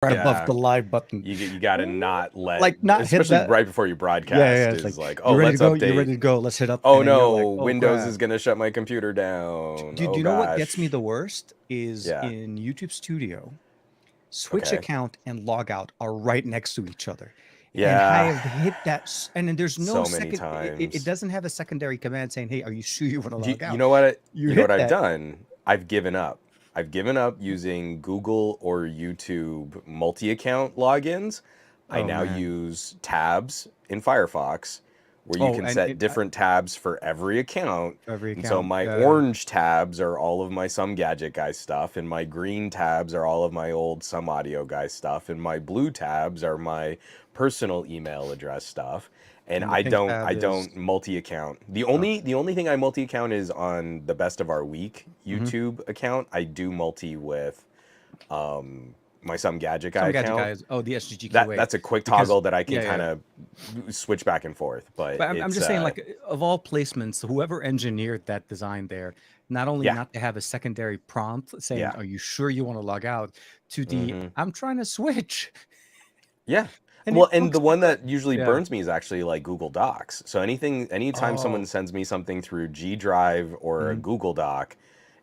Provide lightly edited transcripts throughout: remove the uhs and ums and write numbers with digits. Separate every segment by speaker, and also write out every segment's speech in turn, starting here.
Speaker 1: right above
Speaker 2: Yeah.
Speaker 1: the live button.
Speaker 2: You gotta not let,
Speaker 1: Like not hit
Speaker 2: especially
Speaker 1: that.
Speaker 2: right before you
Speaker 1: Yeah, yeah,
Speaker 2: broadcast,
Speaker 1: yeah. It's
Speaker 2: is
Speaker 1: like
Speaker 2: like, oh,
Speaker 1: you're ready to
Speaker 2: let's
Speaker 1: go. You're
Speaker 2: update.
Speaker 1: ready to go. Let's hit up,
Speaker 2: Oh
Speaker 1: and then you're
Speaker 2: no,
Speaker 1: like, oh
Speaker 2: Windows
Speaker 1: crap.
Speaker 2: is gonna shut my computer down.
Speaker 1: Do
Speaker 2: Oh
Speaker 1: you know what gets me
Speaker 2: gosh.
Speaker 1: the worst is
Speaker 2: Yeah.
Speaker 1: in YouTube Studio, Switch
Speaker 2: Okay.
Speaker 1: account and logout are right next to each other. And I
Speaker 2: Yeah.
Speaker 1: have hit that, and then there's no
Speaker 2: So many
Speaker 1: second, it
Speaker 2: times.
Speaker 1: doesn't have a secondary command saying, hey, are you sure you want to log
Speaker 2: You
Speaker 1: out?
Speaker 2: know what?
Speaker 1: You
Speaker 2: You know what
Speaker 1: hit
Speaker 2: I've
Speaker 1: that.
Speaker 2: done? I've given up. I've given up using Google or YouTube multi-account logins. I
Speaker 1: Oh,
Speaker 2: now
Speaker 1: man.
Speaker 2: use tabs in Firefox where you
Speaker 1: Oh,
Speaker 2: can
Speaker 1: and
Speaker 2: set different tabs for every account.
Speaker 1: every
Speaker 2: And so
Speaker 1: account.
Speaker 2: my orange tabs are all of my Some Gadget Guy stuff, and my green tabs are all of my old Some Audio Guy stuff, and my blue tabs are my personal email address stuff. And
Speaker 1: And the pink
Speaker 2: I
Speaker 1: tab is,
Speaker 2: don't multi-account.
Speaker 1: oh,
Speaker 2: The only thing I multi-account is on the Best of Our Week
Speaker 1: mhm.
Speaker 2: YouTube account. I do multi with my Some Gadget Guy
Speaker 1: Some gadget
Speaker 2: account.
Speaker 1: guys. Oh, the SGGQA.
Speaker 2: That's a quick
Speaker 1: Because,
Speaker 2: toggle that I can
Speaker 1: yeah,
Speaker 2: kind
Speaker 1: yeah.
Speaker 2: of switch back and forth, but
Speaker 1: But I'm
Speaker 2: it's
Speaker 1: just saying, like, of all placements, whoever engineered that design there, not only
Speaker 2: yeah,
Speaker 1: not to have a secondary prompt saying,
Speaker 2: yeah.
Speaker 1: "Are you sure you want to log out?" to the
Speaker 2: Hmm.
Speaker 1: "I'm trying to switch,"
Speaker 2: Yeah.
Speaker 1: and
Speaker 2: Well,
Speaker 1: it
Speaker 2: and
Speaker 1: looks
Speaker 2: the one
Speaker 1: good.
Speaker 2: that usually
Speaker 1: Yeah.
Speaker 2: burns me is actually like Google Docs. So anytime someone
Speaker 1: Oh.
Speaker 2: sends me something through G Drive or a
Speaker 1: Mhm.
Speaker 2: Google Doc,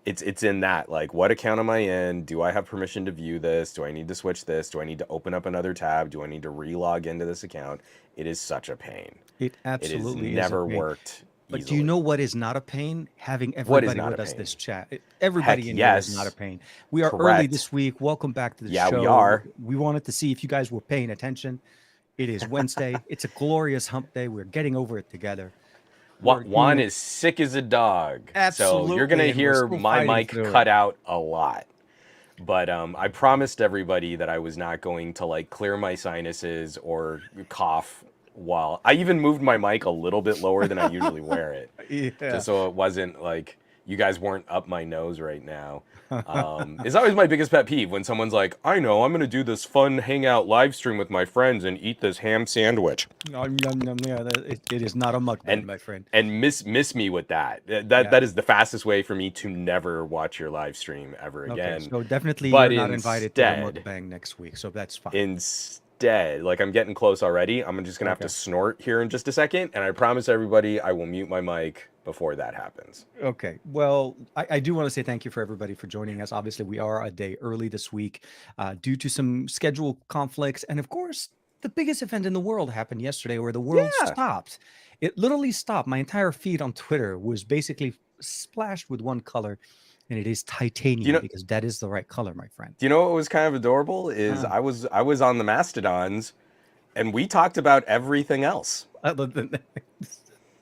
Speaker 2: it's in that, like, what account am I in? Do I have permission to view this? Do I need to switch this? Do I need to open up another tab? Do I need to re-log into this account? It is such a pain.
Speaker 1: It
Speaker 2: It has
Speaker 1: absolutely is a
Speaker 2: never
Speaker 1: pain.
Speaker 2: worked
Speaker 1: But do you
Speaker 2: easily.
Speaker 1: know what is not a pain? Having
Speaker 2: What is
Speaker 1: everybody
Speaker 2: not a
Speaker 1: with us
Speaker 2: pain?
Speaker 1: this chat.
Speaker 2: Heck
Speaker 1: Everybody in here is not a
Speaker 2: yes.
Speaker 1: pain. We are early
Speaker 2: Correct.
Speaker 1: this week. Welcome back to the
Speaker 2: Yeah, we
Speaker 1: show.
Speaker 2: are.
Speaker 1: We wanted to see if you guys were paying attention. It is Wednesday. It's a glorious hump day. We're getting over it together. We're
Speaker 2: Juan
Speaker 1: doing it
Speaker 2: is sick as a dog. So you're
Speaker 1: absolutely,
Speaker 2: gonna
Speaker 1: and we're
Speaker 2: hear
Speaker 1: still
Speaker 2: my
Speaker 1: fighting
Speaker 2: mic
Speaker 1: through it.
Speaker 2: cut out a lot. But I promised everybody that I was not going to like clear my sinuses or cough while I even moved my mic a little bit lower than I usually wear it,
Speaker 1: Yeah.
Speaker 2: just so it wasn't like you guys weren't up my nose right now. It's always my biggest pet peeve when someone's like, I know, I'm going to do this fun hangout live stream with my friends and eat this ham sandwich
Speaker 1: Nom, nom, nom, yeah, it is not a mukbang,
Speaker 2: and
Speaker 1: my friend.
Speaker 2: miss me with that.
Speaker 1: Yeah.
Speaker 2: That is the fastest way for me to never watch your live stream ever
Speaker 1: Okay.
Speaker 2: again.
Speaker 1: So definitely
Speaker 2: But
Speaker 1: you're not invited to the
Speaker 2: instead,
Speaker 1: mukbang next week. So that's fine.
Speaker 2: like, I'm getting close already. I'm just gonna have
Speaker 1: Okay.
Speaker 2: to snort here in just a second, and I promise everybody I will mute my mic before that happens.
Speaker 1: Okay. Well, I do want to say thank you for everybody for joining us. Obviously, we are a day early this week due to some schedule conflicts. And of course, the biggest event in the world happened yesterday where the world
Speaker 2: Yeah.
Speaker 1: stopped. It literally stopped. My entire feed on Twitter was basically splashed with one color, and it is
Speaker 2: Do you
Speaker 1: titanium
Speaker 2: know?
Speaker 1: because that is the right color, my friend.
Speaker 2: Do you know what was kind of adorable? Is
Speaker 1: Uh,
Speaker 2: I was on the Mastodons, and we talked about everything else.
Speaker 1: other than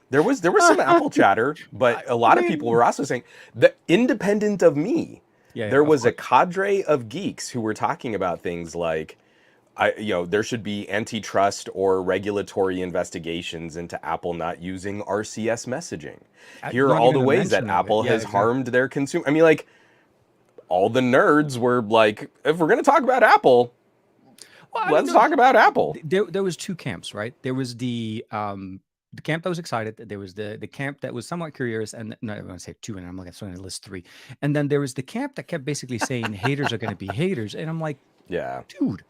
Speaker 2: There was some Apple chatter, but a
Speaker 1: I
Speaker 2: lot of people
Speaker 1: mean,
Speaker 2: were also saying that independent of me,
Speaker 1: yeah, yeah,
Speaker 2: there
Speaker 1: of
Speaker 2: was a
Speaker 1: course.
Speaker 2: cadre of geeks who were talking about things like there should be antitrust or regulatory investigations into Apple not using RCS messaging. Here are
Speaker 1: Not
Speaker 2: all
Speaker 1: even
Speaker 2: the
Speaker 1: a
Speaker 2: ways that
Speaker 1: mention of it.
Speaker 2: Apple
Speaker 1: Yeah,
Speaker 2: has
Speaker 1: exactly.
Speaker 2: harmed their consumer. I mean, like, all the nerds were like, if we're going to talk about Apple,
Speaker 1: Well, I mean,
Speaker 2: let's talk about Apple.
Speaker 1: there was two camps, right? There was the camp that was excited. There was the camp that was somewhat curious, and no, I'm gonna say two, and I'm like, going to list three. And then there was the camp that kept basically saying haters are going to be haters, and I'm like,
Speaker 2: Yeah.
Speaker 1: dude,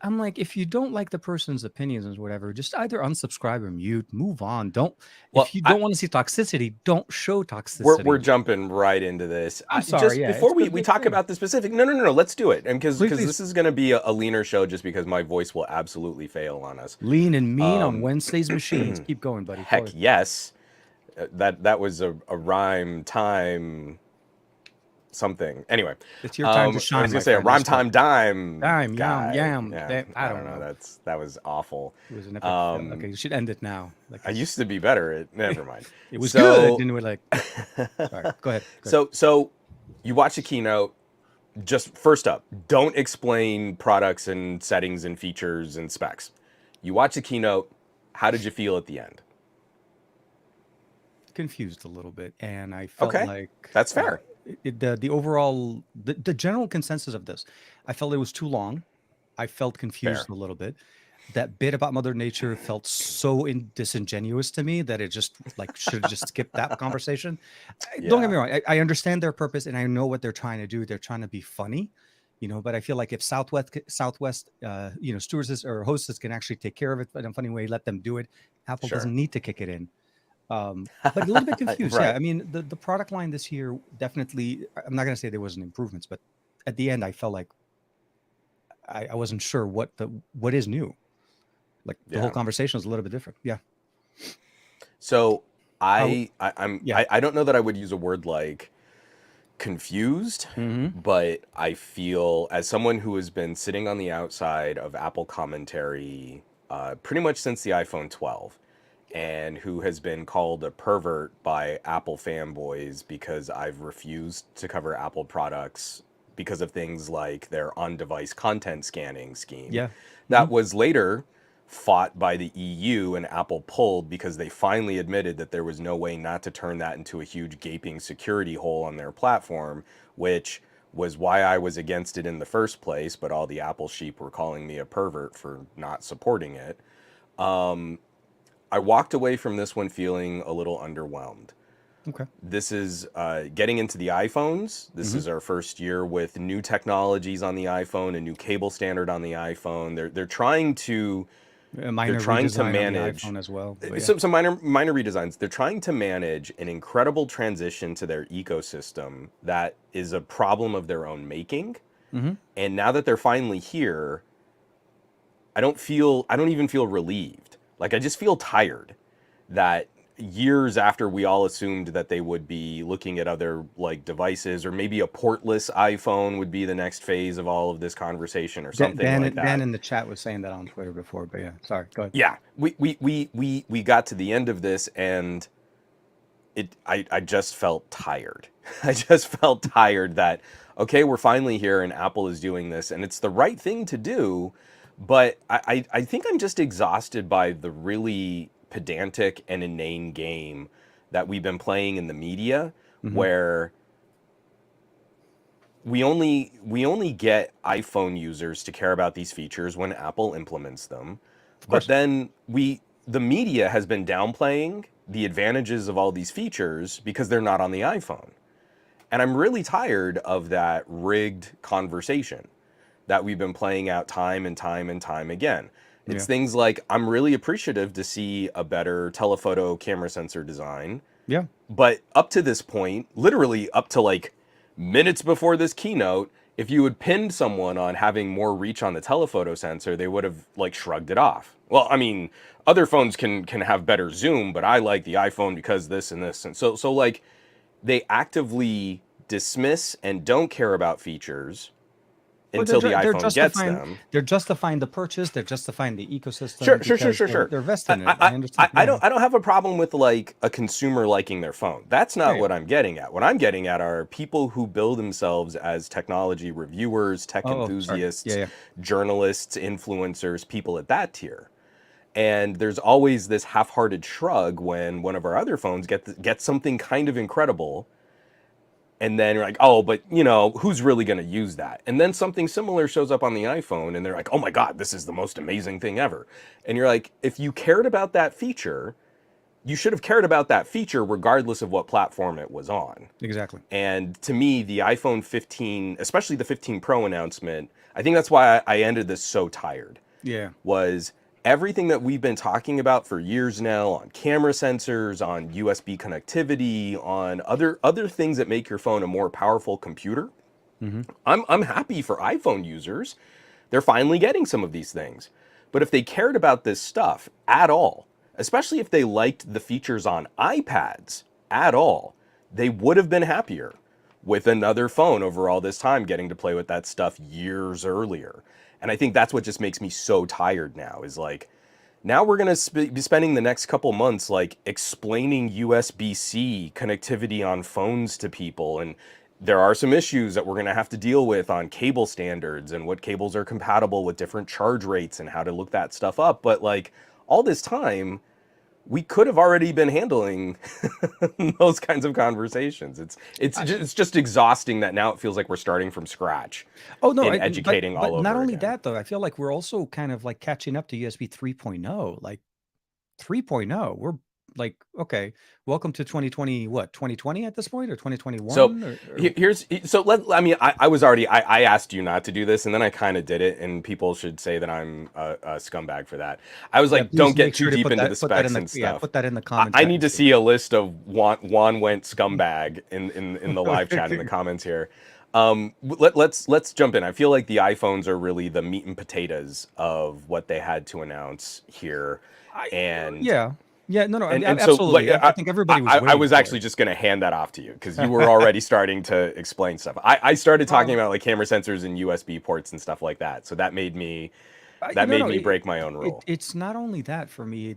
Speaker 1: I'm like, if you don't like the person's opinions or whatever, just either unsubscribe or mute, move on. Don't
Speaker 2: Well,
Speaker 1: if you don't want to see toxicity, don't show
Speaker 2: we're
Speaker 1: toxicity.
Speaker 2: jumping right into this.
Speaker 1: I'm sorry,
Speaker 2: Just
Speaker 1: yeah, it's
Speaker 2: before
Speaker 1: the
Speaker 2: we
Speaker 1: big
Speaker 2: talk
Speaker 1: thing.
Speaker 2: about the specific, no, let's do it. And
Speaker 1: Please,
Speaker 2: because
Speaker 1: please
Speaker 2: this is going to be a leaner show, just because my voice will absolutely fail on us.
Speaker 1: lean and mean on Wednesday's machines. Keep going, buddy. Go
Speaker 2: Heck
Speaker 1: ahead.
Speaker 2: yes, that was a rhyme time something. Anyway,
Speaker 1: It's your time to
Speaker 2: I was
Speaker 1: shine,
Speaker 2: gonna
Speaker 1: my
Speaker 2: say a
Speaker 1: friend. Let's
Speaker 2: rhyme
Speaker 1: go.
Speaker 2: time dime
Speaker 1: Dime, yam,
Speaker 2: guy.
Speaker 1: yam.
Speaker 2: Yeah,
Speaker 1: I
Speaker 2: I
Speaker 1: don't
Speaker 2: don't know.
Speaker 1: know.
Speaker 2: That was awful.
Speaker 1: It was an epic fail. Okay, you should end it now. Like
Speaker 2: I used to be better at. Never mind.
Speaker 1: it was good,
Speaker 2: So,
Speaker 1: and we're like, all right, go ahead. Go ahead.
Speaker 2: so you watch the keynote. Just first up, don't explain products and settings and features and specs. You watch the keynote. How did you feel at the end?
Speaker 1: Confused a little bit, and I felt
Speaker 2: Okay,
Speaker 1: like
Speaker 2: that's fair.
Speaker 1: the overall the general consensus of this, I felt it was too long. I felt confused
Speaker 2: Fair.
Speaker 1: a little bit. That bit about Mother Nature felt so disingenuous to me that it just like should have just skipped that conversation. Don't get
Speaker 2: Yeah.
Speaker 1: me wrong. I understand their purpose and I know what they're trying to do. They're trying to be funny, But I feel like if Southwest, stewardess or hostess can actually take care of it in a funny way, let them do it. Apple
Speaker 2: Sure.
Speaker 1: doesn't need to kick it in. But a little bit confused. Yeah,
Speaker 2: Right.
Speaker 1: I mean, the product line this year definitely. I'm not going to say there wasn't improvements, but at the end, I felt like I wasn't sure what is new. Like the whole
Speaker 2: Yeah.
Speaker 1: conversation was a little bit different. Yeah.
Speaker 2: So
Speaker 1: How? Yeah.
Speaker 2: I don't know that I would use a word like confused,
Speaker 1: Mm-hmm.
Speaker 2: but I feel as someone who has been sitting on the outside of Apple commentary pretty much since the iPhone 12, and who has been called a pervert by Apple fanboys because I've refused to cover Apple products because of things like their on-device content scanning scheme.
Speaker 1: Yeah. Mm-hmm.
Speaker 2: That was later fought by the EU, and Apple pulled because they finally admitted that there was no way not to turn that into a huge gaping security hole on their platform, which was why I was against it in the first place, but all the Apple sheep were calling me a pervert for not supporting it. I walked away from this one feeling a little underwhelmed.
Speaker 1: Okay.
Speaker 2: This is getting into the iPhones. This
Speaker 1: Mm-hmm.
Speaker 2: is our first year with new technologies on the iPhone, a new cable standard on the iPhone. They're trying to
Speaker 1: A
Speaker 2: they're
Speaker 1: minor
Speaker 2: trying to
Speaker 1: redesign on the
Speaker 2: manage
Speaker 1: iPhone as well. But yeah.
Speaker 2: some minor redesigns. They're trying to manage an incredible transition to their ecosystem that is a problem of their own making.
Speaker 1: Mm-hmm.
Speaker 2: And now that they're finally here, I don't even feel relieved. Like I just feel tired that years after we all assumed that they would be looking at other like devices, or maybe a portless iPhone would be the next phase of all of this conversation or something like
Speaker 1: Dan
Speaker 2: that.
Speaker 1: in the chat was saying that on Twitter before, but yeah, sorry. Go ahead.
Speaker 2: Yeah, we got to the end of this, and I just felt tired. I just felt tired that okay, we're finally here and Apple is doing this and it's the right thing to do, but I think I'm just exhausted by the really pedantic and inane game that we've been playing in the media,
Speaker 1: Mm-hmm.
Speaker 2: where we only get iPhone users to care about these features when Apple implements them.
Speaker 1: Of
Speaker 2: But
Speaker 1: course.
Speaker 2: then the media has been downplaying the advantages of all these features because they're not on the iPhone. And I'm really tired of that rigged conversation that we've been playing out time and time and time again. It's
Speaker 1: Yeah.
Speaker 2: things like I'm really appreciative to see a better telephoto camera sensor design,
Speaker 1: Yeah.
Speaker 2: but up to this point, literally up to like minutes before this keynote, if you had pinned someone on having more reach on the telephoto sensor, they would have like shrugged it off. Well, I mean, other phones can have better zoom, but I like the iPhone because this and this. And so like they actively dismiss and don't care about features
Speaker 1: Well,
Speaker 2: until the
Speaker 1: they're
Speaker 2: iPhone gets
Speaker 1: justifying
Speaker 2: them.
Speaker 1: the purchase. They're justifying the ecosystem because
Speaker 2: Sure.
Speaker 1: they're vested in it. I understand.
Speaker 2: I
Speaker 1: Yeah.
Speaker 2: don't have a problem with like a consumer liking their phone. That's
Speaker 1: Yeah.
Speaker 2: not
Speaker 1: Yeah.
Speaker 2: what I'm getting at. What I'm getting at are people who bill themselves as technology reviewers, tech
Speaker 1: Oh, sorry. Yeah.
Speaker 2: enthusiasts,
Speaker 1: Yeah.
Speaker 2: journalists, influencers, people at that tier. And there's always this half-hearted shrug when one of our other phones gets something kind of incredible, and then you're like, oh, but who's really going to use that? And then something similar shows up on the iPhone, and they're like, oh my God, this is the most amazing thing ever. And you're like, if you cared about that feature, you should have cared about that feature regardless of what platform it was on.
Speaker 1: Exactly.
Speaker 2: And to me, the iPhone 15, especially the 15 Pro announcement, I think that's why I ended this so tired,
Speaker 1: Yeah.
Speaker 2: was everything that we've been talking about for years now on camera sensors, on USB connectivity, on other things that make your phone a more powerful computer.
Speaker 1: Mm-hmm.
Speaker 2: I'm happy for iPhone users. They're finally getting some of these things. But if they cared about this stuff at all, especially if they liked the features on iPads at all, they would have been happier with another phone over all this time getting to play with that stuff years earlier. And I think that's what just makes me so tired now is like, now we're going to be spending the next couple months like explaining USB-C connectivity on phones to people. And there are some issues that we're going to have to deal with on cable standards and what cables are compatible with different charge rates and how to look that stuff up. But like all this time, we could have already been handling those kinds of conversations. It's just exhausting that now it feels like we're starting from scratch
Speaker 1: Oh no,
Speaker 2: in educating all
Speaker 1: but not
Speaker 2: over
Speaker 1: only
Speaker 2: again.
Speaker 1: that though, I feel like we're also kind of like catching up to USB 3.0. Like 3.0, we're like, okay, welcome to 2020, what, 2020 at this point, or
Speaker 2: So
Speaker 1: 2021,
Speaker 2: here's so I mean I was already I asked you not to do this and then I kind of did it and people should say that I'm a scumbag for that. I was
Speaker 1: yeah,
Speaker 2: like,
Speaker 1: please
Speaker 2: don't get
Speaker 1: make
Speaker 2: too
Speaker 1: sure to
Speaker 2: deep into the
Speaker 1: put that in
Speaker 2: specs
Speaker 1: the,
Speaker 2: and
Speaker 1: yeah,
Speaker 2: stuff.
Speaker 1: put that in the comment
Speaker 2: I
Speaker 1: chat
Speaker 2: need
Speaker 1: and
Speaker 2: to
Speaker 1: see.
Speaker 2: see a list of Juan went scumbag in the live chat in the comments here. Let's jump in. I feel like the iPhones are really the meat and potatoes of what they had to announce here,
Speaker 1: I
Speaker 2: and
Speaker 1: Yeah, yeah, no, no, I mean,
Speaker 2: so like
Speaker 1: absolutely. I think everybody was
Speaker 2: I
Speaker 1: waiting
Speaker 2: was
Speaker 1: for
Speaker 2: actually
Speaker 1: it.
Speaker 2: just going to hand that off to you because you were already starting to explain stuff. I started talking
Speaker 1: Um,
Speaker 2: about like camera sensors and USB ports and stuff like that, so that
Speaker 1: no,
Speaker 2: made
Speaker 1: no,
Speaker 2: me break my own rule.
Speaker 1: it's not only that for me.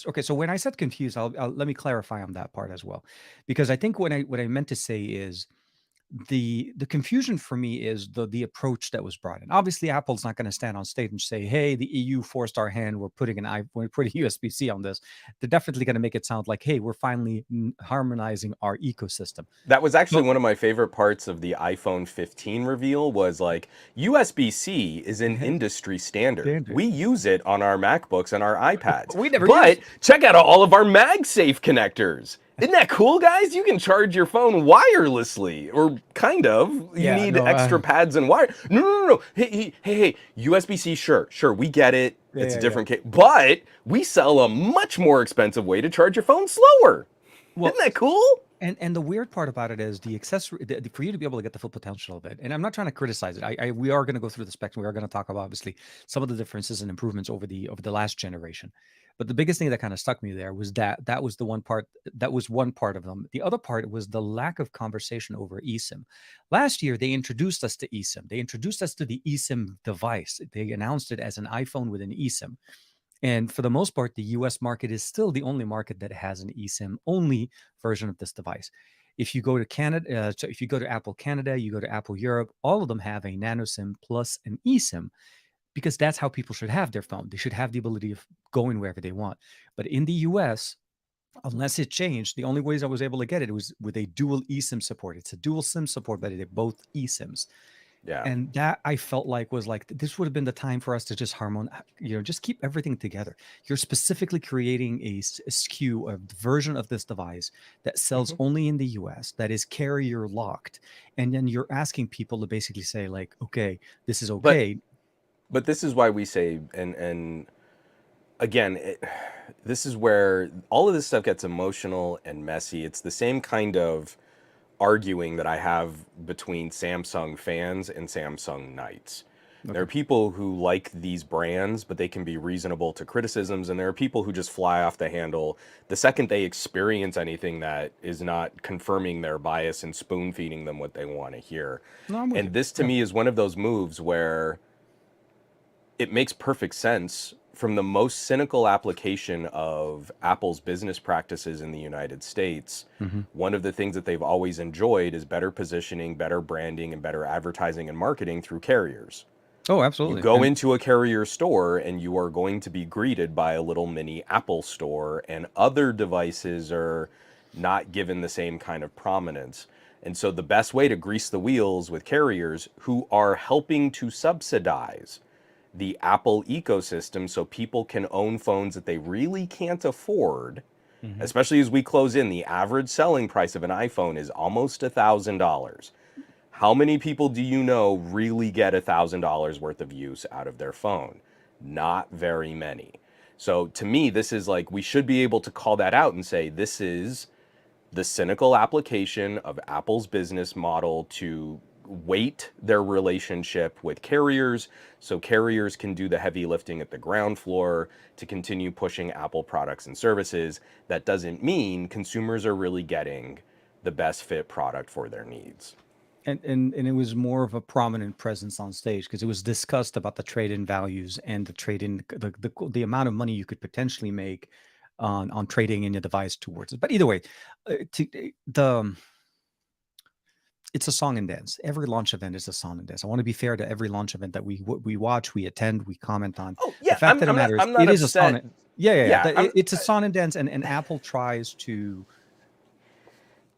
Speaker 1: Okay, so when I said confused, let me clarify on that part as well, because I think what I meant to say is the confusion for me is the approach that was brought in. Obviously, Apple's not going to stand on stage and say, "Hey, the EU forced our hand. We're putting USB-C on this." They're definitely going to make it sound like, "Hey, we're finally harmonizing our ecosystem."
Speaker 2: That was actually
Speaker 1: So
Speaker 2: one of my favorite parts of the iPhone 15 reveal was like USB-C is an industry standard.
Speaker 1: standard,
Speaker 2: We use it on our MacBooks and our iPads.
Speaker 1: we never
Speaker 2: But
Speaker 1: use.
Speaker 2: check out all of our MagSafe connectors. Isn't that cool, guys? You can charge your phone wirelessly, or kind of. You
Speaker 1: Yeah,
Speaker 2: need
Speaker 1: no,
Speaker 2: extra pads and wire. No, no, no, no. Hey. USB-C, sure, we get it. It's a
Speaker 1: yeah.
Speaker 2: different case, but we sell a much more expensive way to charge your phone slower.
Speaker 1: Well,
Speaker 2: Isn't that cool?
Speaker 1: and the weird part about it is the accessory for you to be able to get the full potential of it. And I'm not trying to criticize it. We are going to go through the spectrum. We are going to talk about obviously some of the differences and improvements over the last generation. But the biggest thing that kind of stuck me there was that was the one part that was one part of them. The other part was the lack of conversation over eSIM. Last year they introduced us to eSIM. They introduced us to the eSIM device. They announced it as an iPhone with an eSIM. And for the most part, the US market is still the only market that has an eSIM only version of this device. If you go to Canada, so if you go to Apple Canada, you go to Apple Europe, all of them have a nano SIM plus an eSIM because that's how people should have their phone. They should have the ability of going wherever they want. But in the US, unless it changed, the only ways I was able to get it was with a dual eSIM support. It's a dual SIM support, but they're both eSIMs.
Speaker 2: Yeah.
Speaker 1: And that I felt like was like this would have been the time for us to just just keep everything together. You're specifically creating a SKU, a version of this device that sells
Speaker 2: Mhm.
Speaker 1: only in the US, that is carrier locked. And then you're asking people to basically say, like, okay, this is
Speaker 2: But
Speaker 1: okay.
Speaker 2: this is why we say and again this is where all of this stuff gets emotional and messy. It's the same kind of arguing that I have between Samsung fans and Samsung knights. There
Speaker 1: Okay.
Speaker 2: are people who like these brands, but they can be reasonable to criticisms, and there are people who just fly off the handle the second they experience anything that is not confirming their bias and spoon feeding them what they want to hear.
Speaker 1: No, I'm with you.
Speaker 2: And this to
Speaker 1: Yeah.
Speaker 2: me is one of those moves where it makes perfect sense from the most cynical application of Apple's business practices in the United States.
Speaker 1: Hmm.
Speaker 2: One of the things that they've always enjoyed is better positioning, better branding, and better advertising and marketing through carriers.
Speaker 1: Oh,
Speaker 2: You
Speaker 1: absolutely.
Speaker 2: go
Speaker 1: And
Speaker 2: into a carrier store and you are going to be greeted by a little mini Apple store, and other devices are not given the same kind of prominence. And so, the best way to grease the wheels with carriers who are helping to subsidize the Apple ecosystem so people can own phones that they really can't afford,
Speaker 1: mhm.
Speaker 2: especially as we close in, the average selling price of an iPhone is almost $1,000. How many people do you know really get $1,000 worth of use out of their phone? Not very many. So to me, this is like we should be able to call that out and say this is the cynical application of Apple's business model to weight their relationship with carriers so carriers can do the heavy lifting at the ground floor to continue pushing Apple products and services. That doesn't mean consumers are really getting the best fit product for their needs.
Speaker 1: And it was more of a prominent presence on stage because it was discussed about the trade-in values and the trade-in the amount of money you could potentially make on trading in your device towards it. But either way, it's a song and dance. Every launch event is a song and dance. I want to be fair to every launch event that we watch, we attend, we comment on.
Speaker 2: Oh
Speaker 1: The
Speaker 2: yeah,
Speaker 1: fact of the matter is,
Speaker 2: I'm not
Speaker 1: it is a song.
Speaker 2: upset.
Speaker 1: Yeah.
Speaker 2: Yeah, I'm
Speaker 1: It's a song and dance, and Apple tries to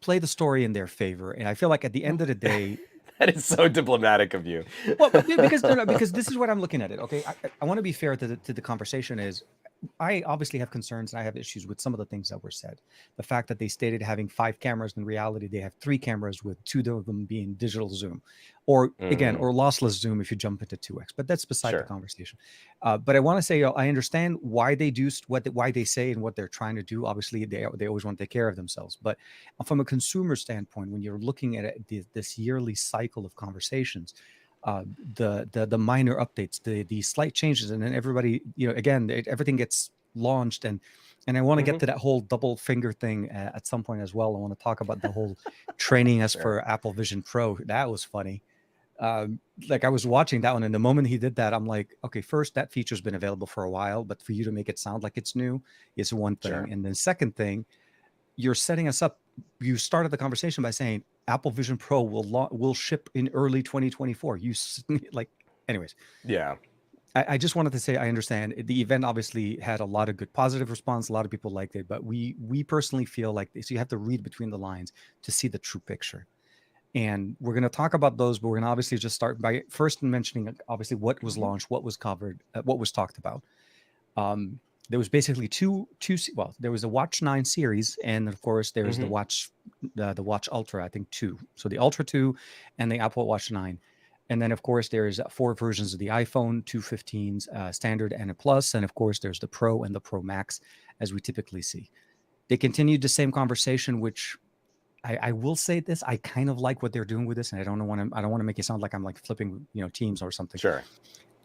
Speaker 1: play the story in their favor. And I feel like at the end of the day,
Speaker 2: that is so diplomatic of you.
Speaker 1: well, because no, no, because this is what I'm looking at it. Okay, I want to be fair to the conversation. Is I obviously have concerns and I have issues with some of the things that were said. The fact that they stated having 5 cameras, in reality they have 3 cameras with 2 of them being digital zoom, or again,
Speaker 2: Hmm.
Speaker 1: or lossless zoom if you jump into 2x. But that's beside the
Speaker 2: Sure.
Speaker 1: conversation. But I want to say I understand why they do why they say and what they're trying to do. Obviously, they always want to take care of themselves. But from a consumer standpoint, when you're looking at this yearly cycle of conversations, uh, the minor updates, the slight changes, and then everybody, again, everything gets launched, and I want to get
Speaker 2: Hmm.
Speaker 1: to that whole double finger thing at some point as well. I want to talk about the whole training us
Speaker 2: Sure.
Speaker 1: for Apple Vision Pro. That was funny. Um, like I was watching that one, and the moment he did that, I'm like, okay, first that feature's been available for a while, but for you to make it sound like it's new is one
Speaker 2: Sure.
Speaker 1: thing, and then second thing, you're setting us up. You started the conversation by saying Apple Vision Pro will ship in early 2024. Like, anyways,
Speaker 2: Yeah.
Speaker 1: I just wanted to say I understand the event obviously had a lot of good positive response. A lot of people liked it, but we personally feel like this. You have to read between the lines to see the true picture. And we're going to talk about those, but we're going to obviously just start by first mentioning obviously what was
Speaker 2: Hmm.
Speaker 1: launched, what was covered, what was talked about. Um, there was basically well, there was a Watch 9 series, and of course there's
Speaker 2: Hmm.
Speaker 1: the Watch Ultra, I think 2. So the Ultra 2 and the Apple Watch 9. And then of course there's 4 versions of the iPhone, 215s, standard and a plus, and of course there's the Pro and the Pro Max, as we typically see. They continued the same conversation, which I will say this: I kind of like what they're doing with this, and I don't want to make it sound like I'm like flipping, teams or something.
Speaker 2: Sure.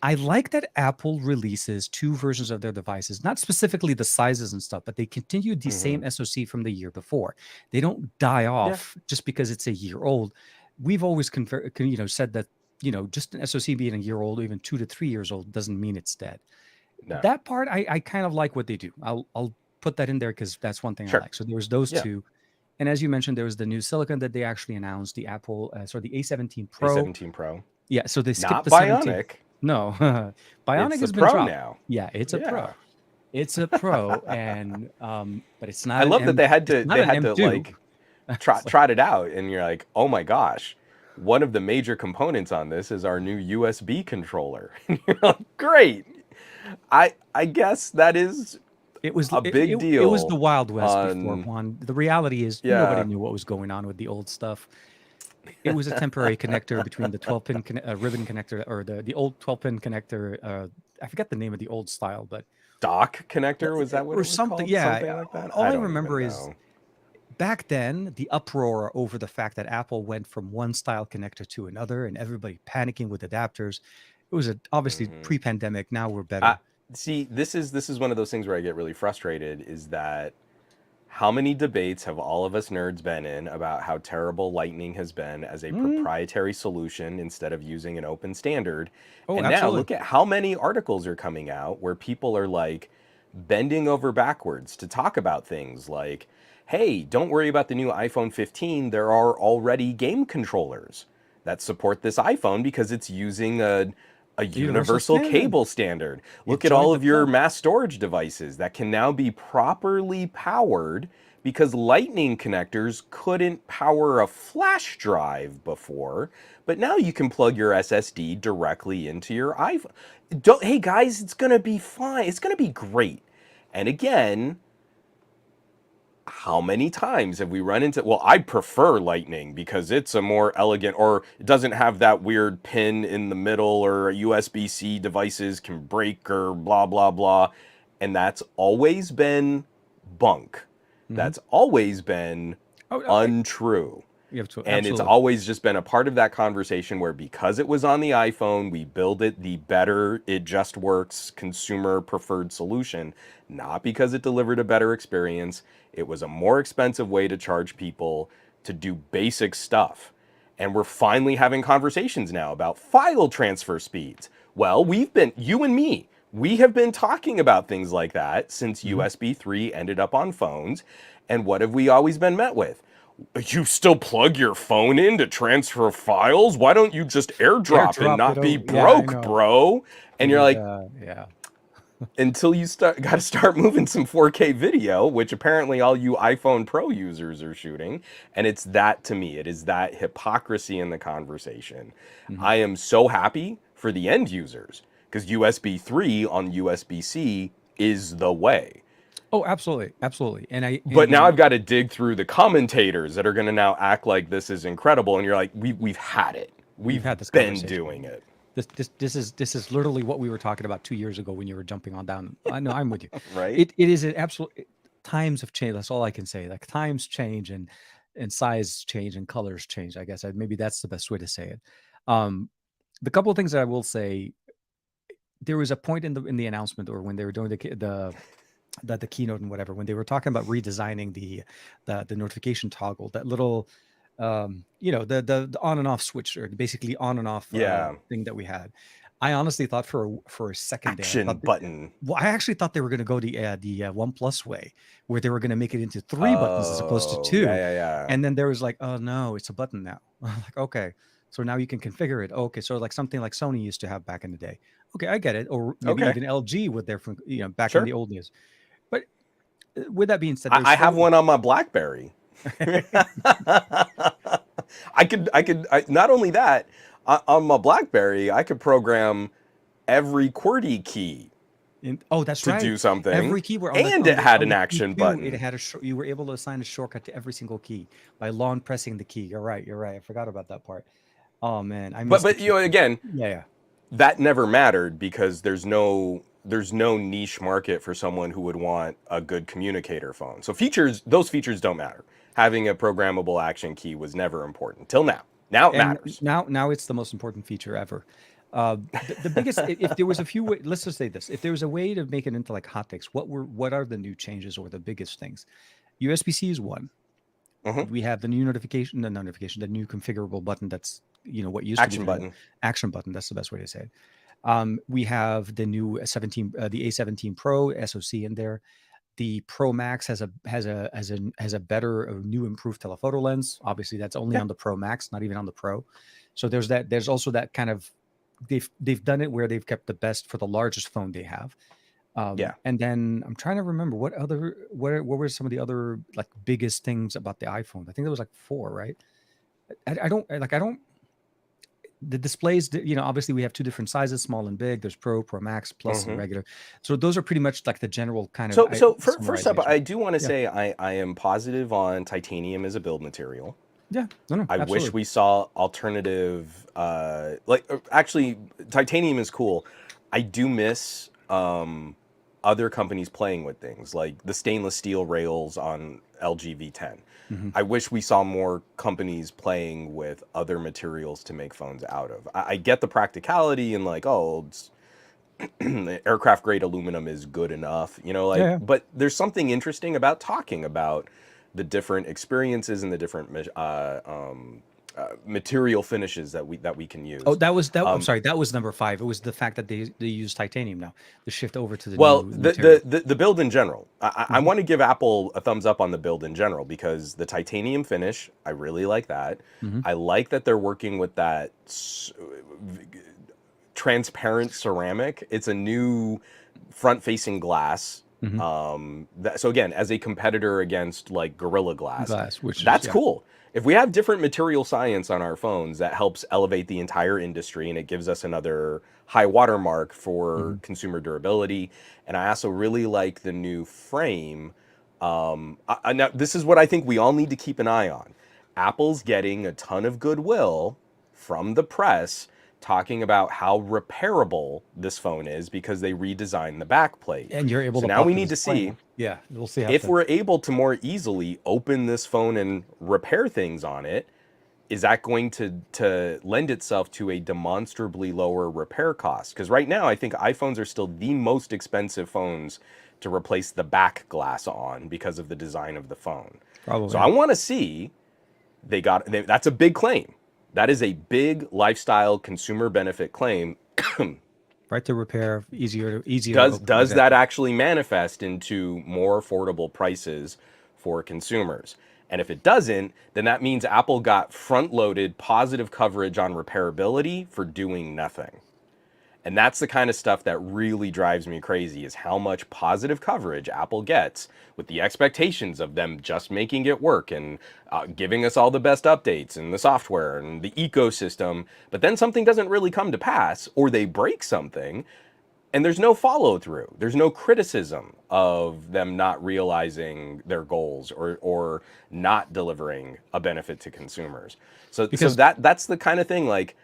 Speaker 1: I like that Apple releases 2 versions of their devices, not specifically the sizes and stuff, but they continue the
Speaker 2: Hmm.
Speaker 1: same SoC from the year before. They don't die
Speaker 2: Yeah.
Speaker 1: off just because it's a year old. We've always said that, just an SoC being a year old, or even 2 to 3 years old, doesn't mean it's dead.
Speaker 2: No.
Speaker 1: That part, I kind of like what they do. I'll put that in there because that's one thing I
Speaker 2: Sure.
Speaker 1: like. So there was those
Speaker 2: Yeah.
Speaker 1: two, and as you mentioned, there was the new silicon that they actually announced, the Apple, sorry, the A17 Pro.
Speaker 2: A17 Pro.
Speaker 1: Yeah, so they skipped
Speaker 2: Not
Speaker 1: the 17.
Speaker 2: Bionic.
Speaker 1: No,
Speaker 2: It's
Speaker 1: Bionic
Speaker 2: the
Speaker 1: has been
Speaker 2: Pro
Speaker 1: dropped.
Speaker 2: now.
Speaker 1: Yeah, it's a
Speaker 2: Yeah.
Speaker 1: Pro. It's a Pro, and but it's
Speaker 2: I
Speaker 1: not an
Speaker 2: love that
Speaker 1: M. It's not
Speaker 2: they
Speaker 1: an
Speaker 2: had to
Speaker 1: M2.
Speaker 2: like
Speaker 1: It's like,
Speaker 2: trot it out, and you're like, oh my gosh, one of the major components on this is our new USB controller. And you're like, great. I guess that is
Speaker 1: it was
Speaker 2: a
Speaker 1: it,
Speaker 2: big
Speaker 1: it, it was the
Speaker 2: deal
Speaker 1: Wild West before,
Speaker 2: on,
Speaker 1: Juan. The reality is nobody
Speaker 2: yeah.
Speaker 1: knew what was going on with the old stuff. It was a temporary connector between the 12-pin ribbon connector, or the old 12-pin connector. I forget the name of the old style, but
Speaker 2: Dock connector, was that what
Speaker 1: or
Speaker 2: it was
Speaker 1: something.
Speaker 2: called?
Speaker 1: Yeah,
Speaker 2: Something like that?
Speaker 1: all
Speaker 2: I
Speaker 1: I
Speaker 2: don't even
Speaker 1: remember is
Speaker 2: know.
Speaker 1: back then the uproar over the fact that Apple went from one style connector to another and everybody panicking with adapters. It was obviously
Speaker 2: Hmm.
Speaker 1: pre-pandemic. Now we're
Speaker 2: I
Speaker 1: better.
Speaker 2: see. This is one of those things where I get really frustrated. Is that how many debates have all of us nerds been in about how terrible Lightning has been as a
Speaker 1: Mm.
Speaker 2: proprietary solution instead of using an open standard?
Speaker 1: Oh,
Speaker 2: And now
Speaker 1: absolutely.
Speaker 2: look at how many articles are coming out where people are like bending over backwards to talk about things like, hey, don't worry about the new iPhone 15. There are already game controllers that support this iPhone because it's using a
Speaker 1: Universal
Speaker 2: universal
Speaker 1: standard.
Speaker 2: cable standard.
Speaker 1: You
Speaker 2: Look at
Speaker 1: join
Speaker 2: all
Speaker 1: the
Speaker 2: of your
Speaker 1: club.
Speaker 2: mass storage devices that can now be properly powered because Lightning connectors couldn't power a flash drive before, but now you can plug your SSD directly into your iPhone. Hey guys, it's going to be fine. It's going to be great. And again, how many times have we run into, well, I prefer Lightning because it's a more elegant, or it doesn't have that weird pin in the middle, or USB-C devices can break, or blah blah blah. And that's always been bunk.
Speaker 1: Hmm.
Speaker 2: That's always been
Speaker 1: Oh, no,
Speaker 2: untrue.
Speaker 1: you have to
Speaker 2: And it's
Speaker 1: absolutely.
Speaker 2: always just been a part of that conversation where, because it was on the iPhone, we build it the better, it just works, consumer preferred solution. Not because it delivered a better experience. It was a more expensive way to charge people to do basic stuff. And we're finally having conversations now about file transfer speeds. Well, you and me, we have been talking about things like that since
Speaker 1: Hmm.
Speaker 2: USB 3 ended up on phones. And what have we always been met with? You still plug your phone in to transfer files? Why don't you just airdrop and
Speaker 1: Airdrop it
Speaker 2: not be
Speaker 1: over. Yeah, I
Speaker 2: broke,
Speaker 1: know.
Speaker 2: bro? And you're
Speaker 1: Dude,
Speaker 2: like,
Speaker 1: yeah.
Speaker 2: until you got to start moving some 4K video, which apparently all you iPhone Pro users are shooting. And it's that, to me, it is that hypocrisy in the conversation.
Speaker 1: Hmm.
Speaker 2: I am so happy for the end users because USB 3 on USB C is the way.
Speaker 1: Oh, absolutely, absolutely. And I
Speaker 2: But now
Speaker 1: and
Speaker 2: I've got to dig through the commentators that are going to now act like this is incredible, and you're like, we've had it.
Speaker 1: we've
Speaker 2: We've
Speaker 1: had this
Speaker 2: been
Speaker 1: conversation.
Speaker 2: doing it,
Speaker 1: This is literally what we were talking about 2 years ago when you were jumping on down. I know, I'm with you.
Speaker 2: right?
Speaker 1: It is an absolute times have changed. That's all I can say. Like times change and size change and colors change. I guess maybe that's the best way to say it. Um, the couple of things that I will say, there was a point in the announcement or when they were doing the keynote and whatever, when they were talking about redesigning the notification toggle, that little the on and off switch, or basically on and off
Speaker 2: Yeah,
Speaker 1: thing that we had. I honestly thought for a second there, I
Speaker 2: action
Speaker 1: thought
Speaker 2: button.
Speaker 1: well, I actually thought they were going to go the OnePlus way, where they were going to make it into three buttons as opposed to
Speaker 2: Oh, yeah,
Speaker 1: two.
Speaker 2: yeah, yeah.
Speaker 1: And then there was like, oh no, it's a button now. I'm like, okay, so now you can configure it. Okay, so like something like Sony used to have back in the day. Okay, I get it. Or maybe
Speaker 2: Okay,
Speaker 1: even LG with their back in
Speaker 2: sure.
Speaker 1: the old days. But with that being said, there's
Speaker 2: I have
Speaker 1: still
Speaker 2: one on my BlackBerry. Not only that, on my BlackBerry, I could program every QWERTY key
Speaker 1: oh, that's
Speaker 2: to
Speaker 1: right.
Speaker 2: do something,
Speaker 1: Every keyword on the
Speaker 2: and
Speaker 1: on
Speaker 2: it
Speaker 1: the
Speaker 2: had
Speaker 1: on
Speaker 2: an
Speaker 1: the key
Speaker 2: action
Speaker 1: two, it
Speaker 2: button.
Speaker 1: had you were able to assign a shortcut to every single key by long pressing the key. You're right. You're right. I forgot about that part. Oh man, I missed the
Speaker 2: But
Speaker 1: key two.
Speaker 2: again,
Speaker 1: Yeah, yeah.
Speaker 2: that never mattered because there's no niche market for someone who would want a good communicator phone. So those features don't matter. Having a programmable action key was never important till now. Now it
Speaker 1: And
Speaker 2: matters.
Speaker 1: now it's the most important feature ever. The biggest, if there was a few let's just say this, if there was a way to make it into like hotfix, what are the new changes or the biggest things? USB-C is one.
Speaker 2: Hmm.
Speaker 1: We have the new notification, the new configurable button. That's what used to be
Speaker 2: Action
Speaker 1: the
Speaker 2: button.
Speaker 1: action button. That's the best way to say it. We have the new 17, the A17 Pro SoC in there. The Pro Max has a better, new improved telephoto lens. Obviously, that's only
Speaker 2: Yeah.
Speaker 1: on the Pro Max, not even on the Pro. So there's that. There's also that kind of they've done it where they've kept the best for the largest phone they have.
Speaker 2: Yeah.
Speaker 1: And then I'm trying to remember what were some of the other like biggest things about the iPhone. I think there was like four, right? I don't the displays, obviously we have two different sizes, small and big. There's Pro Max, Plus, and
Speaker 2: Hmm.
Speaker 1: regular. So those are pretty much like the general kind of
Speaker 2: So first up,
Speaker 1: summarization.
Speaker 2: I do want to
Speaker 1: Yeah,
Speaker 2: say I am positive on titanium as a build material.
Speaker 1: yeah, no,
Speaker 2: I wish
Speaker 1: absolutely.
Speaker 2: we saw alternative, actually, titanium is cool. I do miss other companies playing with things like the stainless steel rails on LG V10.
Speaker 1: Hmm.
Speaker 2: I wish we saw more companies playing with other materials to make phones out of. I get the practicality and like, oh, it's aircraft grade aluminum is good enough,
Speaker 1: Yeah,
Speaker 2: like,
Speaker 1: yeah.
Speaker 2: but there's something interesting about talking about the different experiences and the different material finishes that we can
Speaker 1: Oh,
Speaker 2: use.
Speaker 1: that was that. I'm
Speaker 2: Um,
Speaker 1: sorry, that was number five. It was the fact that they use titanium now. The shift over to the
Speaker 2: well,
Speaker 1: new
Speaker 2: the,
Speaker 1: material.
Speaker 2: the the the build in general, I
Speaker 1: Hmm.
Speaker 2: want to give Apple a thumbs up on the build in general because the titanium finish, I really like that.
Speaker 1: Hmm.
Speaker 2: I like that they're working with that transparent ceramic. It's a new front-facing glass.
Speaker 1: Hmm.
Speaker 2: So again, as a competitor against like Gorilla Glass,
Speaker 1: Glass, which is
Speaker 2: that's
Speaker 1: yeah.
Speaker 2: cool. If we have different material science on our phones, that helps elevate the entire industry and it gives us another high watermark for
Speaker 1: Hmm.
Speaker 2: consumer durability. And I also really like the new frame. Now, this is what I think we all need to keep an eye on. Apple's getting a ton of goodwill from the press talking about how repairable this phone is because they redesigned the back plate.
Speaker 1: And you're able
Speaker 2: So
Speaker 1: to
Speaker 2: now
Speaker 1: pop
Speaker 2: we
Speaker 1: the
Speaker 2: need to
Speaker 1: display
Speaker 2: see
Speaker 1: in. Yeah, we'll see how
Speaker 2: if
Speaker 1: thin.
Speaker 2: we're able to more easily open this phone and repair things on it. Is that going to lend itself to a demonstrably lower repair cost? Because right now, I think iPhones are still the most expensive phones to replace the back glass on because of the design of the phone. So
Speaker 1: Probably.
Speaker 2: I want to see that's a big claim. That is a big lifestyle consumer benefit claim.
Speaker 1: Right to repair, easier to open.
Speaker 2: Does that
Speaker 1: Exactly.
Speaker 2: actually manifest into more affordable prices for consumers? And if it doesn't, then that means Apple got front-loaded positive coverage on repairability for doing nothing. And that's the kind of stuff that really drives me crazy is how much positive coverage Apple gets with the expectations of them just making it work and giving us all the best updates and the software and the ecosystem. But then something doesn't really come to pass or they break something and there's no follow through. There's no criticism of them not realizing their goals or not delivering a benefit to consumers. So
Speaker 1: Because
Speaker 2: that's the kind of thing like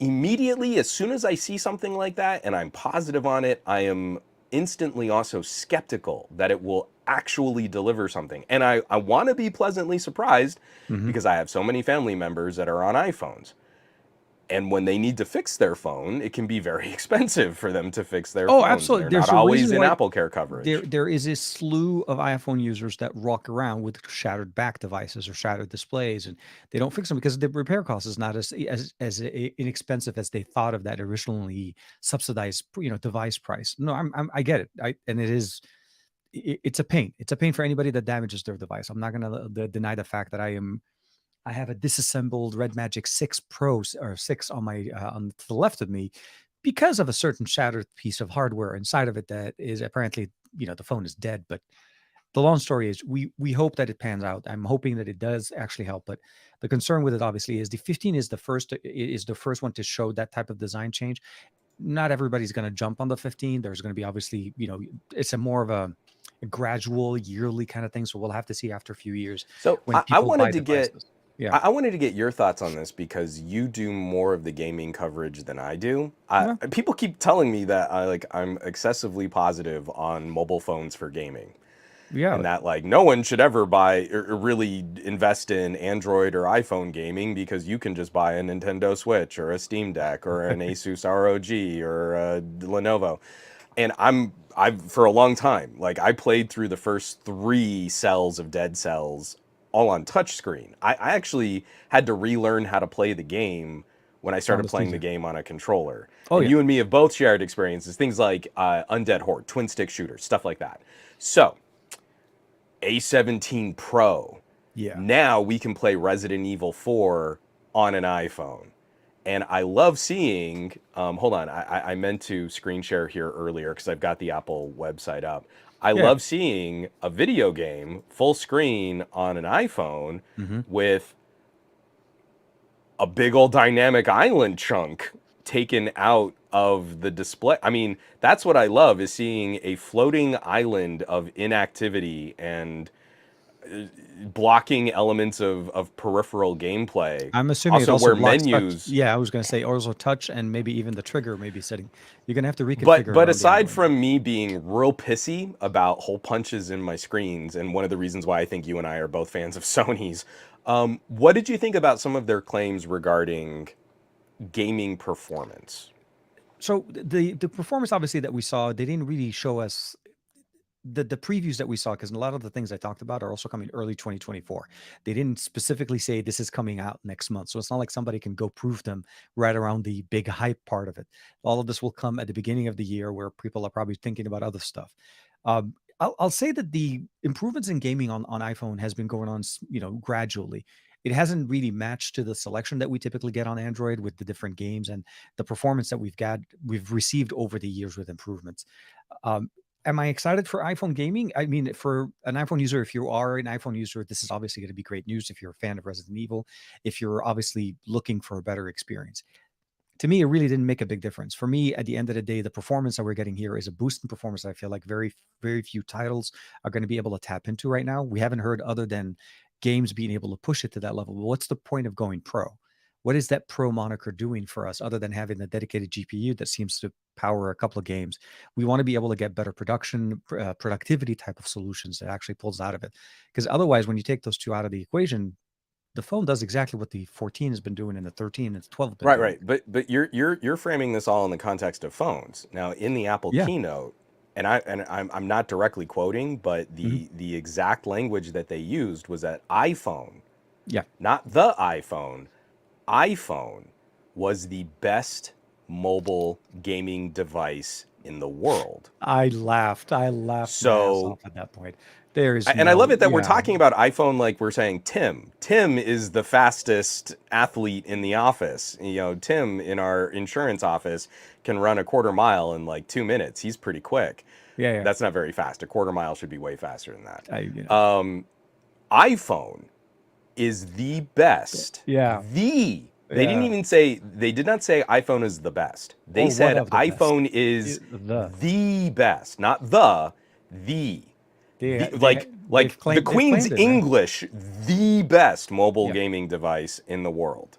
Speaker 2: immediately as soon as I see something like that and I'm positive on it, I am instantly also skeptical that it will actually deliver something. And I want to be pleasantly surprised
Speaker 1: Mhm.
Speaker 2: because I have so many family members that are on iPhones. And when they need to fix their phone, it can be very expensive for them to fix their
Speaker 1: Oh,
Speaker 2: phones. And
Speaker 1: absolutely.
Speaker 2: they're not
Speaker 1: There's a
Speaker 2: always
Speaker 1: reason
Speaker 2: in
Speaker 1: why
Speaker 2: Apple Care
Speaker 1: there
Speaker 2: coverage.
Speaker 1: there is a slew of iPhone users that walk around with shattered back devices or shattered displays, and they don't fix them because the repair cost is not inexpensive as they thought of that originally subsidized, device price. No, I get it. And it is it's a pain. It's a pain for anybody that damages their device. I'm not gonna deny the fact that I have a disassembled Red Magic 6 Pro or 6 on my on to the left of me because of a certain shattered piece of hardware inside of it that is apparently, the phone is dead. But the long story is we hope that it pans out. I'm hoping that it does actually help. But the concern with it obviously is the 15 is the first one to show that type of design change. Not everybody's going to jump on the 15. There's going to be obviously, it's a more of a gradual yearly kind of thing. So we'll have to see after a few years
Speaker 2: So
Speaker 1: when
Speaker 2: I
Speaker 1: people buy
Speaker 2: wanted to get
Speaker 1: devices. Yeah.
Speaker 2: I wanted to get your thoughts on this because you do more of the gaming coverage than I do.
Speaker 1: Yeah.
Speaker 2: People keep telling me that I'm excessively positive on mobile phones for gaming,
Speaker 1: Yeah.
Speaker 2: and that like no one should ever buy or really invest in Android or iPhone gaming because you can just buy a Nintendo Switch or a Steam Deck or an Asus ROG or a Lenovo. And I've for a long time, like I played through the first 3 cells of Dead Cells all on touchscreen. I actually had to relearn how to play the game when I
Speaker 1: On
Speaker 2: started
Speaker 1: the
Speaker 2: playing the
Speaker 1: season.
Speaker 2: game on a controller.
Speaker 1: Oh
Speaker 2: And
Speaker 1: yeah.
Speaker 2: you and me have both shared experiences, things like Undead Horde, twin stick shooters, stuff like that. So A17 Pro.
Speaker 1: Yeah.
Speaker 2: Now we can play Resident Evil 4 on an iPhone. And I love seeing, hold on, I meant to screen share here earlier because I've got the Apple website up. I
Speaker 1: Yeah.
Speaker 2: love seeing a video game full screen on an iPhone
Speaker 1: Mhm.
Speaker 2: with a big old dynamic island chunk taken out of the display. I mean, that's what I love is seeing a floating island of inactivity and blocking elements of peripheral gameplay.
Speaker 1: I'm assuming it
Speaker 2: Also,
Speaker 1: also
Speaker 2: where
Speaker 1: blocks touch.
Speaker 2: menus,
Speaker 1: Yeah, I was gonna say also touch and maybe even the trigger maybe setting. You're gonna have to
Speaker 2: but
Speaker 1: reconfigure it
Speaker 2: but
Speaker 1: on the
Speaker 2: aside
Speaker 1: Android.
Speaker 2: from me being real pissy about hole punches in my screens, and one of the reasons why I think you and I are both fans of Sony's, what did you think about some of their claims regarding gaming performance?
Speaker 1: So the performance obviously that we saw, they didn't really show us the previews that we saw because a lot of the things I talked about are also coming early 2024. They didn't specifically say this is coming out next month, so it's not like somebody can go prove them right around the big hype part of it. All of this will come at the beginning of the year where people are probably thinking about other stuff. I'll say that the improvements in gaming on iPhone has been going on, gradually. It hasn't really matched to the selection that we typically get on Android with the different games and the performance that we've received over the years with improvements. Um, am I excited for iPhone gaming? I mean, for an iPhone user, if you are an iPhone user, this is obviously going to be great news. If you're a fan of Resident Evil, if you're obviously looking for a better experience, to me, it really didn't make a big difference. For me, at the end of the day, the performance that we're getting here is a boost in performance that I feel like very few titles are going to be able to tap into right now. We haven't heard other than games being able to push it to that level. But what's the point of going pro? What is that pro moniker doing for us other than having a dedicated GPU that seems to power a couple of games? We want to be able to get better productivity type of solutions that actually pulls out of it. Because otherwise, when you take those two out of the equation, the phone does exactly what the 14 has been doing and the 13 and the 12 have been
Speaker 2: Right,
Speaker 1: doing.
Speaker 2: right. But you're framing this all in the context of phones. Now, in the Apple
Speaker 1: Yeah.
Speaker 2: keynote, and I'm not directly quoting, but
Speaker 1: Mhm.
Speaker 2: the exact language that they used was that iPhone,
Speaker 1: Yeah.
Speaker 2: not the iPhone was the best mobile gaming device in the world.
Speaker 1: I laughed. I laughed my ass
Speaker 2: So
Speaker 1: off at that point. There is
Speaker 2: and I love
Speaker 1: no,
Speaker 2: it that we're
Speaker 1: yeah.
Speaker 2: talking about iPhone like we're saying Tim. Tim is the fastest athlete in the office. You know, Tim in our insurance office can run a quarter mile in like 2 minutes. He's pretty quick.
Speaker 1: Yeah, yeah.
Speaker 2: That's not very fast. A quarter mile should be way faster than that.
Speaker 1: I, you know,
Speaker 2: iPhone is the best,
Speaker 1: yeah.
Speaker 2: the They didn't
Speaker 1: Yeah,
Speaker 2: even say, they did not say iPhone is the best. They
Speaker 1: or one
Speaker 2: said
Speaker 1: of the best.
Speaker 2: iPhone is
Speaker 1: The
Speaker 2: the best, not the.
Speaker 1: they
Speaker 2: Like the
Speaker 1: they've
Speaker 2: Queen's
Speaker 1: claimed it, right?
Speaker 2: English, the best mobile
Speaker 1: Yeah.
Speaker 2: gaming device in the world.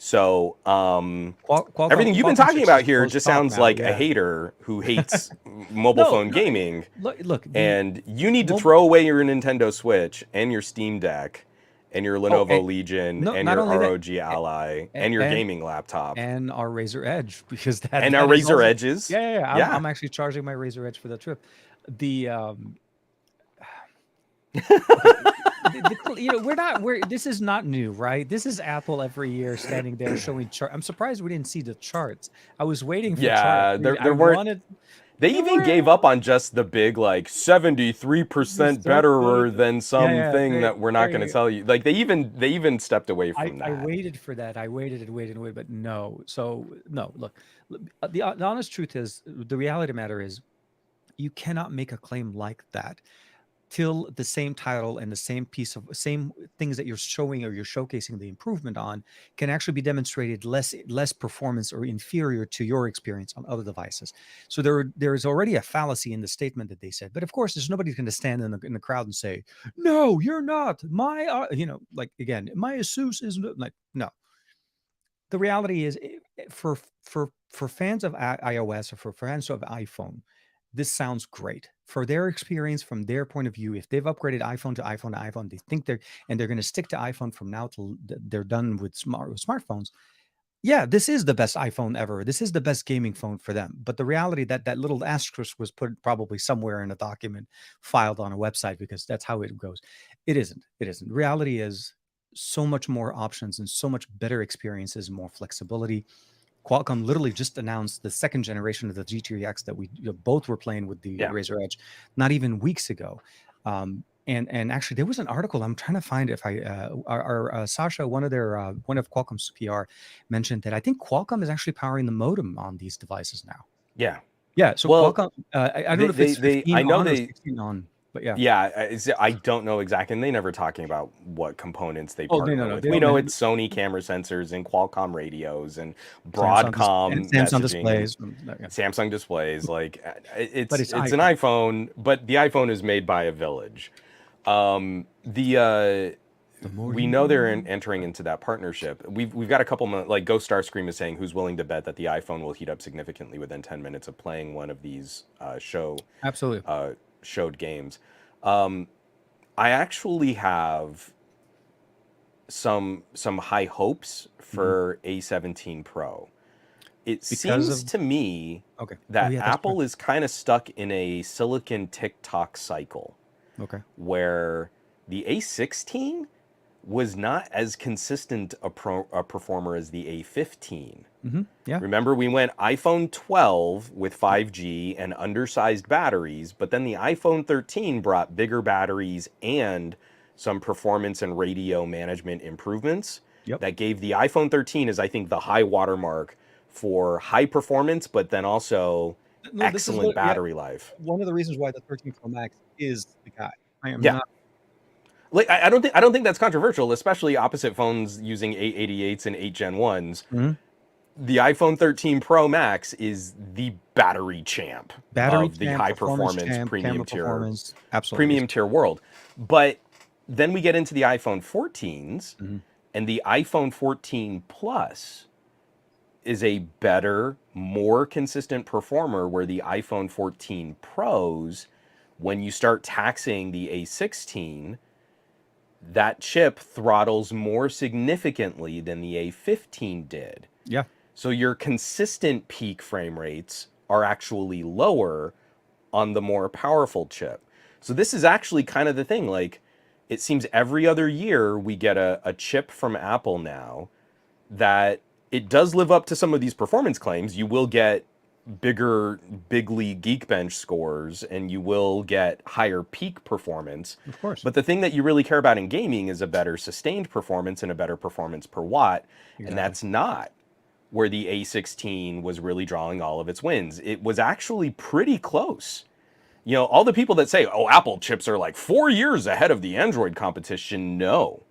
Speaker 2: So,
Speaker 1: Qualcomm
Speaker 2: everything you've been
Speaker 1: Qualcomm
Speaker 2: talking
Speaker 1: chips
Speaker 2: about
Speaker 1: is
Speaker 2: here
Speaker 1: closed
Speaker 2: just
Speaker 1: talk
Speaker 2: sounds
Speaker 1: now.
Speaker 2: like a
Speaker 1: Yeah.
Speaker 2: hater who hates mobile
Speaker 1: No,
Speaker 2: phone
Speaker 1: no.
Speaker 2: gaming.
Speaker 1: Look, the
Speaker 2: And you need to
Speaker 1: mobile.
Speaker 2: throw away your Nintendo Switch and your Steam Deck and your
Speaker 1: Oh,
Speaker 2: Lenovo Legion
Speaker 1: no,
Speaker 2: and
Speaker 1: not
Speaker 2: your
Speaker 1: only that,
Speaker 2: ROG Ally and your
Speaker 1: and
Speaker 2: gaming laptop
Speaker 1: our Razer Edge, because
Speaker 2: and our
Speaker 1: that is
Speaker 2: Razer
Speaker 1: also,
Speaker 2: Edges.
Speaker 1: yeah.
Speaker 2: Yeah.
Speaker 1: I'm actually charging my Razer Edge for the trip. The Okay, this is not new, right? This is Apple every year standing there showing chart. I'm surprised we didn't see the charts. I was waiting for charts.
Speaker 2: Yeah,
Speaker 1: I
Speaker 2: there weren't,
Speaker 1: wanted.
Speaker 2: they
Speaker 1: There
Speaker 2: even
Speaker 1: were
Speaker 2: gave up on just the big like 73% betterer than
Speaker 1: yeah.
Speaker 2: something that we're not going to
Speaker 1: There.
Speaker 2: tell you. Like they even stepped away from
Speaker 1: I
Speaker 2: that.
Speaker 1: waited for that. I waited and waited and waited, but no. So no. Look, the honest truth is, the reality matter is, you cannot make a claim like that till the same title and the same things that you're showing or you're showcasing the improvement on can actually be demonstrated less performance or inferior to your experience on other devices. So there is already a fallacy in the statement that they said. But of course, there's nobody's going to stand in the crowd and say, no, you're not my like, again, my Asus is like, no. The reality is, for fans of iOS or for fans of iPhone, this sounds great for their experience from their point of view. If they've upgraded iPhone to iPhone to iPhone, they think they're going to stick to iPhone from now till they're done with smartphones. Yeah, this is the best iPhone ever. This is the best gaming phone for them. But the reality, that little asterisk was put probably somewhere in a document filed on a website, because that's how it goes. It isn't. It isn't. Reality is so much more options and so much better experiences, more flexibility. Qualcomm literally just announced the second generation of the GT3X that we both were playing with the
Speaker 2: Yeah.
Speaker 1: Razer Edge not even weeks ago. And actually, there was an article I'm trying to find. If I Sasha, one of Qualcomm's PR, mentioned that I think Qualcomm is actually powering the modem on these devices now.
Speaker 2: Yeah.
Speaker 1: Yeah, so
Speaker 2: Well,
Speaker 1: Qualcomm, I don't know if it's
Speaker 2: I
Speaker 1: 15
Speaker 2: know
Speaker 1: on or
Speaker 2: they,
Speaker 1: 16 on, but yeah.
Speaker 2: yeah, I don't know exactly, and they never talking about what components they
Speaker 1: Oh, no, no,
Speaker 2: partner
Speaker 1: no,
Speaker 2: with.
Speaker 1: they
Speaker 2: We
Speaker 1: don't
Speaker 2: know
Speaker 1: have
Speaker 2: it's Sony camera sensors and Qualcomm radios and
Speaker 1: And
Speaker 2: Broadcom
Speaker 1: Samsung
Speaker 2: messaging and
Speaker 1: displays. Yeah.
Speaker 2: Samsung displays. Like
Speaker 1: But it's
Speaker 2: it's an
Speaker 1: iPhone.
Speaker 2: iPhone, but the iPhone is made by a village.
Speaker 1: The more
Speaker 2: We
Speaker 1: you
Speaker 2: know they're
Speaker 1: know.
Speaker 2: entering into that partnership. We've got a couple like Ghost Starscream is saying, who's willing to bet that the iPhone will heat up significantly within 10 minutes of playing one of these
Speaker 1: Absolutely.
Speaker 2: showed games. I actually have some high hopes
Speaker 1: Mhm.
Speaker 2: for A17 Pro. It
Speaker 1: Because
Speaker 2: seems
Speaker 1: of
Speaker 2: to me
Speaker 1: Okay. Oh,
Speaker 2: that
Speaker 1: yeah, that's right.
Speaker 2: Apple is kind of stuck in a silicon TikTok cycle
Speaker 1: Okay.
Speaker 2: where the A16 was not as consistent a performer as the A15.
Speaker 1: Yeah.
Speaker 2: Remember, we went iPhone 12 with 5G and undersized batteries, but then the iPhone 13 brought bigger batteries and some performance and radio management improvements
Speaker 1: Yep.
Speaker 2: that gave the iPhone 13 is, I think, the high watermark for high performance, but then also
Speaker 1: No, this is
Speaker 2: excellent
Speaker 1: yeah,
Speaker 2: battery life.
Speaker 1: one of the reasons why the 13 Pro Max is the guy. I am
Speaker 2: Yeah.
Speaker 1: not.
Speaker 2: Like I don't think that's controversial, especially opposite phones using 888s and 8 Gen 1s.
Speaker 1: Mhm.
Speaker 2: The iPhone 13 Pro Max is the battery champ
Speaker 1: Battery
Speaker 2: of the
Speaker 1: champ,
Speaker 2: high
Speaker 1: performance
Speaker 2: performance
Speaker 1: champ, camera performance. Absolutely.
Speaker 2: premium tier world. But then we get into the iPhone 14s,
Speaker 1: Mhm.
Speaker 2: and the iPhone 14 Plus is a better, more consistent performer, where the iPhone 14 Pros, when you start taxing the A16, that chip throttles more significantly than the A15 did.
Speaker 1: Yeah.
Speaker 2: So your consistent peak frame rates are actually lower on the more powerful chip. So this is actually kind of the thing. Like, it seems every other year we get a chip from Apple now that it does live up to some of these performance claims. You will get bigger big league Geekbench scores and you will get higher peak performance.
Speaker 1: Of course.
Speaker 2: But the thing that you really care about in gaming is a better sustained performance and a better performance per watt. And
Speaker 1: Exactly.
Speaker 2: that's not where the A16 was really drawing all of its wins. It was actually pretty close. You know, all the people that say, oh, Apple chips are like 4 years ahead of the Android competition, no.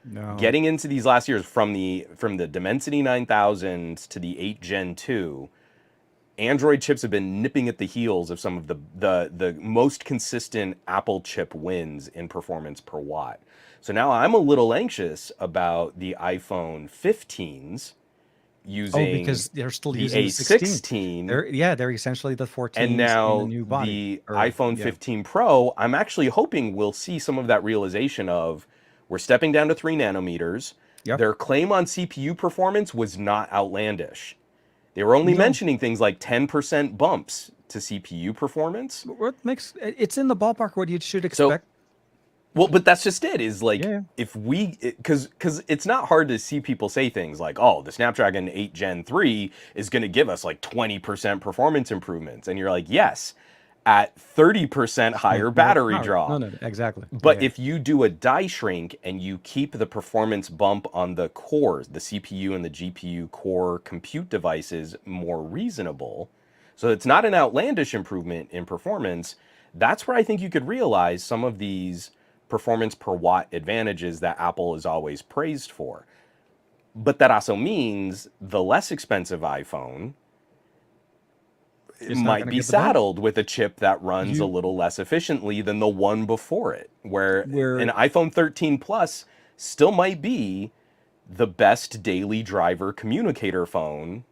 Speaker 1: No.
Speaker 2: Getting into these last years from the Dimensity 9000 to the 8 Gen 2, Android chips have been nipping at the heels of some of the most consistent Apple chip wins in performance per watt. So now I'm a little anxious about the iPhone 15s
Speaker 1: Oh,
Speaker 2: using
Speaker 1: because they're still
Speaker 2: the
Speaker 1: using the 16.
Speaker 2: A16,
Speaker 1: They're essentially the
Speaker 2: and
Speaker 1: 14s in a
Speaker 2: now
Speaker 1: new body.
Speaker 2: the
Speaker 1: Or
Speaker 2: iPhone
Speaker 1: yeah.
Speaker 2: 15 Pro. I'm actually hoping we'll see some of that realization of we're stepping down to 3 nanometers.
Speaker 1: Yep.
Speaker 2: Their claim on CPU performance was not outlandish. They were only
Speaker 1: No.
Speaker 2: mentioning things like 10% bumps to CPU performance.
Speaker 1: What makes it's in the ballpark what you should
Speaker 2: So,
Speaker 1: expect.
Speaker 2: well, but that's just it. Is like
Speaker 1: Yeah.
Speaker 2: if we, because it's not hard to see people say things like, "Oh, the Snapdragon 8 Gen 3 is going to give us like 20% performance improvements," and you're like, "Yes, at 30%
Speaker 1: More,
Speaker 2: higher
Speaker 1: more
Speaker 2: battery
Speaker 1: power.
Speaker 2: draw."
Speaker 1: No, exactly. Yeah,
Speaker 2: But
Speaker 1: yeah.
Speaker 2: if you do a die shrink and you keep the performance bump on the cores, the CPU and the GPU core compute devices more reasonable, so it's not an outlandish improvement in performance, that's where I think you could realize some of these performance per watt advantages that Apple is always praised for. But that also means the less expensive iPhone
Speaker 1: It's not
Speaker 2: might
Speaker 1: gonna
Speaker 2: be
Speaker 1: get the bump.
Speaker 2: saddled with a chip that runs a
Speaker 1: You
Speaker 2: little less efficiently than the one before it, where an
Speaker 1: where
Speaker 2: iPhone 13 Plus still might be the best daily driver communicator phone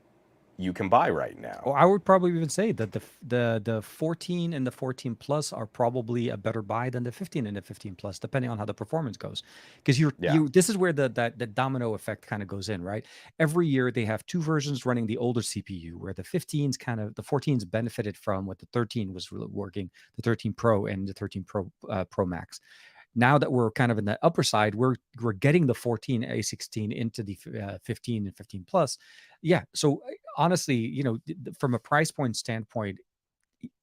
Speaker 2: you can buy right now.
Speaker 1: Or I would probably even say that the 14 and the 14 plus are probably a better buy than the 15 and the 15 plus, depending on how the performance goes. Because
Speaker 2: Yeah.
Speaker 1: this is where the domino effect kind of goes in, right? Every year they have two versions running the older CPU, where the 15s the 14s benefited from what the 13 was really working, the 13 Pro and the 13 Pro Max. Now that we're kind of in the upper side, we're getting the 14 A16 into the 15 and 15 plus. Yeah. So honestly, from a price point standpoint,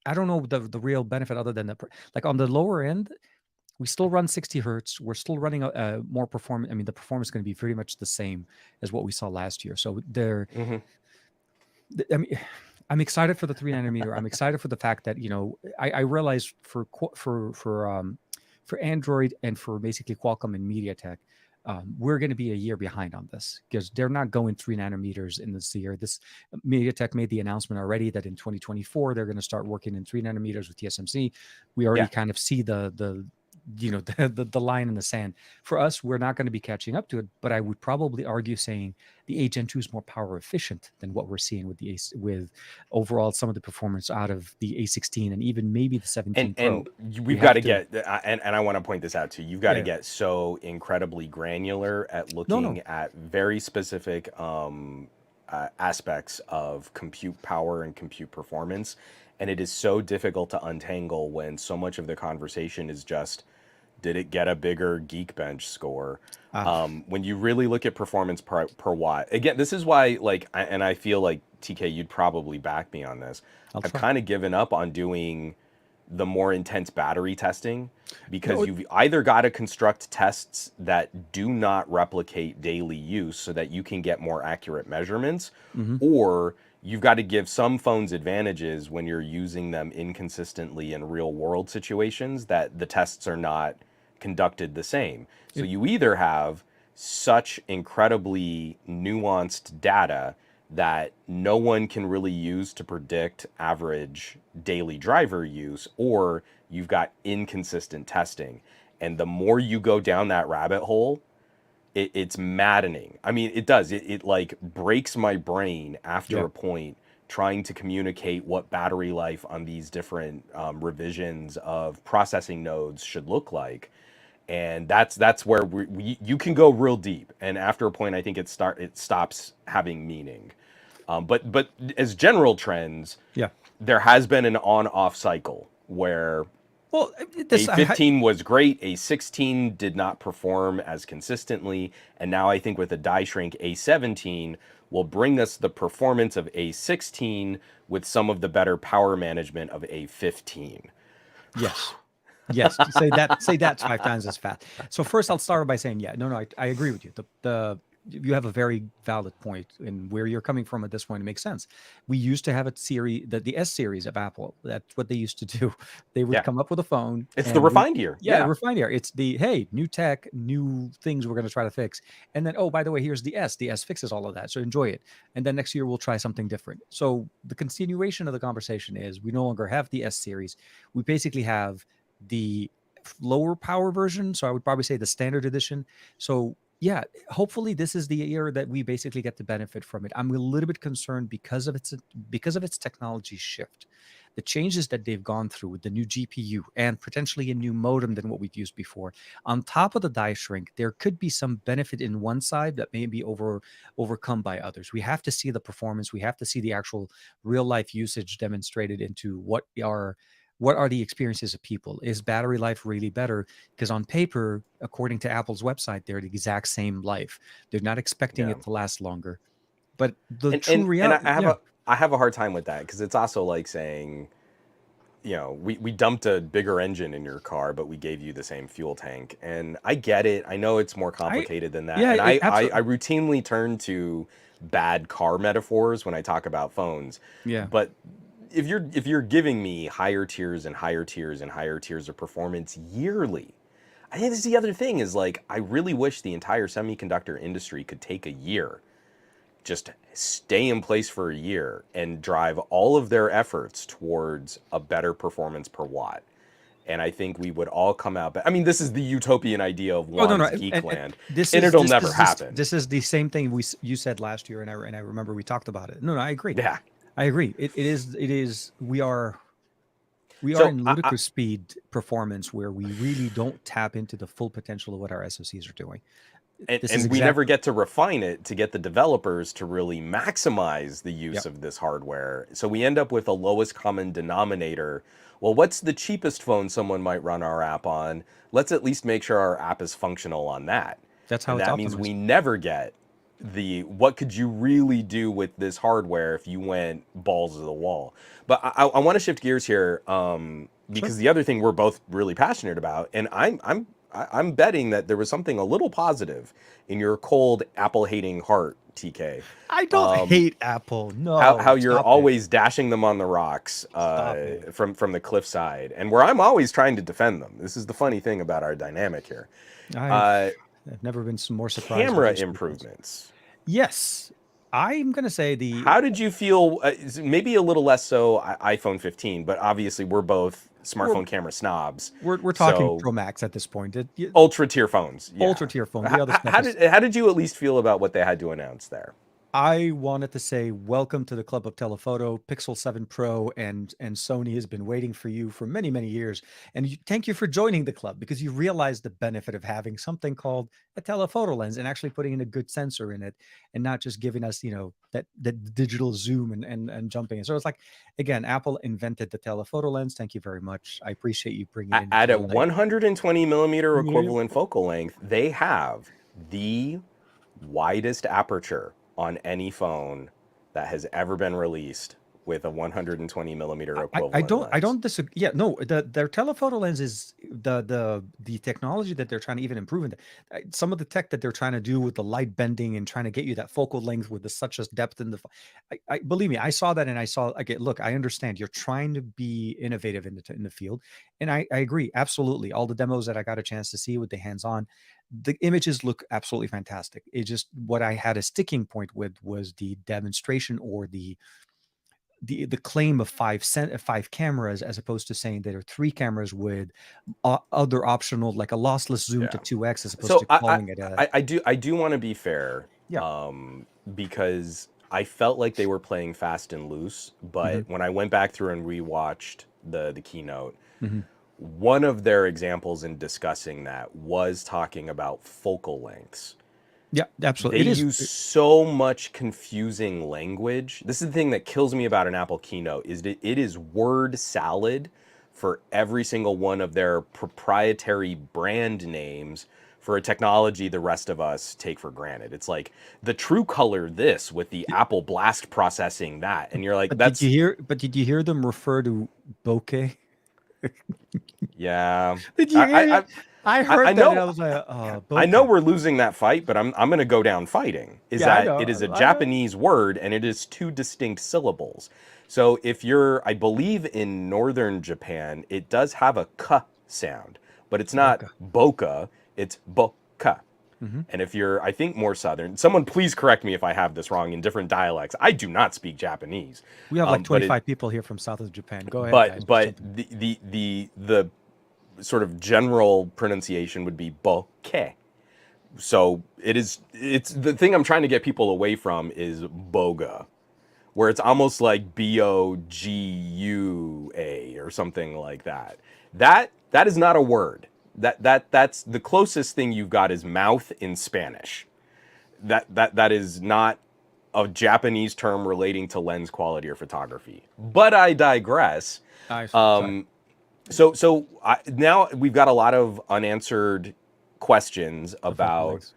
Speaker 1: I don't know the real benefit other than like on the lower end, we still run 60 hertz. We're still running a more performance. I mean, the performance is going to be pretty much the same as what we saw last year. So
Speaker 2: Hmm.
Speaker 1: I mean, I'm excited for the 3 nanometer. I'm excited for the fact that I realize for Android and for basically Qualcomm and MediaTek, we're going to be a year behind on this because they're not going 3 nanometers in this year. This MediaTek made the announcement already that in 2024 they're going to start working in 3 nanometers with TSMC. We already
Speaker 2: Yeah.
Speaker 1: kind of see the the line in the sand. For us, we're not going to be catching up to it, but I would probably argue saying the 8 Gen 2 is more power efficient than what we're seeing with with overall some of the performance out of the A16 and even maybe the
Speaker 2: and
Speaker 1: 17 Pro.
Speaker 2: and
Speaker 1: We
Speaker 2: we've got
Speaker 1: have
Speaker 2: to
Speaker 1: to,
Speaker 2: get and I want to point this out too. You've got
Speaker 1: yeah,
Speaker 2: to
Speaker 1: yeah.
Speaker 2: get so incredibly granular at
Speaker 1: No,
Speaker 2: looking
Speaker 1: no,
Speaker 2: at very specific aspects of compute power and compute performance, and it is so difficult to untangle when so much of the conversation is just did it get a bigger Geekbench score?
Speaker 1: ah,
Speaker 2: When you really look at performance per watt, again, this is why, like, and I feel like TK, you'd probably back me on this.
Speaker 1: I'll
Speaker 2: I've
Speaker 1: try.
Speaker 2: kind of given up on doing the more intense battery testing because
Speaker 1: No,
Speaker 2: you've either got to construct tests that do not replicate daily use so that you can get more accurate measurements,
Speaker 1: mhm.
Speaker 2: or you've got to give some phones advantages when you're using them inconsistently in real world situations that the tests are not conducted the same. So
Speaker 1: It,
Speaker 2: you either have such incredibly nuanced data that no one can really use to predict average daily driver use, or you've got inconsistent testing. And the more you go down that rabbit hole, it's maddening. I mean, it does. It like breaks my brain after
Speaker 1: yeah.
Speaker 2: a point trying to communicate what battery life on these different revisions of processing nodes should look like. And that's where you can go real deep. And after a point, I think it stops having meaning. But as general trends,
Speaker 1: Yeah.
Speaker 2: there has been an on-off cycle where
Speaker 1: Well,
Speaker 2: a
Speaker 1: this I
Speaker 2: 15 was great, a 16 did not perform as consistently, and now I think with a die shrink, a 17 will bring us the performance of a 16 with some of the better power management of a 15.
Speaker 1: yes. Yes, say that 5 times as fast. So first, I'll start by saying, yeah, no, no, I agree with you. The you have a very valid point, and where you're coming from at this point, it makes sense. We used to have a series, the S series of Apple. That's what they used to do. They would
Speaker 2: Yeah.
Speaker 1: come up with a phone,
Speaker 2: It's the
Speaker 1: and we,
Speaker 2: refined year.
Speaker 1: yeah,
Speaker 2: Yeah.
Speaker 1: refined air. It's the, hey, new tech, new things we're going to try to fix, and then, oh, by the way, here's the S. The S fixes all of that, so enjoy it. And then next year we'll try something different. So the continuation of the conversation is we no longer have the S series. We basically have the lower power version. So I would probably say the standard edition. So yeah, hopefully this is the year that we basically get to benefit from it. I'm a little bit concerned because of its technology shift, the changes that they've gone through with the new GPU and potentially a new modem than what we've used before. On top of the die shrink, there could be some benefit in one side that may be overcome by others. We have to see the performance. We have to see the actual real life usage demonstrated into what are the experiences of people. Is battery life really better? Because on paper, according to Apple's website, they're the exact same life. They're not expecting
Speaker 2: Yeah.
Speaker 1: it to last longer. But the
Speaker 2: And
Speaker 1: true reality,
Speaker 2: I have
Speaker 1: yeah,
Speaker 2: a hard time with that because it's also like saying, we dumped a bigger engine in your car, but we gave you the same fuel tank. And I get it. I know it's more
Speaker 1: I,
Speaker 2: complicated than that.
Speaker 1: yeah,
Speaker 2: And
Speaker 1: it
Speaker 2: I
Speaker 1: absolutely,
Speaker 2: routinely turn to bad car metaphors when I talk about phones.
Speaker 1: yeah.
Speaker 2: But if you're giving me higher tiers and higher tiers and higher tiers of performance yearly, I think this is the other thing is like I really wish the entire semiconductor industry could take a year, just stay in place for a year and drive all of their efforts towards a better performance per watt. And I think we would all come out. I mean, this is the utopian idea of
Speaker 1: Oh no, no,
Speaker 2: Juan's geek land,
Speaker 1: this
Speaker 2: and
Speaker 1: is
Speaker 2: it'll never happen.
Speaker 1: this is the same thing you said last year, and I remember we talked about it. No, no, I agree.
Speaker 2: Yeah.
Speaker 1: I agree. It is we are
Speaker 2: So
Speaker 1: in ludicrous speed performance where we really don't tap into the full potential of what our SoCs are doing. This is
Speaker 2: and we never
Speaker 1: exactly,
Speaker 2: get to refine it to get the developers to really maximize the use
Speaker 1: yep.
Speaker 2: of this hardware. So we end up with a lowest common denominator. Well, what's the cheapest phone someone might run our app on? Let's at least make sure our app is functional on that.
Speaker 1: That's how
Speaker 2: And
Speaker 1: it's
Speaker 2: that means
Speaker 1: optimized.
Speaker 2: we never get the what could you really do with this hardware if you went balls to the wall. But I want to shift gears here,
Speaker 1: Sure.
Speaker 2: because the other thing we're both really passionate about, and I'm betting that there was something a little positive in your cold Apple hating heart, TK.
Speaker 1: I don't hate Apple.
Speaker 2: How
Speaker 1: No,
Speaker 2: you're
Speaker 1: stop it.
Speaker 2: always dashing them on the rocks,
Speaker 1: Stop it.
Speaker 2: from the cliffside, and where I'm always trying to defend them. This is the funny thing about our dynamic here. Uh,
Speaker 1: I've never been more surprised with
Speaker 2: Camera
Speaker 1: your statements.
Speaker 2: improvements.
Speaker 1: Yes, I'm gonna say the
Speaker 2: How did you feel? Maybe a little less so iPhone 15, but obviously we're both
Speaker 1: we're
Speaker 2: smartphone camera snobs.
Speaker 1: we're talking
Speaker 2: So
Speaker 1: Pro Max at this point.
Speaker 2: ultra tier phones,
Speaker 1: Ultra
Speaker 2: yeah.
Speaker 1: tier phone. The other stuff
Speaker 2: How
Speaker 1: is.
Speaker 2: did you at least feel about what they had to announce there?
Speaker 1: I wanted to say welcome to the club of telephoto. Pixel 7 Pro and Sony has been waiting for you for many, many years. And thank you for joining the club because you realize the benefit of having something called a telephoto lens and actually putting in a good sensor in it and not just giving us, that digital zoom and jumping. So it's like, again, Apple invented the telephoto lens. Thank you very much. I appreciate you bringing it into
Speaker 2: At
Speaker 1: the
Speaker 2: a
Speaker 1: light.
Speaker 2: 120 millimeter
Speaker 1: Yeah.
Speaker 2: equivalent focal length, they have the widest aperture on any phone that has ever been released with a 120 millimeter
Speaker 1: I
Speaker 2: equivalent
Speaker 1: don't I
Speaker 2: lens.
Speaker 1: don't disagree. Yeah, no, their telephoto lens is the technology that they're trying to even improve in some of the tech that they're trying to do with the light bending and trying to get you that focal length with the such as depth in the. I believe me, I saw that and I saw. Okay, look, I understand you're trying to be innovative in the field, and I agree absolutely. All the demos that I got a chance to see with the hands on, the images look absolutely fantastic. It just what I had a sticking point with was the demonstration or the claim of five cameras as opposed to saying there are three cameras with other optional like a lossless zoom to
Speaker 2: Yeah.
Speaker 1: 2x as opposed
Speaker 2: So
Speaker 1: to calling it a
Speaker 2: I do want to be fair,
Speaker 1: yeah.
Speaker 2: because I felt like they were playing fast and loose.
Speaker 1: Hmm.
Speaker 2: But when I went back through and rewatched the keynote,
Speaker 1: Hmm.
Speaker 2: one of their examples in discussing that was talking about focal lengths.
Speaker 1: Yeah,
Speaker 2: They
Speaker 1: absolutely it is.
Speaker 2: use so much confusing language. This is the thing that kills me about an Apple keynote is that it is word salad for every single one of their proprietary brand names for a technology the rest of us take for granted. It's like the true color this with the Apple Blast processing that. And you're like, that's
Speaker 1: But did you hear them refer to bokeh?
Speaker 2: yeah.
Speaker 1: Did you
Speaker 2: I,
Speaker 1: hear
Speaker 2: I
Speaker 1: it?
Speaker 2: I
Speaker 1: I
Speaker 2: I
Speaker 1: heard that and I
Speaker 2: know
Speaker 1: was like,
Speaker 2: I know
Speaker 1: bokeh.
Speaker 2: we're losing that fight, but I'm going to go down fighting. Is
Speaker 1: Yeah, I
Speaker 2: that it is a
Speaker 1: know. I know.
Speaker 2: Japanese word and it is two distinct syllables. So if you're, I believe in northern Japan, it does have a k sound, but it's not
Speaker 1: Bokeh.
Speaker 2: boka, it's boka.
Speaker 1: Hmm.
Speaker 2: And if you're, I think, more southern, someone please correct me if I have this wrong in different dialects. I do not speak Japanese,
Speaker 1: We have like
Speaker 2: but it,
Speaker 1: 25 people here from south of Japan. Go ahead, guys. Just
Speaker 2: but
Speaker 1: jump in.
Speaker 2: the sort of general pronunciation would be boke. So it's the thing I'm trying to get people away from is boga, where it's almost like bogua or something like that. That is not a word. That's the closest thing you've got is mouth in Spanish. That is not a Japanese term relating to lens quality or photography. But I digress.
Speaker 1: Sorry.
Speaker 2: Now we've got a lot of unanswered questions
Speaker 1: The focal
Speaker 2: about
Speaker 1: lengths.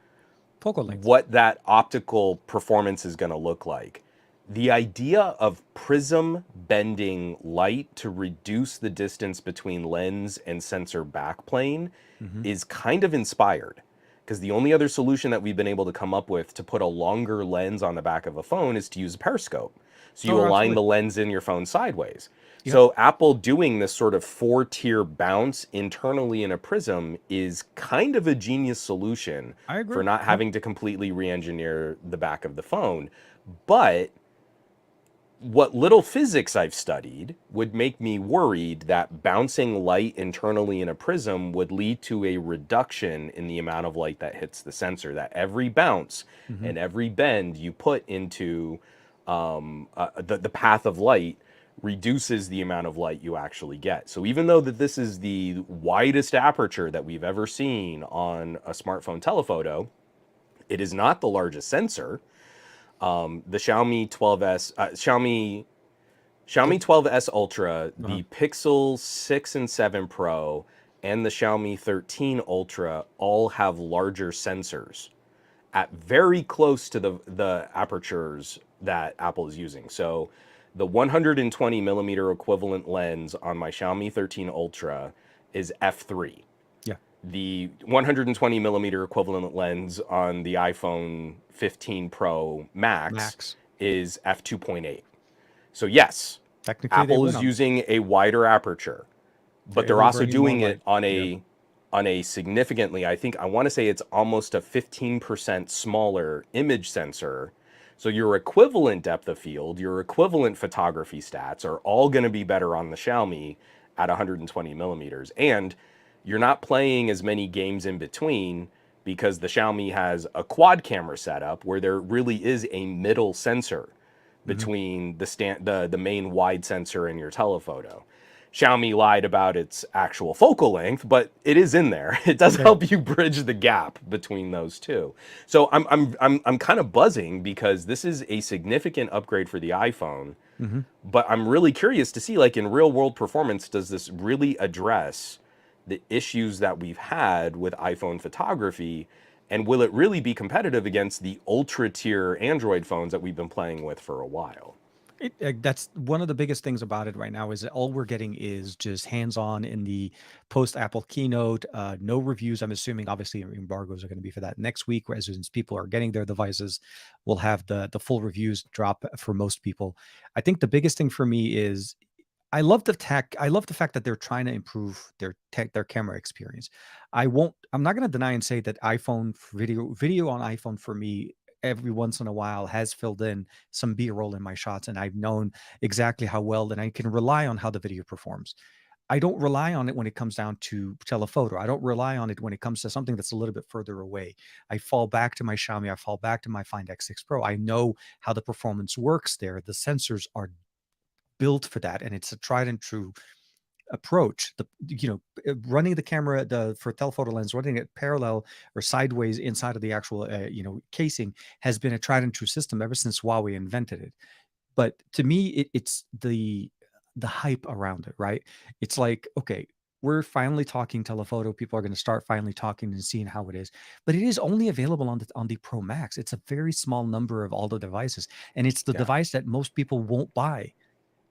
Speaker 1: Focal lengths.
Speaker 2: what that optical performance is going to look like. The idea of prism bending light to reduce the distance between lens and sensor backplane
Speaker 1: Hmm.
Speaker 2: is kind of inspired, because the only other solution that we've been able to come up with to put a longer lens on the back of a phone is to use a periscope. So you
Speaker 1: Oh,
Speaker 2: align
Speaker 1: absolutely.
Speaker 2: the lens in your phone sideways.
Speaker 1: Yep.
Speaker 2: So Apple doing this sort of four-tier bounce internally in a prism is kind of a genius solution
Speaker 1: I
Speaker 2: for
Speaker 1: agree.
Speaker 2: not
Speaker 1: Yep.
Speaker 2: having to completely re-engineer the back of the phone. But what little physics I've studied would make me worried that bouncing light internally in a prism would lead to a reduction in the amount of light that hits the sensor. That every bounce
Speaker 1: Hmm.
Speaker 2: and every bend you put into the path of light reduces the amount of light you actually get. So even though that this is the widest aperture that we've ever seen on a smartphone telephoto, it is not the largest sensor. The Xiaomi 12s, Xiaomi 12s Ultra,
Speaker 1: Uh-huh.
Speaker 2: the Pixel 6 and 7 Pro, and the Xiaomi 13 Ultra all have larger sensors at very close to the apertures that Apple is using. So the 120 millimeter equivalent lens on my Xiaomi 13 Ultra is f3.
Speaker 1: Yeah.
Speaker 2: The 120 millimeter equivalent lens on the iPhone 15 Pro Max
Speaker 1: Max.
Speaker 2: is f2.8. So yes,
Speaker 1: Technically, they
Speaker 2: Apple
Speaker 1: win
Speaker 2: is
Speaker 1: on that.
Speaker 2: using a wider aperture, but they're
Speaker 1: They're
Speaker 2: also
Speaker 1: bringing more
Speaker 2: doing it
Speaker 1: light. Yep.
Speaker 2: on a significantly, I think I want to say it's almost a 15% smaller image sensor. So your equivalent depth of field, your equivalent photography stats are all going to be better on the Xiaomi at 120 millimeters. And you're not playing as many games in between because the Xiaomi has a quad camera setup where there really is a middle sensor
Speaker 1: Hmm.
Speaker 2: between the main wide sensor and your telephoto. Xiaomi lied about its actual focal length, but it is in there. It does
Speaker 1: Yeah.
Speaker 2: help you bridge the gap between those two. So I'm kind of buzzing because this is a significant upgrade for the iPhone,
Speaker 1: Hmm.
Speaker 2: but I'm really curious to see, like, in real world performance, does this really address the issues that we've had with iPhone photography, and will it really be competitive against the ultra tier Android phones that we've been playing with for a while?
Speaker 1: That's one of the biggest things about it right now is that all we're getting is just hands-on in the post Apple keynote. No reviews. I'm assuming obviously embargoes are going to be for that next week, whereas since people are getting their devices, we'll have the full reviews drop for most people. I think the biggest thing for me is I love the tech. I love the fact that they're trying to improve their tech, their camera experience. I'm not going to deny and say that iPhone video on iPhone for me every once in a while has filled in some B-roll in my shots, and I've known exactly how well, and I can rely on how the video performs. I don't rely on it when it comes down to telephoto. I don't rely on it when it comes to something that's a little bit further away. I fall back to my Xiaomi. I fall back to my Find X6 Pro. I know how the performance works there. The sensors are built for that, and it's a tried and true approach. Running the camera for telephoto lens, running it parallel or sideways inside of the actual casing has been a tried and true system ever since Huawei invented it. But to me, it's the hype around it, right? It's like, okay, we're finally talking telephoto. People are going to start finally talking and seeing how it is, but it is only available on the Pro Max. It's a very small number of all the devices, and it's the
Speaker 2: Yeah.
Speaker 1: device that most people won't buy.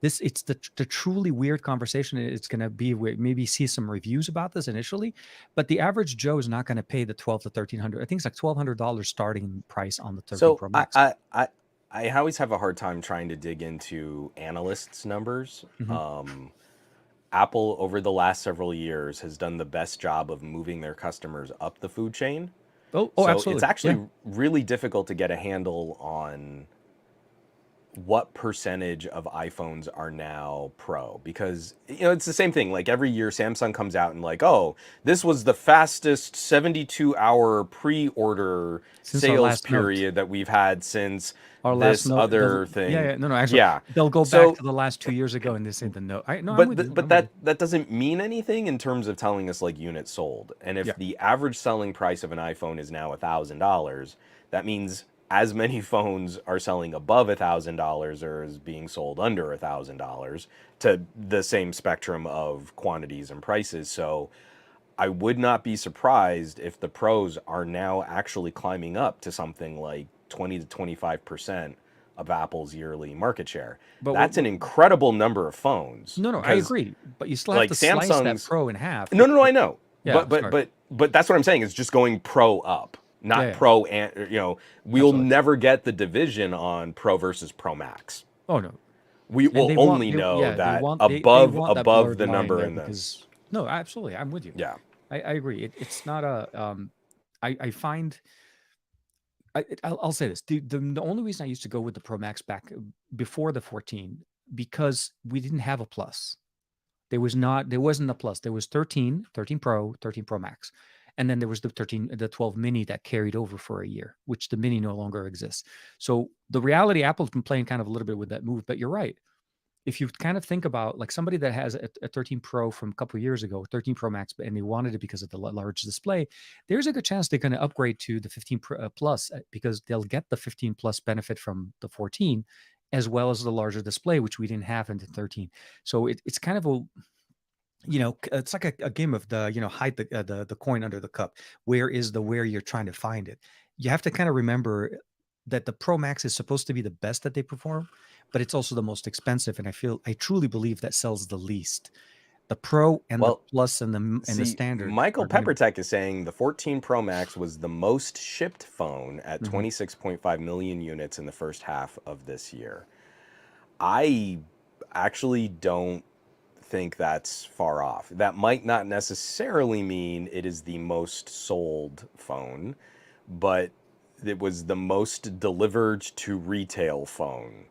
Speaker 1: It's the truly weird conversation it's going to be. Maybe see some reviews about this initially, but the average Joe is not going to pay the 12 to 1300. I think it's like $1,200 starting price on the 13
Speaker 2: So
Speaker 1: Pro Max.
Speaker 2: I always have a hard time trying to dig into analysts' numbers.
Speaker 1: Hmm.
Speaker 2: Apple over the last several years has done the best job of moving their customers up the food chain.
Speaker 1: Oh,
Speaker 2: So it's
Speaker 1: absolutely. Yeah.
Speaker 2: actually really difficult to get a handle on what percentage of iPhones are now Pro, because it's the same thing. Like every year Samsung comes out and like, oh, this was the fastest 72-hour pre-order
Speaker 1: Since our
Speaker 2: sales
Speaker 1: last note.
Speaker 2: period that we've had since
Speaker 1: Our last
Speaker 2: this
Speaker 1: note,
Speaker 2: other
Speaker 1: yeah,
Speaker 2: thing.
Speaker 1: yeah, no, no, actually,
Speaker 2: Yeah.
Speaker 1: they'll go back
Speaker 2: So
Speaker 1: to the last 2 years ago and they say the note. No, I'm
Speaker 2: but
Speaker 1: with you.
Speaker 2: but
Speaker 1: I'm with you.
Speaker 2: that doesn't mean anything in terms of telling us like units sold. And if
Speaker 1: Yeah.
Speaker 2: the average selling price of an iPhone is now $1,000, that means as many phones are selling above $1,000 or is being sold under $1,000 to the same spectrum of quantities and prices. So I would not be surprised if the pros are now actually climbing up to something like 20 to 25% of Apple's yearly market share.
Speaker 1: But
Speaker 2: That's an incredible number of phones
Speaker 1: no, no, I
Speaker 2: because
Speaker 1: agree. But you still have
Speaker 2: like
Speaker 1: to slice that
Speaker 2: Samsung's
Speaker 1: Pro in half.
Speaker 2: no, I know.
Speaker 1: Yeah, sorry.
Speaker 2: But that's what I'm saying is just going pro up,
Speaker 1: Yeah,
Speaker 2: not
Speaker 1: yeah,
Speaker 2: pro and we'll
Speaker 1: absolutely.
Speaker 2: never get the division on Pro versus Pro Max.
Speaker 1: Oh no,
Speaker 2: We
Speaker 1: and
Speaker 2: will only know
Speaker 1: they
Speaker 2: that
Speaker 1: want they
Speaker 2: above
Speaker 1: want that
Speaker 2: above
Speaker 1: blurred
Speaker 2: the
Speaker 1: line
Speaker 2: number
Speaker 1: there
Speaker 2: in the
Speaker 1: because no, absolutely, I'm with you.
Speaker 2: yeah.
Speaker 1: I agree. It's not a I find I'll say this. The only reason I used to go with the Pro Max back before the 14 because we didn't have a plus. There wasn't a plus. There was 13, 13 Pro, 13 Pro Max. And then there was the 12 mini that carried over for a year, which the mini no longer exists. So the reality, Apple's been playing kind of a little bit with that move, but you're right. If you kind of think about like somebody that has a 13 Pro from a couple of years ago, 13 Pro Max, and they wanted it because of the large display, there's a good chance they're going to upgrade to the 15 Plus because they'll get the 15 Plus benefit from the 14 as well as the larger display, which we didn't have in the 13. So it's kind of a it's like a game of the hide the coin under the cup. Where you're trying to find it? You have to kind of remember that the Pro Max is supposed to be the best that they perform, but it's also the most expensive, and I truly believe that sells the least. The Pro and the
Speaker 2: Well,
Speaker 1: Plus and the
Speaker 2: see,
Speaker 1: Standard
Speaker 2: Michael
Speaker 1: are going to.
Speaker 2: Peppertech is saying the 14 Pro Max was the most shipped phone at
Speaker 1: Mhm.
Speaker 2: 26.5 million units in the first half of this year. I actually don't think that's far off. That might not necessarily mean it is the most sold phone, but it was the most delivered to retail phone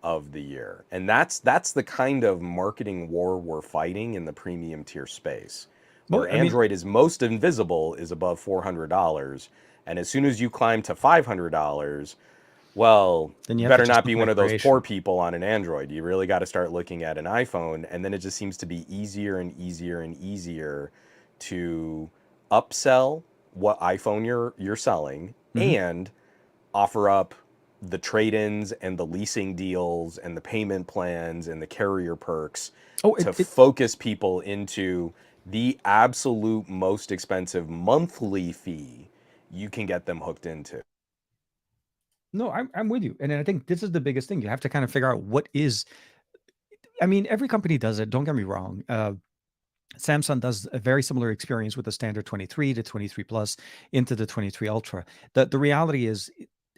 Speaker 2: of the year. And that's the kind of marketing war we're fighting in the premium tier space.
Speaker 1: Well,
Speaker 2: Where
Speaker 1: I mean,
Speaker 2: Android is most invisible is above $400, and as soon as you climb to $500, well,
Speaker 1: then you
Speaker 2: you
Speaker 1: have to
Speaker 2: better
Speaker 1: just
Speaker 2: not
Speaker 1: look
Speaker 2: be
Speaker 1: at
Speaker 2: one of those poor
Speaker 1: creation.
Speaker 2: people on an Android. You really got to start looking at an iPhone, and then it just seems to be easier and easier and easier to upsell what iPhone you're selling
Speaker 1: Hmm.
Speaker 2: and offer up the trade-ins and the leasing deals and the payment plans and the carrier perks
Speaker 1: Oh,
Speaker 2: to
Speaker 1: it
Speaker 2: focus people into the absolute most expensive monthly fee you can get them hooked into.
Speaker 1: no, I'm with you, and I think this is the biggest thing. You have to kind of figure out what is. I mean, every company does it. Don't get me wrong. Samsung does a very similar experience with the standard 23 to 23 plus into the 23 ultra. The reality is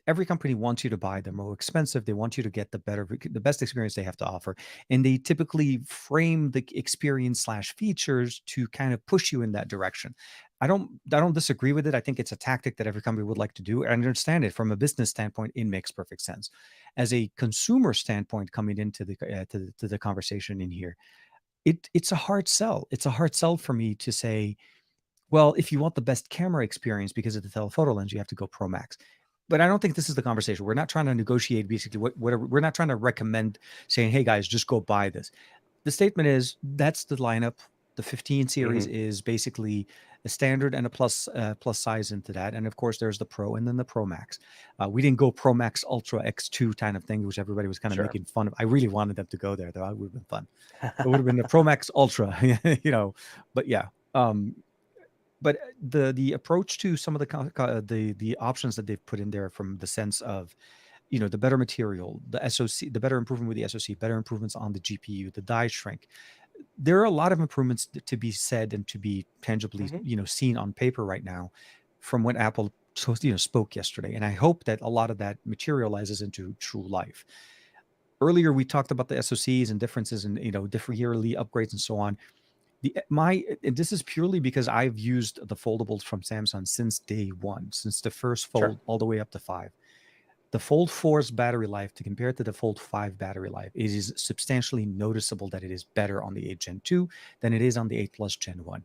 Speaker 1: every company wants you to buy the more expensive. They want you to get the best experience they have to offer. And they typically frame the experience slash features to kind of push you in that direction. I don't disagree with it. I think it's a tactic that every company would like to do. I understand it from a business standpoint. It makes perfect sense. As a consumer standpoint, coming into the conversation in here, it's a hard sell. It's a hard sell for me to say, well, if you want the best camera experience because of the telephoto lens, you have to go Pro Max. But I don't think this is the conversation. We're not trying to negotiate basically whatever. We're not trying to recommend saying, hey guys, just go buy this. The statement is that's the lineup. The 15 series
Speaker 2: Hmm.
Speaker 1: is basically a standard and a plus size into that. And of course, there's the Pro and then the Pro Max. We didn't go Pro Max Ultra X2 kind of thing, which everybody was kind of
Speaker 2: Sure.
Speaker 1: making fun of. I really wanted them to go there, though. It would have been fun. It would have been the Pro Max Ultra, you know. But yeah, but the approach to some of the options that they've put in there from the sense of the better material, the SoC, the better improvement with the SoC, better improvements on the GPU, the die shrink. There are a lot of improvements to be said and to be tangibly,
Speaker 2: Hmm.
Speaker 1: seen on paper right now from what Apple spoke yesterday. And I hope that a lot of that materializes into true life. Earlier, we talked about the SoCs and differences and, different yearly upgrades and so on. And this is purely because I've used the foldables from Samsung since day one, since the first
Speaker 2: Sure.
Speaker 1: Fold all the way up to 5. The Fold 4's battery life to compare it to the Fold 5 battery life, it is substantially noticeable that it is better on the 8 Gen 2 than it is on the 8 Plus Gen 1.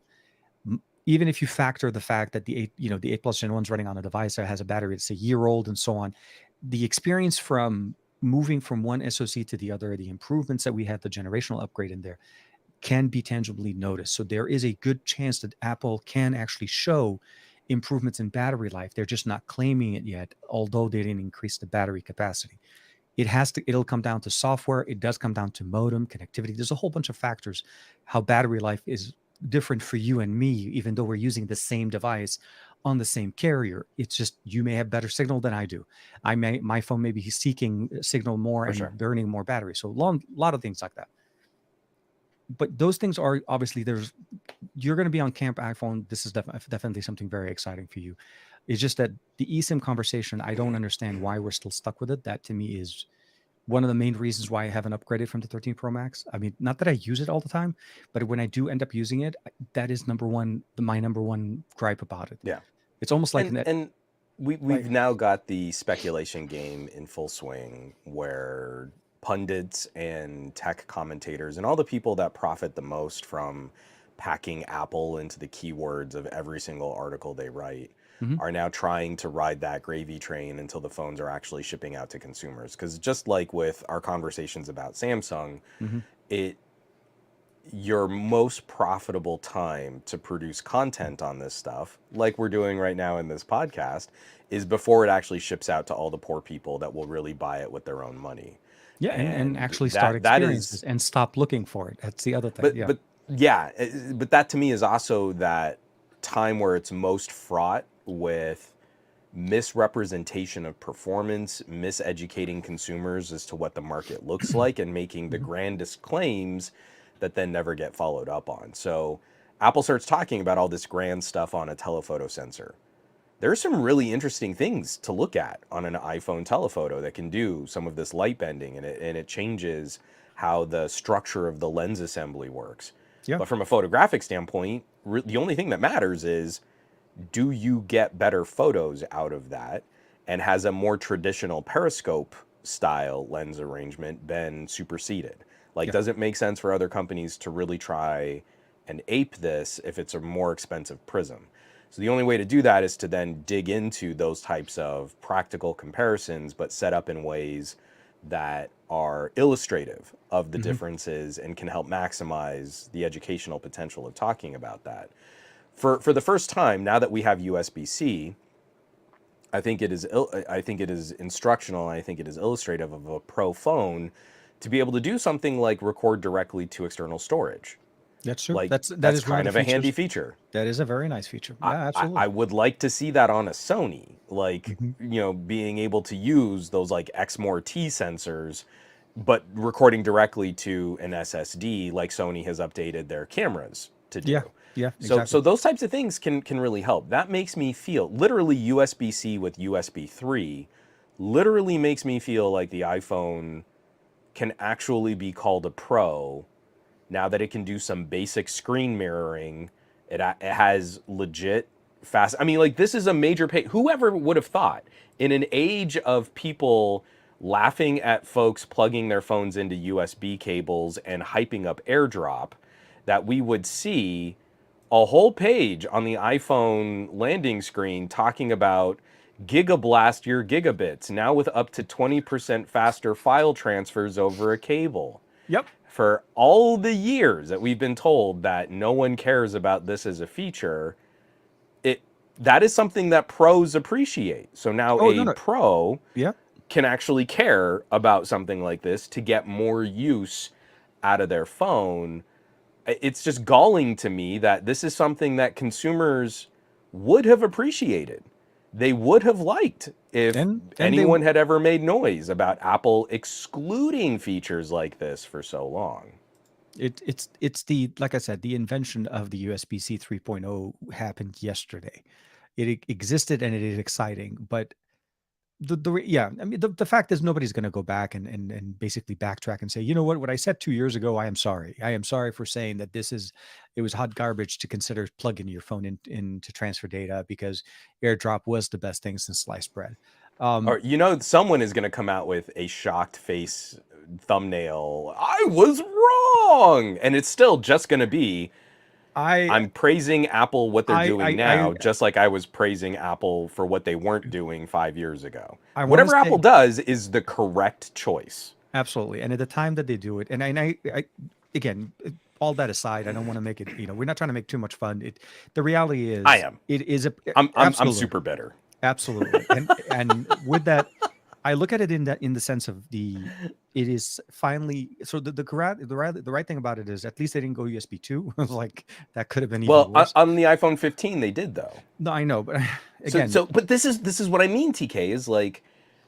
Speaker 1: Even if you factor the fact that the 8 Plus Gen 1 is running on a device that has a battery that's a year old and so on, the experience from moving from one SoC to the other, the improvements that we had, the generational upgrade in there, can be tangibly noticed. So there is a good chance that Apple can actually show improvements in battery life. They're just not claiming it yet, although they didn't increase the battery capacity. It'll come down to software. It does come down to modem connectivity. There's a whole bunch of factors how battery life is different for you and me, even though we're using the same device on the same carrier. It's just you may have better signal than I do. My phone may be seeking signal more
Speaker 2: For
Speaker 1: and
Speaker 2: sure.
Speaker 1: burning more battery. So a lot of things like that. But those things are obviously you're going to be on camp iPhone. This is definitely something very exciting for you. It's just that the eSIM conversation, I don't understand why we're still stuck with it. That to me is one of the main reasons why I haven't upgraded from the 13 Pro Max. I mean, not that I use it all the time, but when I do end up using it, that is my number one gripe about it.
Speaker 2: Yeah.
Speaker 1: It's almost like
Speaker 2: And
Speaker 1: like
Speaker 2: we've now got the speculation game in full swing where pundits and tech commentators and all the people that profit the most from packing Apple into the keywords of every single article they write
Speaker 1: Mhm.
Speaker 2: are now trying to ride that gravy train until the phones are actually shipping out to consumers. Because just like with our conversations about Samsung,
Speaker 1: Mhm.
Speaker 2: it your most profitable time to produce content on this stuff, like we're doing right now in this podcast, is before it actually ships out to all the poor people that will really buy it with their own money.
Speaker 1: Yeah, and
Speaker 2: And
Speaker 1: actually start
Speaker 2: that
Speaker 1: experiences
Speaker 2: is,
Speaker 1: and stop looking for it. That's the other thing. Yeah.
Speaker 2: but yeah, but that to me is also that time where it's most fraught with misrepresentation of performance, miseducating consumers as to what the market looks like, and making the
Speaker 1: Mhm.
Speaker 2: grandest claims that then never get followed up on. So Apple starts talking about all this grand stuff on a telephoto sensor. There's some really interesting things to look at on an iPhone telephoto that can do some of this light bending, and it changes how the structure of the lens assembly works.
Speaker 1: Yeah.
Speaker 2: But from a photographic standpoint, the only thing that matters is, do you get better photos out of that? And has a more traditional periscope style lens arrangement been superseded? Like,
Speaker 1: Yeah.
Speaker 2: does it make sense for other companies to really try and ape this if it's a more expensive prism? So the only way to do that is to then dig into those types of practical comparisons, but set up in ways that are illustrative of the
Speaker 1: Mhm.
Speaker 2: differences and can help maximize the educational potential of talking about that. For the first time, now that we have USB-C, I think it is instructional, and I think it is illustrative of a pro phone to be able to do something like record directly to external storage.
Speaker 1: That's true.
Speaker 2: Like,
Speaker 1: That
Speaker 2: that's
Speaker 1: is one of
Speaker 2: kind
Speaker 1: the
Speaker 2: of a handy
Speaker 1: features.
Speaker 2: feature.
Speaker 1: That is a very nice feature. Yeah, absolutely.
Speaker 2: I would like to see that on a Sony, like,
Speaker 1: Mhm.
Speaker 2: being able to use those like Exmor T sensors, but recording directly to an SSD, like Sony has updated their cameras to
Speaker 1: Yeah.
Speaker 2: do.
Speaker 1: Yeah,
Speaker 2: So
Speaker 1: exactly.
Speaker 2: those types of things can really help. That makes me feel literally USB-C with USB 3 literally makes me feel like the iPhone can actually be called a pro now that it can do some basic screen mirroring. It has legit fast. I mean, like, this is a major pay. Whoever would have thought in an age of people laughing at folks plugging their phones into USB cables and hyping up AirDrop, that we would see a whole page on the iPhone landing screen talking about gigablast your gigabits now with up to 20% faster file transfers over a cable.
Speaker 1: Yep.
Speaker 2: For all the years that we've been told that no one cares about this as a feature, it that is something that pros appreciate. So now
Speaker 1: Oh, no,
Speaker 2: a
Speaker 1: no.
Speaker 2: pro
Speaker 1: Yeah.
Speaker 2: can actually care about something like this to get more use out of their phone. It's just galling to me that this is something that consumers would have appreciated. They would have liked if
Speaker 1: and they
Speaker 2: anyone had ever made noise about Apple excluding features like this for so long.
Speaker 1: it's the, like I said, the invention of the USB-C 3.0 happened yesterday. It existed and it is exciting, but yeah, I mean the fact is nobody's going to go back and basically backtrack and say, you know what I said 2 years ago, I am sorry for saying that it was hot garbage to consider plugging your phone in to transfer data, because AirDrop was the best thing since sliced bread.
Speaker 2: Or someone is going to come out with a shocked face thumbnail. I was wrong, and it's still just going to be
Speaker 1: I
Speaker 2: I'm praising Apple what they're doing
Speaker 1: I
Speaker 2: now, just like I was praising Apple for what they weren't doing 5 years ago.
Speaker 1: I want to
Speaker 2: Whatever Apple
Speaker 1: say
Speaker 2: does is the correct choice.
Speaker 1: absolutely, and at the time that they do it, and I again, all that aside, I don't want to make it. We're not trying to make too much fun. The reality
Speaker 2: I
Speaker 1: is,
Speaker 2: am.
Speaker 1: it is a
Speaker 2: I'm
Speaker 1: absolutely.
Speaker 2: super bitter.
Speaker 1: Absolutely. And with that, I look at it in the sense of it is finally, so the right thing about it is at least they didn't go USB 2. I was like, that could have been even
Speaker 2: Well,
Speaker 1: worse.
Speaker 2: on the iPhone 15 they did though.
Speaker 1: No, I know, but
Speaker 2: So
Speaker 1: again,
Speaker 2: but this is what I mean, TK, is like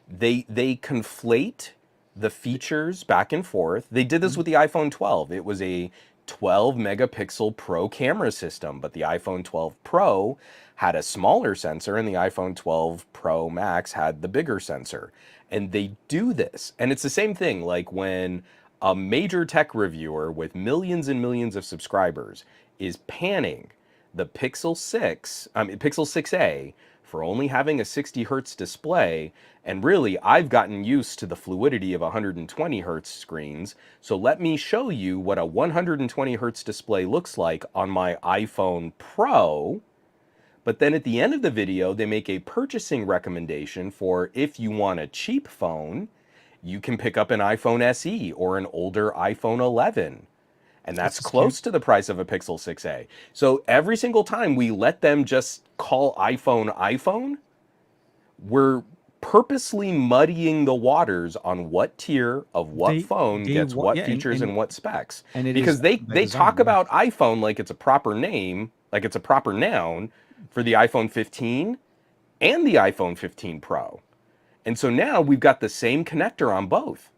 Speaker 2: they conflate the features back and forth. They did this
Speaker 1: mhm,
Speaker 2: with the iPhone 12. It was a 12 megapixel Pro camera system, but the iPhone 12 Pro had a smaller sensor and the iPhone 12 Pro Max had the bigger sensor. And they do this. And it's the same thing like when a major tech reviewer with millions and millions of subscribers is panning the Pixel 6a for only having a 60 hertz display. And really, I've gotten used to the fluidity of 120 hertz screens. So let me show you what a 120 hertz display looks like on my iPhone Pro. But then at the end of the video, they make a purchasing recommendation for if you want a cheap phone, you can pick up an iPhone SE or an older iPhone 11. And
Speaker 1: it's
Speaker 2: that's
Speaker 1: the same.
Speaker 2: close to the price of a Pixel 6a. So every single time we let them just call iPhone iPhone, we're purposely muddying the waters on what tier of what phone
Speaker 1: They
Speaker 2: gets
Speaker 1: want,
Speaker 2: what
Speaker 1: yeah,
Speaker 2: features and what specs.
Speaker 1: and it is
Speaker 2: Because they
Speaker 1: by
Speaker 2: they talk
Speaker 1: design, yeah.
Speaker 2: about iPhone like it's a proper name, like it's a proper noun for the iPhone 15 and the iPhone 15 Pro. And so now we've got the same connector on both,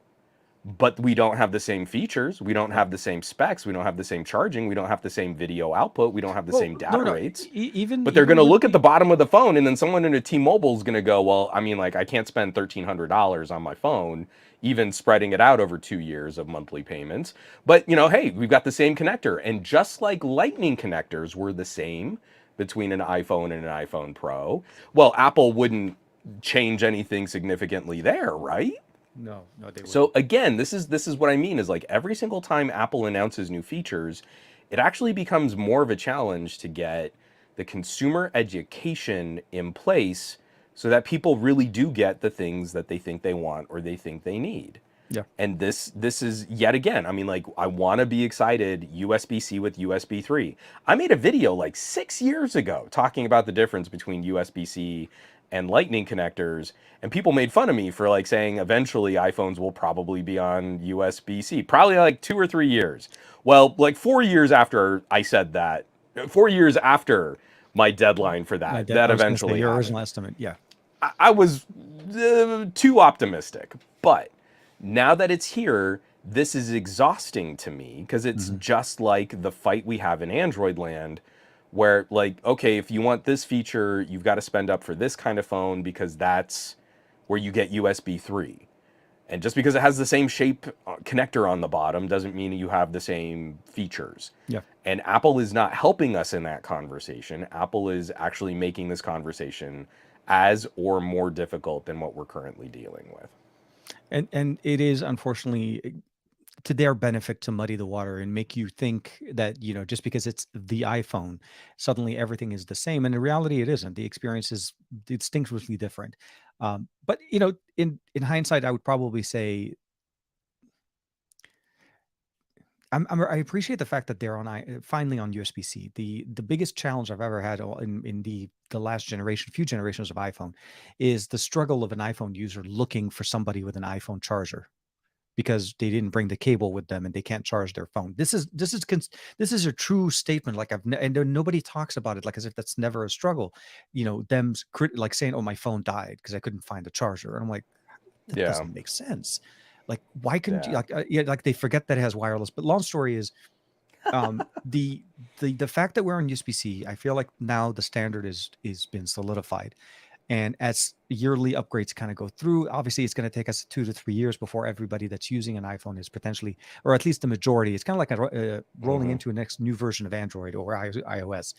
Speaker 2: but we don't have the same features, we don't
Speaker 1: No.
Speaker 2: have the same specs, we don't have the same charging, we don't have the same video output, we don't have the
Speaker 1: Well,
Speaker 2: same
Speaker 1: no,
Speaker 2: data
Speaker 1: no.
Speaker 2: rates. But they're going
Speaker 1: Even
Speaker 2: to
Speaker 1: with
Speaker 2: look at
Speaker 1: the
Speaker 2: the bottom of the phone, and then someone in a T-Mobile is going to go, well, I mean, like, I can't spend $1,300 on my phone, even spreading it out over 2 years of monthly payments. But, hey, we've got the same connector. And just like Lightning connectors were the same between an iPhone and an iPhone Pro, well, Apple wouldn't change anything significantly there, right?
Speaker 1: no, they
Speaker 2: So
Speaker 1: wouldn't.
Speaker 2: again, this is what I mean is like every single time Apple announces new features, it actually becomes more of a challenge to get the consumer education in place so that people really do get the things that they think they want or they think they need.
Speaker 1: Yeah.
Speaker 2: And this is yet again, I mean, like, I want to be excited USB-C with USB 3. I made a video like 6 years ago talking about the difference between USB-C and Lightning connectors, and people made fun of me for like saying eventually iPhones will probably be on USB-C, probably like 2 or 3 years. Well, like 4 years after I said that, 4 years after my deadline for
Speaker 1: My
Speaker 2: that,
Speaker 1: dad,
Speaker 2: that
Speaker 1: I was going to say
Speaker 2: eventually
Speaker 1: your original
Speaker 2: happened.
Speaker 1: estimate. Yeah.
Speaker 2: I was too optimistic. But now that it's here, this is exhausting to me because it's
Speaker 1: Hmm.
Speaker 2: just like the fight we have in Android land, where, like, okay, if you want this feature, you've got to spend up for this kind of phone because that's where you get USB 3. And just because it has the same shape connector on the bottom doesn't mean you have the same features.
Speaker 1: Yeah.
Speaker 2: And Apple is not helping us in that conversation. Apple is actually making this conversation as or more difficult than what we're currently dealing with.
Speaker 1: And it is unfortunately to their benefit to muddy the water and make you think that, just because it's the iPhone, suddenly everything is the same. And in reality, it isn't. The experience is distinctly different. But in hindsight, I would probably say I appreciate the fact that they're finally on USB-C. The biggest challenge I've ever had in the last generation, few generations of iPhone, is the struggle of an iPhone user looking for somebody with an iPhone charger. because they didn't bring the cable with them and they can't charge their phone. This is a true statement. Like and nobody talks about it like as if that's never a struggle. Them like saying, "Oh, my phone died because I couldn't find a charger," and I'm like, that
Speaker 2: Yeah.
Speaker 1: doesn't make sense. Like, why couldn't you
Speaker 2: Yeah.
Speaker 1: like yeah, like they forget that it has wireless. But long story is, the fact that we're on USB-C, I feel like now the standard is been solidified. And as yearly upgrades kind of go through, obviously it's going to take us 2 to 3 years before everybody that's using an iPhone is potentially, or at least the majority, it's kind of like rolling
Speaker 2: Hmm.
Speaker 1: into a next new version of Android or iOS.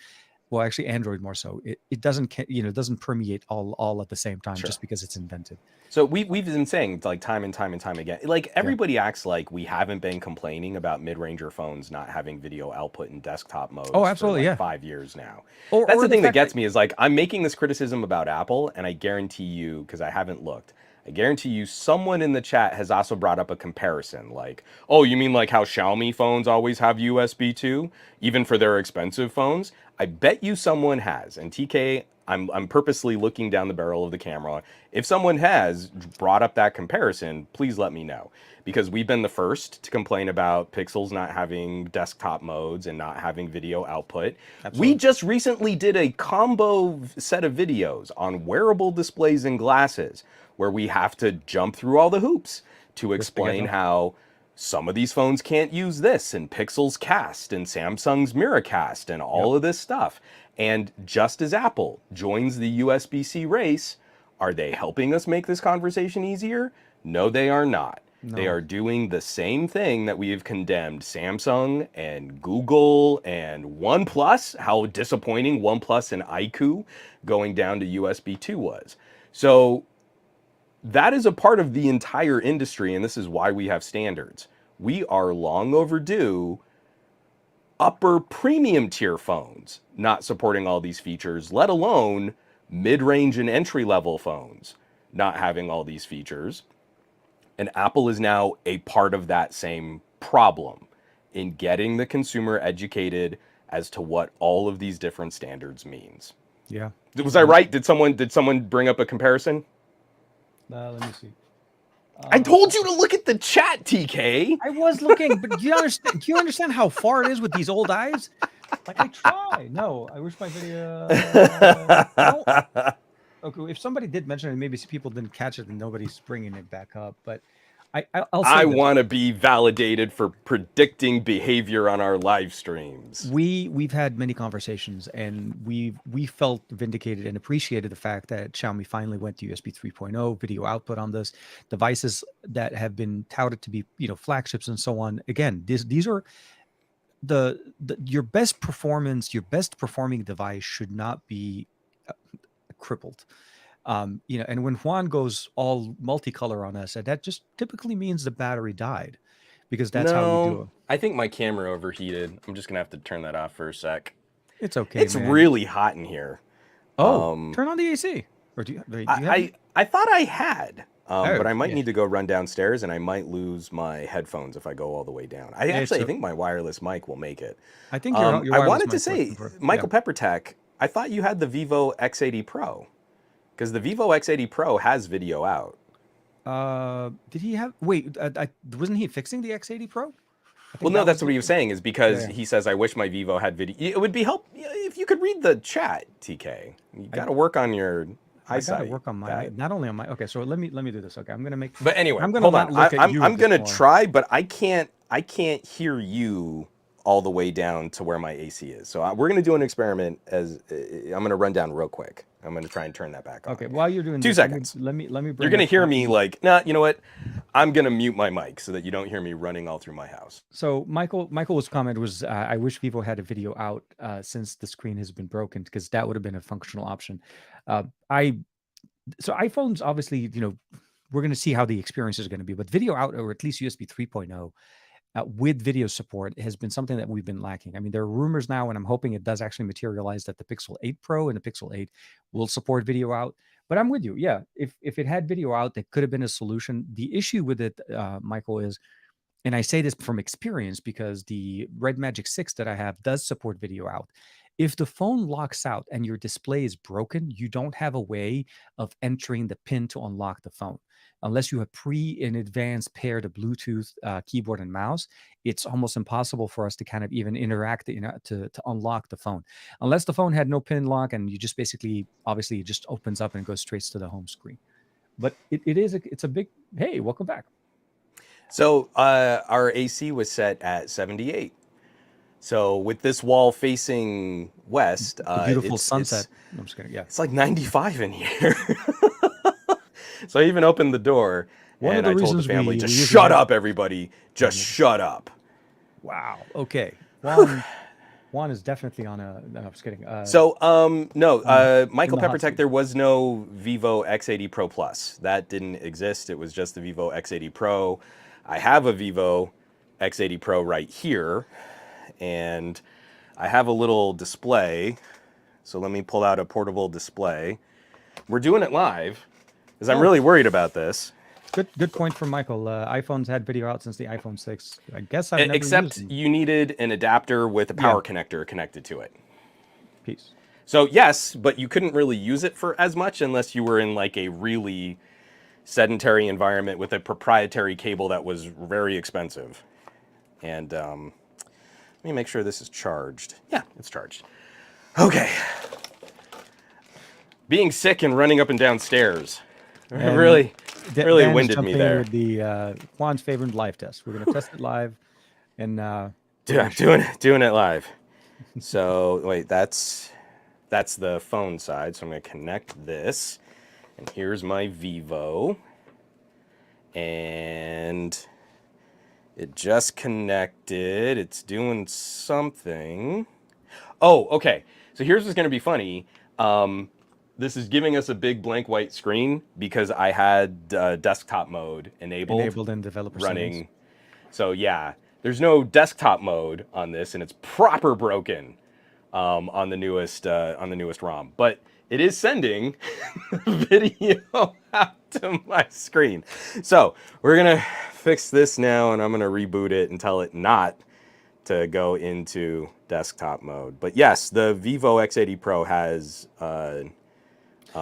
Speaker 1: Well, actually, Android more so. It doesn't, doesn't permeate all at the same time
Speaker 2: Sure.
Speaker 1: just because it's invented.
Speaker 2: So we've been saying like time and time and time again, like
Speaker 1: Yeah.
Speaker 2: everybody acts like we haven't been complaining about mid-ranger phones not having video output in desktop
Speaker 1: Oh,
Speaker 2: modes for
Speaker 1: absolutely.
Speaker 2: like
Speaker 1: Yeah.
Speaker 2: 5 years now.
Speaker 1: Or
Speaker 2: That's
Speaker 1: or
Speaker 2: the
Speaker 1: the
Speaker 2: thing that
Speaker 1: fact that
Speaker 2: gets me is like I'm making this criticism about Apple, and I guarantee you, because I haven't looked, I guarantee you someone in the chat has also brought up a comparison like, oh, you mean like how Xiaomi phones always have USB 2, even for their expensive phones? I bet you someone has. And TK, I'm purposely looking down the barrel of the camera. If someone has brought up that comparison, please let me know. Because we've been the first to complain about Pixels not having desktop modes and not having video output. We
Speaker 1: absolutely.
Speaker 2: just recently did a combo set of videos on wearable displays and glasses where we have to jump through all the hoops to
Speaker 1: With Spaghetti.
Speaker 2: explain how some of these phones can't use this, and Pixel's Cast and Samsung's Miracast and
Speaker 1: Yep.
Speaker 2: all of this stuff. And just as Apple joins the USB-C race, are they helping us make this conversation easier? No, they are not. They
Speaker 1: No.
Speaker 2: are doing the same thing that we have condemned Samsung and Google and OnePlus, how disappointing OnePlus and iQOO going down to USB 2 was. So that is a part of the entire industry, and this is why we have standards. We are long overdue upper premium tier phones not supporting all these features, let alone mid-range and entry-level phones not having all these features. And Apple is now a part of that same problem in getting the consumer educated as to what all of these different standards means.
Speaker 1: Yeah.
Speaker 2: Was I right? Did someone bring up a comparison?
Speaker 1: Let me see.
Speaker 2: I told you to look at the chat, TK.
Speaker 1: I was looking, but do you understand how far it is with these old eyes? Like, I try. No, I wish my video. No. Okay, if somebody did mention it, maybe people didn't catch it and nobody's bringing it back up. But I'll say
Speaker 2: I
Speaker 1: this:
Speaker 2: want to be validated for predicting behavior on our live streams.
Speaker 1: we've had many conversations, and we felt vindicated and appreciated the fact that Xiaomi finally went to USB 3.0 video output on this. Devices that have been touted to be flagships and so on. Again, these are your best performing device should not be crippled. And when Juan goes all multicolor on us, that just typically means the battery died, because that's how we do
Speaker 2: No,
Speaker 1: it.
Speaker 2: I think my camera overheated. I'm just gonna have to turn that off for a sec.
Speaker 1: It's okay,
Speaker 2: It's
Speaker 1: man.
Speaker 2: really hot in here.
Speaker 1: Oh, turn on the AC. Or do you have?
Speaker 2: I thought I had,
Speaker 1: Oh,
Speaker 2: but I might
Speaker 1: yeah.
Speaker 2: need to go run downstairs, and I might lose my headphones if I go all the way down. I
Speaker 1: It's
Speaker 2: actually think my wireless mic will make it.
Speaker 1: I think your
Speaker 2: I
Speaker 1: wireless
Speaker 2: wanted to
Speaker 1: mic
Speaker 2: say,
Speaker 1: works for,
Speaker 2: Michael Peppertech, I thought you had the Vivo X80 Pro, because the Vivo X80 Pro has video out.
Speaker 1: Did he have? Wait, wasn't he fixing the X80 Pro? I
Speaker 2: Well,
Speaker 1: think
Speaker 2: no,
Speaker 1: that was
Speaker 2: that's what he was saying, is because
Speaker 1: yeah.
Speaker 2: he says, I wish my Vivo had video. It would be help if you could read the chat, TK. You got to work on your
Speaker 1: I gotta
Speaker 2: eyesight.
Speaker 1: work on my not only on my. Okay, so let me do this. Okay, I'm gonna make.
Speaker 2: But anyway,
Speaker 1: I'm gonna
Speaker 2: hold
Speaker 1: not
Speaker 2: on.
Speaker 1: look at you.
Speaker 2: I'm gonna
Speaker 1: more.
Speaker 2: try, but I can't hear you all the way down to where my AC is. So we're gonna do an experiment. I'm gonna run down real quick. I'm gonna try and turn that back on.
Speaker 1: Okay, while you're doing
Speaker 2: 2
Speaker 1: this,
Speaker 2: seconds.
Speaker 1: Let me bring.
Speaker 2: You're gonna
Speaker 1: up
Speaker 2: hear me like, nah. You know what? I'm gonna mute my mic so that you don't hear me running all through my house.
Speaker 1: So Michael's comment was, I wish Vivo had a video out since the screen has been broken, because that would have been a functional option. So iPhones, obviously, we're going to see how the experience is going to be, but video out, or at least USB 3.0 with video support, has been something that we've been lacking. I mean, there are rumors now, and I'm hoping it does actually materialize, that the Pixel 8 Pro and the Pixel 8 will support video out. But I'm with you. Yeah, if it had video out, that could have been a solution. The issue with it, Michael, is, and I say this from experience because the Red Magic 6 that I have does support video out. If the phone locks out and your display is broken, you don't have a way of entering the pin to unlock the phone. unless you have in advance paired a Bluetooth keyboard and mouse, it's almost impossible for us to kind of even interact, to unlock the phone, unless the phone had no pin lock and you just basically, obviously, it just opens up and goes straight to the home screen. But it's a big, hey, welcome back.
Speaker 2: So our AC was set at 78. So with this wall facing west,
Speaker 1: The beautiful sunset.
Speaker 2: it's
Speaker 1: No, I'm just kidding. Yeah.
Speaker 2: it's like 95 in here. So I even opened the door
Speaker 1: One of
Speaker 2: and
Speaker 1: the
Speaker 2: I told the
Speaker 1: reasons
Speaker 2: family,
Speaker 1: we
Speaker 2: just
Speaker 1: usually
Speaker 2: shut
Speaker 1: have.
Speaker 2: up, everybody. Just shut up.
Speaker 1: Wow. Okay. Juan is definitely on a. No, I'm just kidding.
Speaker 2: So, no,
Speaker 1: In
Speaker 2: Michael
Speaker 1: the hot
Speaker 2: Peppertech,
Speaker 1: seat.
Speaker 2: there was no Vivo X80 Pro Plus. That didn't exist. It was just the Vivo X80 Pro. I have a Vivo X80 Pro right here, and I have a little display. So let me pull out a portable display. We're doing it live, because I'm
Speaker 1: Oh,
Speaker 2: really worried about this.
Speaker 1: good point from Michael. iPhones had video out since the iPhone 6. I guess I've never used
Speaker 2: Except
Speaker 1: them.
Speaker 2: you needed an adapter with a
Speaker 1: Yeah.
Speaker 2: power connector connected to it.
Speaker 1: Peace.
Speaker 2: So yes, but you couldn't really use it for as much unless you were in like a really sedentary environment with a proprietary cable that was very expensive. And let me make sure this is charged. Yeah, it's charged. Okay. Being sick and running up and down stairs
Speaker 1: And
Speaker 2: really
Speaker 1: Dan is
Speaker 2: winded me
Speaker 1: jumping in
Speaker 2: there.
Speaker 1: with the Juan's favorite live test. We're gonna test it live, and
Speaker 2: Dude, I'm doing it live. So wait, that's the phone side. So I'm going to connect this, and here's my Vivo, and it just connected. It's doing something. Oh, okay. So here's what's going to be funny. This is giving us a big blank white screen because I had desktop mode enabled
Speaker 1: in developer
Speaker 2: running.
Speaker 1: settings.
Speaker 2: So yeah, there's no desktop mode on this, and it's proper broken on the newest ROM. But it is sending video out to my screen. So we're gonna fix this now, and I'm gonna reboot it and tell it not to go into desktop mode. But yes, the Vivo X80 Pro has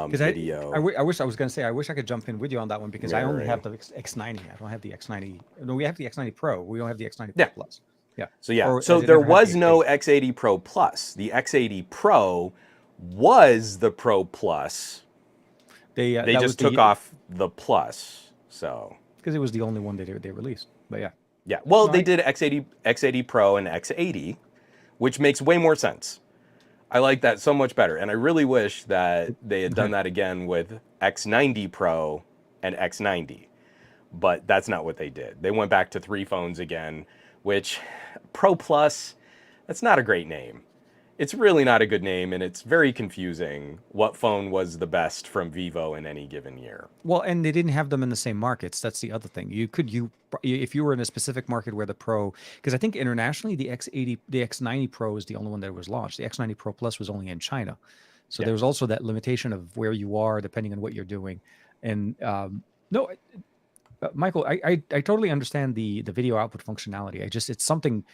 Speaker 2: video.
Speaker 1: I wish I was going to say, I wish I could jump in with you on that one because I only have the
Speaker 2: Mirroring.
Speaker 1: X90. I don't have the X90. No, we have the X90 Pro. We don't have the X90 Pro
Speaker 2: Yeah.
Speaker 1: Plus. Yeah.
Speaker 2: So yeah,
Speaker 1: Or
Speaker 2: so
Speaker 1: it
Speaker 2: there
Speaker 1: never had the
Speaker 2: was no
Speaker 1: X80.
Speaker 2: X80 Pro Plus. The X80 Pro was the Pro Plus.
Speaker 1: They
Speaker 2: They
Speaker 1: that was
Speaker 2: just took off the Plus. So
Speaker 1: because it was the only one they released. But yeah.
Speaker 2: yeah, well,
Speaker 1: No,
Speaker 2: they did X80 Pro and X80, which makes way more sense. I like that so much better, and I really wish that they had done that again with X90 Pro and X90. But that's not what they did. They went back to 3 phones again, which Pro Plus, that's not a great name. It's really not a good name, and it's very confusing what phone was the best from Vivo in any given year.
Speaker 1: Well, and they didn't have them in the same markets. That's the other thing. If you were in a specific market where the Pro, because I think internationally the X90 Pro is the only one that was launched. The X90 Pro Plus was only in China, so
Speaker 2: Yeah.
Speaker 1: there was also that limitation of where you are depending on what you're doing. And no, Michael, I totally understand the video output functionality. It's something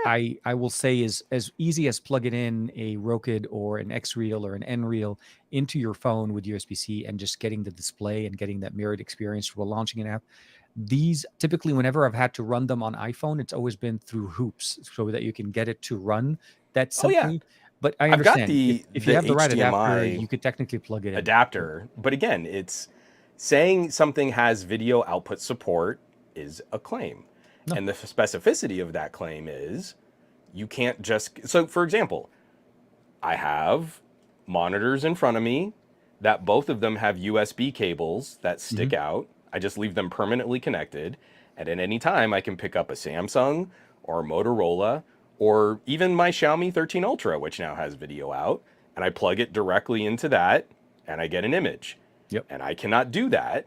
Speaker 1: I will say is as easy as plugging in a Roku or an X Reel or an N Reel into your phone with USB-C and just getting the display and getting that mirrored experience while launching an app. These typically, whenever I've had to run them on iPhone, it's always been through hoops so that you can get it to run that
Speaker 2: Oh yeah,
Speaker 1: simply. But I
Speaker 2: I've got
Speaker 1: understand if you
Speaker 2: the
Speaker 1: have the right adapter,
Speaker 2: HDMI
Speaker 1: you could technically plug it in.
Speaker 2: adapter, but again, it's saying something has video output support is a claim.
Speaker 1: No.
Speaker 2: And the specificity of that claim is you can't just, so for example, I have monitors in front of me that both of them have USB cables that stick out. I just leave them permanently connected. And at any time, I can pick up a Samsung or a Motorola or even my Xiaomi 13 Ultra, which now has video out, and I plug it directly into that and I get an image.
Speaker 1: Yep.
Speaker 2: And I cannot do that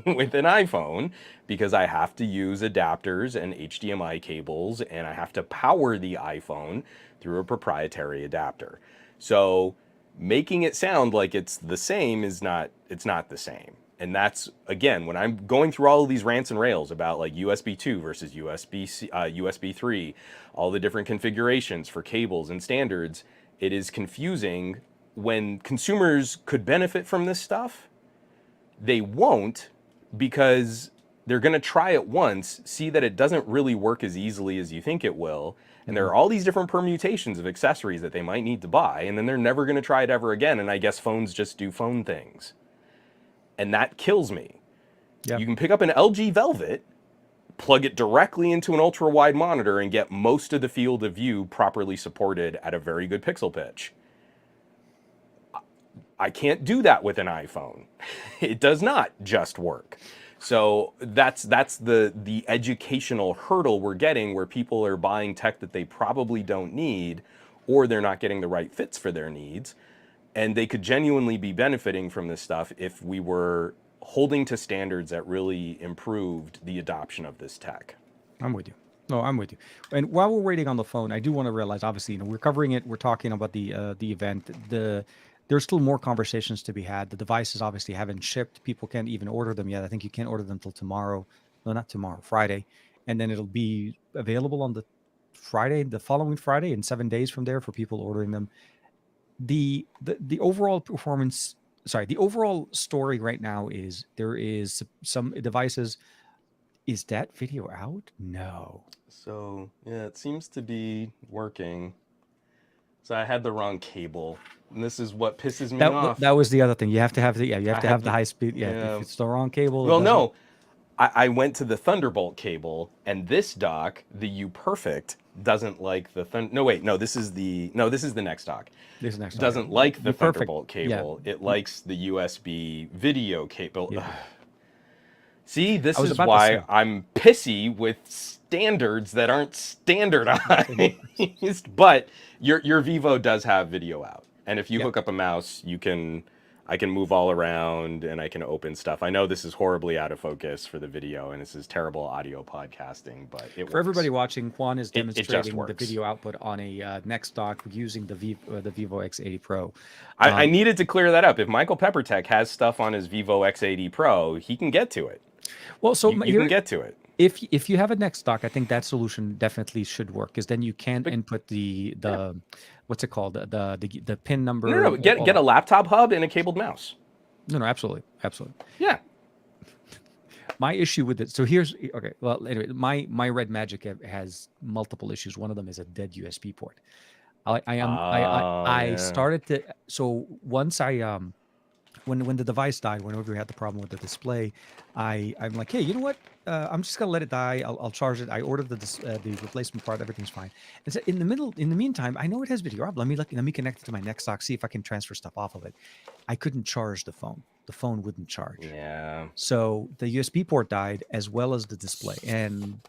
Speaker 2: with an iPhone because I have to use adapters and HDMI cables, and I have to power the iPhone through a proprietary adapter. So making it sound like it's the same is not, it's not the same. And that's, again, when I'm going through all of these rants and rails about like USB 2 versus USB 3, all the different configurations for cables and standards, it is confusing when consumers could benefit from this stuff. They won't because they're going to try it once, see that it doesn't really work as easily as you think it will, and there
Speaker 1: Mhm.
Speaker 2: are all these different permutations of accessories that they might need to buy, and then they're never going to try it ever again. And I guess phones just do phone things, and that kills me.
Speaker 1: Yeah,
Speaker 2: You can pick up an LG Velvet, plug it directly into an ultra wide monitor, and get most of the field of view properly supported at a very good pixel pitch. I can't do that with an iPhone. It does not just work. So that's the educational hurdle we're getting, where people are buying tech that they probably don't need, or they're not getting the right fits for their needs. And they could genuinely be benefiting from this stuff if we were holding to standards that really improved the adoption of this tech.
Speaker 1: I'm with you. No, I'm with you. And while we're waiting on the phone, I do want to realize, obviously, we're covering it. We're talking about the event. There's still more conversations to be had. The devices obviously haven't shipped. People can't even order them yet. I think you can't order them till tomorrow. No, not tomorrow, Friday, and then it'll be available on the following Friday, in 7 days from there for people ordering them. The overall performance, sorry, the overall story right now is there is some devices. Is that video out? No.
Speaker 2: So yeah, it seems to be working. So I had the wrong cable, and this is what pisses me off.
Speaker 1: That was the other thing. You have to have you have
Speaker 2: I
Speaker 1: to
Speaker 2: had
Speaker 1: have the
Speaker 2: the
Speaker 1: high speed. Yeah, if
Speaker 2: yeah.
Speaker 1: it's the wrong cable, it
Speaker 2: Well,
Speaker 1: doesn't.
Speaker 2: no, I went to the Thunderbolt cable, and this dock, the UPERFECT, doesn't like the No, wait, no, this is the next dock.
Speaker 1: This next one.
Speaker 2: Doesn't like the
Speaker 1: You're perfect.
Speaker 2: Thunderbolt
Speaker 1: Yeah.
Speaker 2: cable. It likes the USB video cable.
Speaker 1: Yeah.
Speaker 2: See,
Speaker 1: I
Speaker 2: this
Speaker 1: was
Speaker 2: is
Speaker 1: about to
Speaker 2: why
Speaker 1: say.
Speaker 2: I'm pissy with standards that aren't standardized. But your Vivo does have video out, and if you
Speaker 1: Yeah.
Speaker 2: hook up a mouse, I can move all around and I can open stuff. I know this is horribly out of focus for the video, and this is terrible audio podcasting, but it
Speaker 1: For everybody
Speaker 2: works.
Speaker 1: watching, Juan is
Speaker 2: It just
Speaker 1: demonstrating the
Speaker 2: works.
Speaker 1: video output on a next dock using the Vivo X80 Pro.
Speaker 2: I needed to clear that up. If Michael Peppertech has stuff on his Vivo X80 Pro, he can get to it.
Speaker 1: Well, so
Speaker 2: You can get to it.
Speaker 1: if you have a next dock, I think that solution definitely should work, because then you can
Speaker 2: But
Speaker 1: input the what's it called, the pin number.
Speaker 2: no, get a laptop hub and a cabled mouse.
Speaker 1: No, absolutely, absolutely.
Speaker 2: Yeah.
Speaker 1: My issue with it. So here's okay. Well, anyway, my Red Magic has multiple issues. One of them is a dead USB port. I
Speaker 2: Yeah.
Speaker 1: started to. So once when the device died, whenever we had the problem with the display, I'm like, hey, you know what? I'm just gonna let it die. I'll charge it. I ordered the replacement part. Everything's fine. And so in the meantime, I know it has video. Let me connect it to my next dock. See if I can transfer stuff off of it. I couldn't charge the phone. The phone wouldn't charge.
Speaker 2: Yeah.
Speaker 1: So the USB port died, as well as the display. And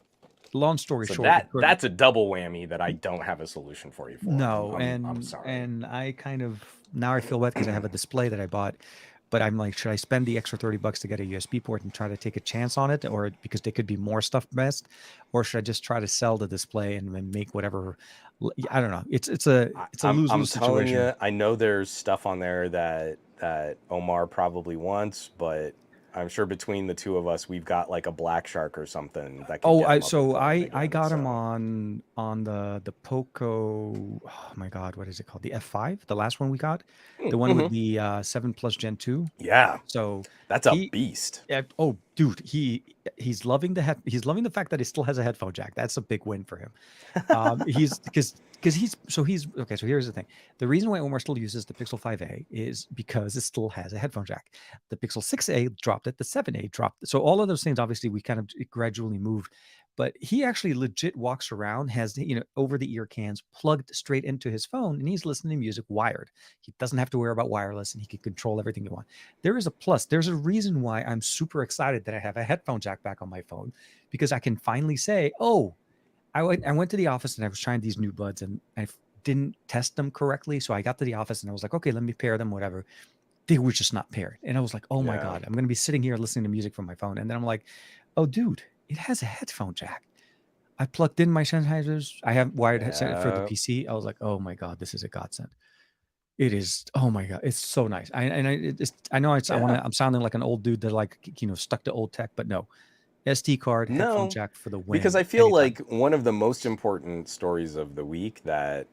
Speaker 1: long story
Speaker 2: So
Speaker 1: short,
Speaker 2: that's a double whammy that I don't have a solution for you for.
Speaker 1: no,
Speaker 2: I'm sorry.
Speaker 1: and I kind of, now I feel bad because I have a display that I bought, but I'm like, should I spend the extra $30 to get a USB port and try to take a chance on it, or because there could be more stuff messed, or should I just try to sell the display and then make whatever? I don't know. It's a lose-lose
Speaker 2: I'm telling
Speaker 1: situation.
Speaker 2: you, I know there's stuff on there that Omar probably wants, but I'm sure between the two of us, we've got like a Black Shark or something that can
Speaker 1: Oh,
Speaker 2: get him up and going
Speaker 1: I
Speaker 2: again.
Speaker 1: got him
Speaker 2: So
Speaker 1: on the Poco. Oh my God, what is it called? The F5, the last one we got, the one with
Speaker 2: mhm.
Speaker 1: the 7 Plus Gen 2.
Speaker 2: Yeah,
Speaker 1: So
Speaker 2: that's a
Speaker 1: he,
Speaker 2: beast.
Speaker 1: oh dude, he's loving he's loving the fact that he still has a headphone jack. That's a big win for him. He's because he's okay. So here's the thing: the reason why Omar still uses the Pixel 5a is because it still has a headphone jack. The Pixel 6a dropped it. The 7a dropped it. So all of those things, obviously, we kind of gradually moved. But he actually legit walks around, has over the ear cans plugged straight into his phone, and he's listening to music wired. He doesn't have to worry about wireless, and he can control everything he wants. There is a plus. There's a reason why I'm super excited that I have a headphone jack back on my phone, because I can finally say, oh, I went to the office and I was trying these new buds, and I didn't test them correctly. So I got to the office and I was like, okay, let me pair them, whatever. They were just not paired. And I was like, oh my
Speaker 2: Yeah.
Speaker 1: God, I'm going to be sitting here listening to music from my phone. And then I'm like, oh, dude, it has a headphone jack. I plugged in my Sennheisers. I have wired headset for the
Speaker 2: Yeah.
Speaker 1: PC. I was like, oh my God, this is a godsend. It is. Oh my God, it's so nice. I know
Speaker 2: Yeah.
Speaker 1: I'm sounding like an old dude that stuck to old tech, but no. SD card, headphone
Speaker 2: No,
Speaker 1: jack for the win.
Speaker 2: because I feel
Speaker 1: anytime.
Speaker 2: like one of the most important stories of the week that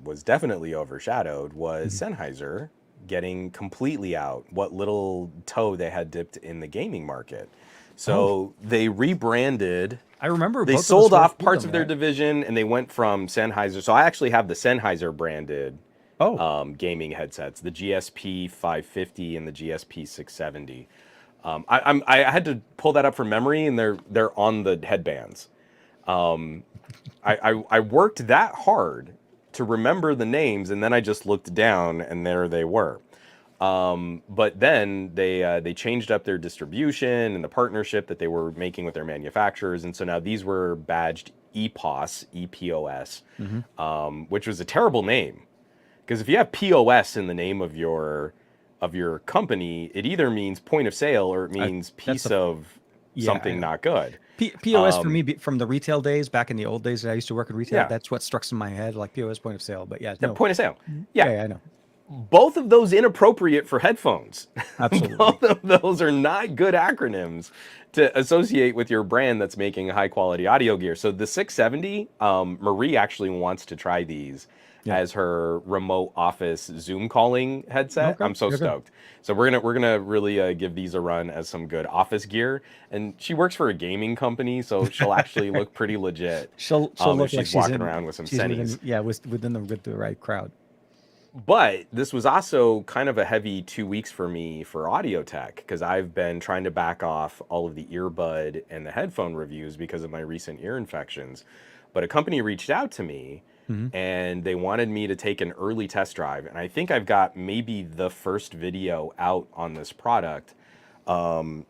Speaker 2: was definitely overshadowed was
Speaker 1: Mhm.
Speaker 2: Sennheiser getting completely out, what little toe they had dipped in the gaming market.
Speaker 1: Oh,
Speaker 2: So they rebranded.
Speaker 1: I remember
Speaker 2: They
Speaker 1: both of the
Speaker 2: sold
Speaker 1: stores
Speaker 2: off
Speaker 1: did
Speaker 2: parts
Speaker 1: them,
Speaker 2: of their
Speaker 1: right?
Speaker 2: division, and they went from Sennheiser. So I actually have the Sennheiser branded
Speaker 1: Oh,
Speaker 2: gaming headsets, the GSP 550 and the GSP 670. I had to pull that up from memory, and they're on the headbands. I worked that hard to remember the names, and then I just looked down, and there they were. But then they changed up their distribution and the partnership that they were making with their manufacturers, and so now these were badged EPOS, EPOS,
Speaker 1: hmm
Speaker 2: which was a terrible name because if you have POS in the name of your company, it either means point of sale or it means
Speaker 1: that's
Speaker 2: piece
Speaker 1: the
Speaker 2: of
Speaker 1: yeah.
Speaker 2: something not good.
Speaker 1: POS for me from the retail days, back in the old days that I used to work in retail.
Speaker 2: Yeah,
Speaker 1: That's what struck in my head, like POS, point of sale. But yeah,
Speaker 2: yeah,
Speaker 1: no,
Speaker 2: point of sale. Yeah,
Speaker 1: yeah, yeah, I know,
Speaker 2: both of those inappropriate for headphones.
Speaker 1: absolutely.
Speaker 2: Both of those are not good acronyms to associate with your brand that's making high quality audio gear. So the 670, Marie actually wants to try these
Speaker 1: Yeah.
Speaker 2: as her remote office Zoom calling headset.
Speaker 1: Okay.
Speaker 2: I'm so
Speaker 1: Okay.
Speaker 2: stoked. So we're gonna really give these a run as some good office gear. And she works for a gaming company, so she'll actually look pretty legit
Speaker 1: She'll
Speaker 2: if
Speaker 1: look like
Speaker 2: she's walking around with some
Speaker 1: she's
Speaker 2: Sennies.
Speaker 1: within, yeah, with the right crowd.
Speaker 2: But this was also kind of a heavy 2 weeks for me for audio tech because I've been trying to back off all of the earbud and the headphone reviews because of my recent ear infections. But a company reached out to me
Speaker 1: Hmm
Speaker 2: and they wanted me to take an early test drive. And I think I've got maybe the first video out on this product.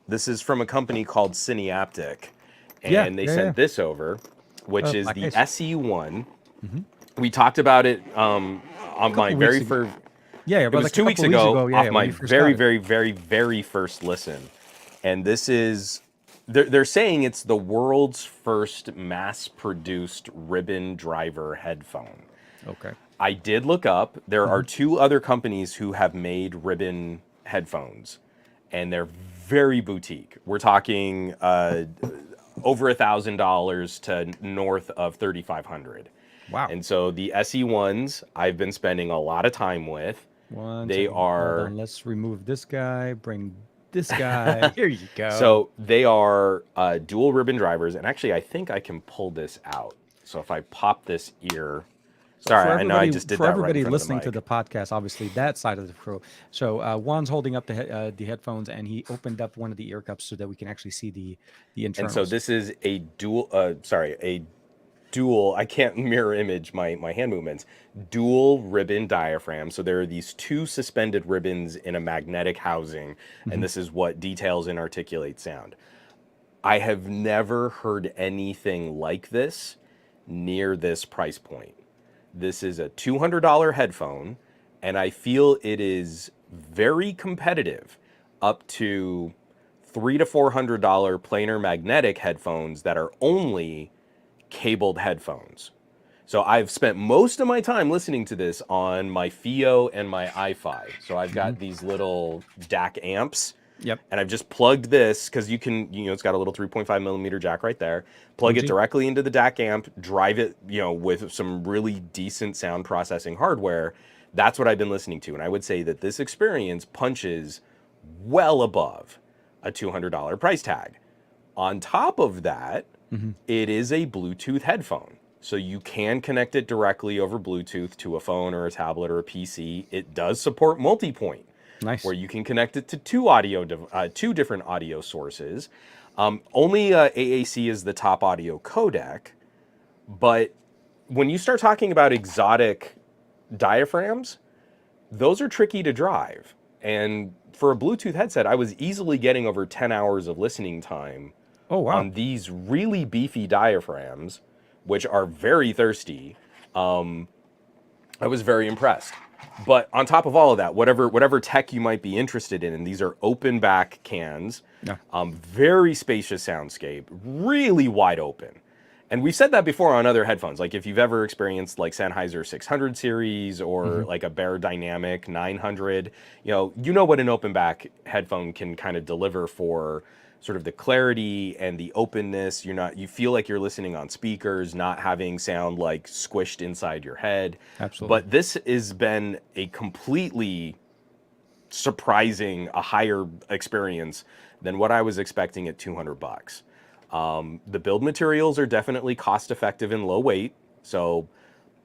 Speaker 2: This is from a company called Sineaptic,
Speaker 1: Yeah,
Speaker 2: and they
Speaker 1: yeah, yeah.
Speaker 2: sent this over, which is
Speaker 1: Black
Speaker 2: the
Speaker 1: case.
Speaker 2: SE-1.
Speaker 1: Hmm
Speaker 2: We talked about it
Speaker 1: A
Speaker 2: on my
Speaker 1: couple weeks
Speaker 2: very
Speaker 1: ago.
Speaker 2: first.
Speaker 1: Yeah, yeah,
Speaker 2: It
Speaker 1: but
Speaker 2: was
Speaker 1: like a
Speaker 2: 2 weeks
Speaker 1: couple weeks
Speaker 2: ago
Speaker 1: ago. Yeah,
Speaker 2: off
Speaker 1: yeah, when
Speaker 2: my
Speaker 1: you first got
Speaker 2: very,
Speaker 1: it.
Speaker 2: very, very, very first listen. And this is, they're saying it's the world's first mass produced ribbon driver headphone.
Speaker 1: Okay.
Speaker 2: I did look up, there are
Speaker 1: Hmm
Speaker 2: two other companies who have made ribbon headphones, and they're very boutique. We're talking over $1,000 to north of 3,500.
Speaker 1: Wow.
Speaker 2: And so the SE ones I've been spending a lot of time with.
Speaker 1: One
Speaker 2: They
Speaker 1: second. Hold
Speaker 2: are
Speaker 1: on. Let's remove this guy. Bring this guy. Here you go.
Speaker 2: so they are dual ribbon drivers, and actually I think I can pull this out. So if I pop this ear,
Speaker 1: So
Speaker 2: sorry, I know I just did
Speaker 1: for
Speaker 2: that right in
Speaker 1: everybody
Speaker 2: front of the
Speaker 1: listening to
Speaker 2: mic.
Speaker 1: the podcast, obviously that side of the pro. So Juan's holding up the headphones, and he opened up one of the ear cups so that we can actually see the
Speaker 2: And so
Speaker 1: internals.
Speaker 2: this is a dual, I can't mirror image my hand movements, dual ribbon diaphragm. So there are these two suspended ribbons in a magnetic housing, and
Speaker 1: Hmm
Speaker 2: this is what details and articulates sound. I have never heard anything like this near this price point. This is a $200 headphone, and I feel it is very competitive up to $300 to $400 planar magnetic headphones that are only cabled headphones. So I've spent most of my time listening to this on my FiO and my iFi. So I've
Speaker 1: hmm
Speaker 2: got these little DAC amps,
Speaker 1: Yep.
Speaker 2: and I've just plugged this because you can, it's got a little 3.5 millimeter jack right there. Plug it
Speaker 1: OG.
Speaker 2: directly into the DAC amp, drive it, with some really decent sound processing hardware. That's what I've been listening to. And I would say that this experience punches well above a $200 price tag. On top of that,
Speaker 1: Hmm
Speaker 2: it is a Bluetooth headphone. So you can connect it directly over Bluetooth to a phone or a tablet or a PC. It does support multi-point, where
Speaker 1: Nice.
Speaker 2: you can connect it to two different audio sources. Only AAC is the top audio codec, but when you start talking about exotic diaphragms, those are tricky to drive. And for a Bluetooth headset, I was easily getting over 10 hours of listening time
Speaker 1: Oh wow.
Speaker 2: on these really beefy diaphragms, which are very thirsty. I was very impressed. But on top of all of that, whatever tech you might be interested in, and these are open back cans,
Speaker 1: Yeah.
Speaker 2: very spacious soundscape, really wide open. And we've said that before on other headphones. Like if you've ever experienced like Sennheiser 600 series or
Speaker 1: hmm
Speaker 2: like a Bear Dynamic 900, you know what an open back headphone can kind of deliver for sort of the clarity and the openness. You feel like you're listening on speakers, not having sound like squished inside your head.
Speaker 1: Absolutely.
Speaker 2: But this has been a completely surprising, a higher experience than what I was expecting at $200. The build materials are definitely cost effective and low weight. So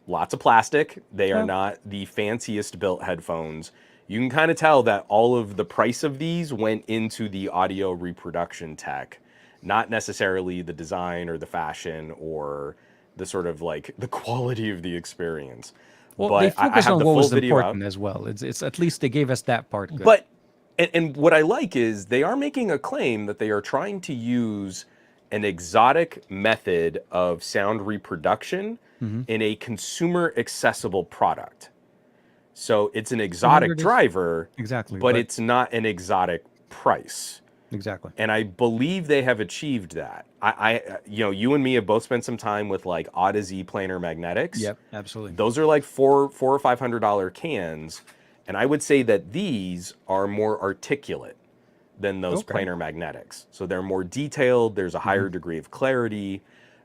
Speaker 2: lots of plastic. They are
Speaker 1: Yeah.
Speaker 2: not the fanciest built headphones. You can kind of tell that all of the price of these went into the audio reproduction tech, not necessarily the design or the fashion or the sort of like the quality of the experience.
Speaker 1: Well, they
Speaker 2: But I
Speaker 1: focused
Speaker 2: have
Speaker 1: on
Speaker 2: the
Speaker 1: what
Speaker 2: full
Speaker 1: was
Speaker 2: video out.
Speaker 1: important as well. It's at least they gave us that part good.
Speaker 2: But and what I like is they are making a claim that they are trying to use an exotic method of sound reproduction
Speaker 1: Hmm.
Speaker 2: in a consumer accessible product. So it's an exotic
Speaker 1: 200 is
Speaker 2: driver,
Speaker 1: exactly,
Speaker 2: but
Speaker 1: but
Speaker 2: it's not an exotic price.
Speaker 1: exactly.
Speaker 2: And I believe they have achieved that. You know, you and me have both spent some time with like A to Z planar magnetics.
Speaker 1: Yep, absolutely.
Speaker 2: Those are like four or $500 cans, and I would say that these are more articulate than those
Speaker 1: Okay.
Speaker 2: planar magnetics. So they're more detailed. There's a
Speaker 1: Hmm.
Speaker 2: higher degree of clarity.